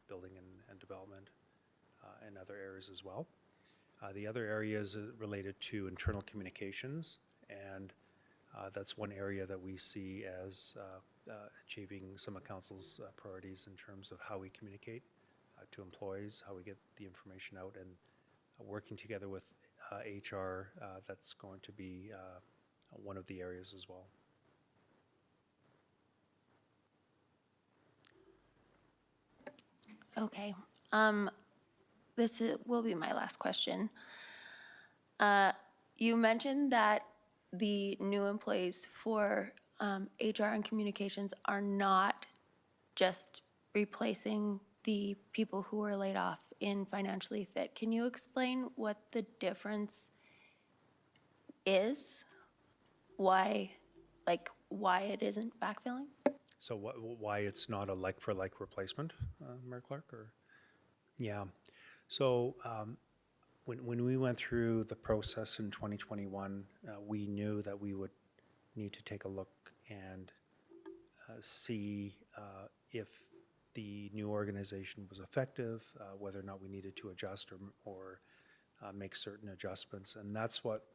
building and development and other areas as well. The other area is related to internal communications, and that's one area that we see as achieving some of council's priorities in terms of how we communicate to employees, how we get the information out, and working together with HR, that's going to be one of the areas as well. Okay. Will be my last question. You mentioned that the new employees for HR and communications are not just replacing the people who were laid off in Financially Fit. Can you explain what the difference is? Why it isn't backfilling? So why it's not a like-for-like replacement, Mayor Clark? Or yeah. So when we went through the process in 2021, we knew that we would need to take a look and see if the new organization was effective, whether or not we needed to adjust or make certain adjustments. And that's what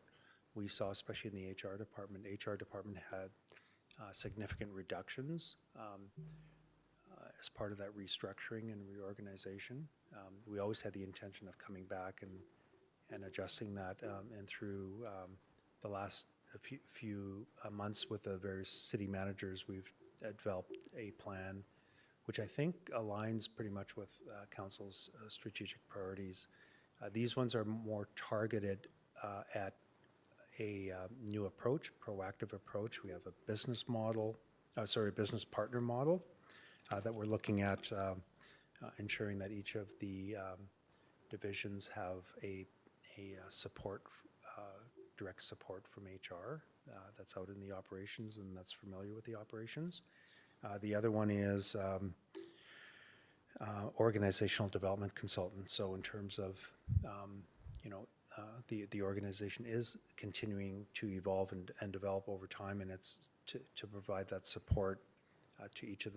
we saw, especially in the HR department. HR department had significant reductions as part of that restructuring and reorganization. We always had the intention of coming back and adjusting that, and through the last few months with the various city managers, we've developed a plan which I think aligns pretty much with council's strategic priorities. These ones are more targeted at a new approach, proactive approach. We have a business partner model that we're looking at ensuring that each of the divisions have a support, direct support from HR that's out in the operations and that's familiar with the operations. The other one is organizational development consultant. So in terms of, the organization is continuing to evolve and develop over time, and it's to provide that support to each of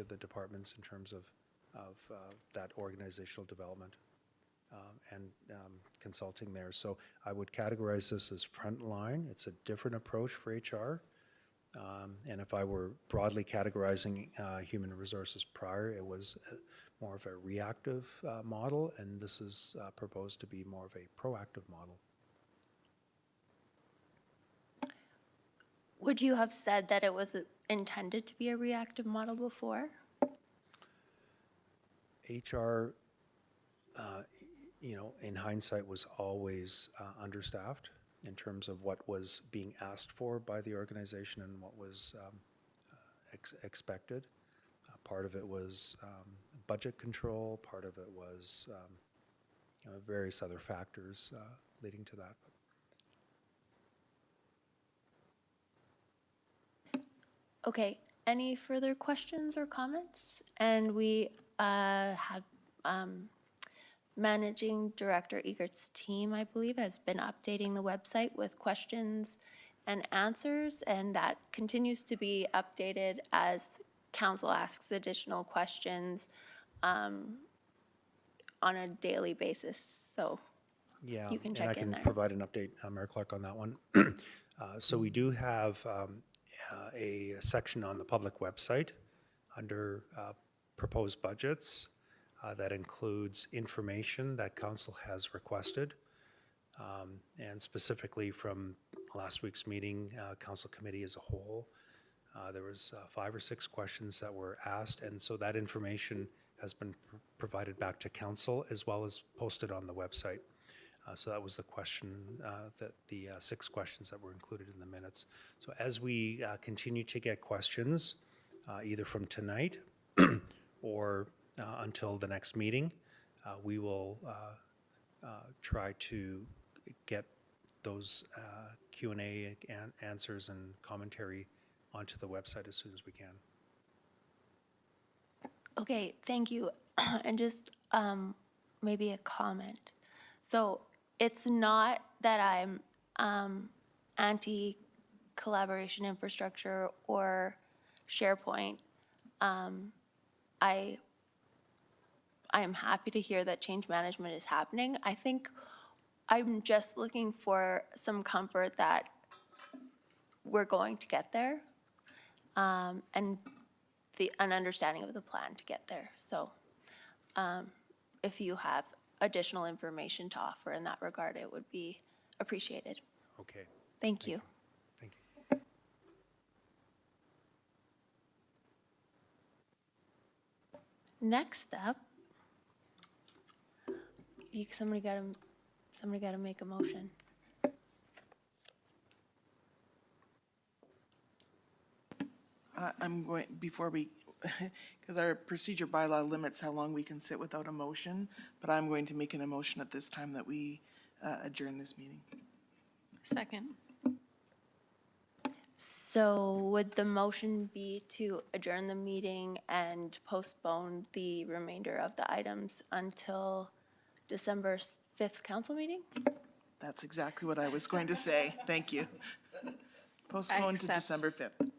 the departments in terms of that organizational development and consulting there. So I would categorize this as frontline. It's a different approach for HR. And if I were broadly categorizing human resources prior, it was more of a reactive model, and this is proposed to be more of a proactive model. Would you have said that it was intended to be a reactive model before? HR, in hindsight, was always understaffed in terms of what was being asked for by the organization and what was expected. Part of it was budget control, part of it was various other factors leading to that. Okay, any further questions or comments? And we have Managing Director Egert's team, I believe, has been updating the website with questions and answers, and that continues to be updated as council asks additional questions on a daily basis. So yeah, you can check in there. And I can provide an update, Mayor Clark, on that one. So we do have a section on the public website under proposed budgets that includes information that council has requested. And specifically from last week's meeting, council committee as a whole There was 5 or 6 questions that were asked, and so that information has been provided back to council as well as posted on the website. So that was the question, that the 6 questions that were included in the minutes. So as we continue to get questions, either from tonight or until the next meeting, we will try to get those Q&A answers and commentary onto the website as soon as we can. Okay, thank you. And just maybe a comment. So it's not that I'm anti-collaboration infrastructure or SharePoint. I am happy to hear that change management is happening. I think I'm just looking for some comfort that we're going to get there, and an understanding of the plan to get there. So if you have additional information to offer in that regard, it would be appreciated. Okay. Thank you. Thank you. Next up, somebody got to make a motion. I'm going, before we, because our procedure bylaw limits how long we can sit without a motion, but I'm going to make an motion at this time that we adjourn this meeting. Second. So would the motion be to adjourn the meeting and postpone the remainder of the items until December 5th council meeting? That's exactly what I was going to say. Thank you. Postpone to accept. December 5th.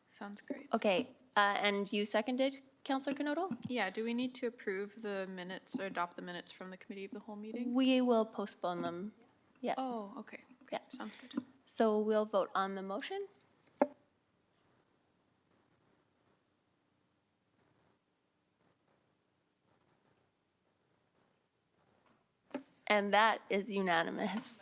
Sounds great. Okay, and you seconded, Councillor Canoto? Yeah, do we need to approve the minutes or adopt the minutes from the committee of the whole meeting? We will postpone them. Yeah. Oh, okay. Yeah. Sounds good. So we'll vote on the motion. And that is unanimous.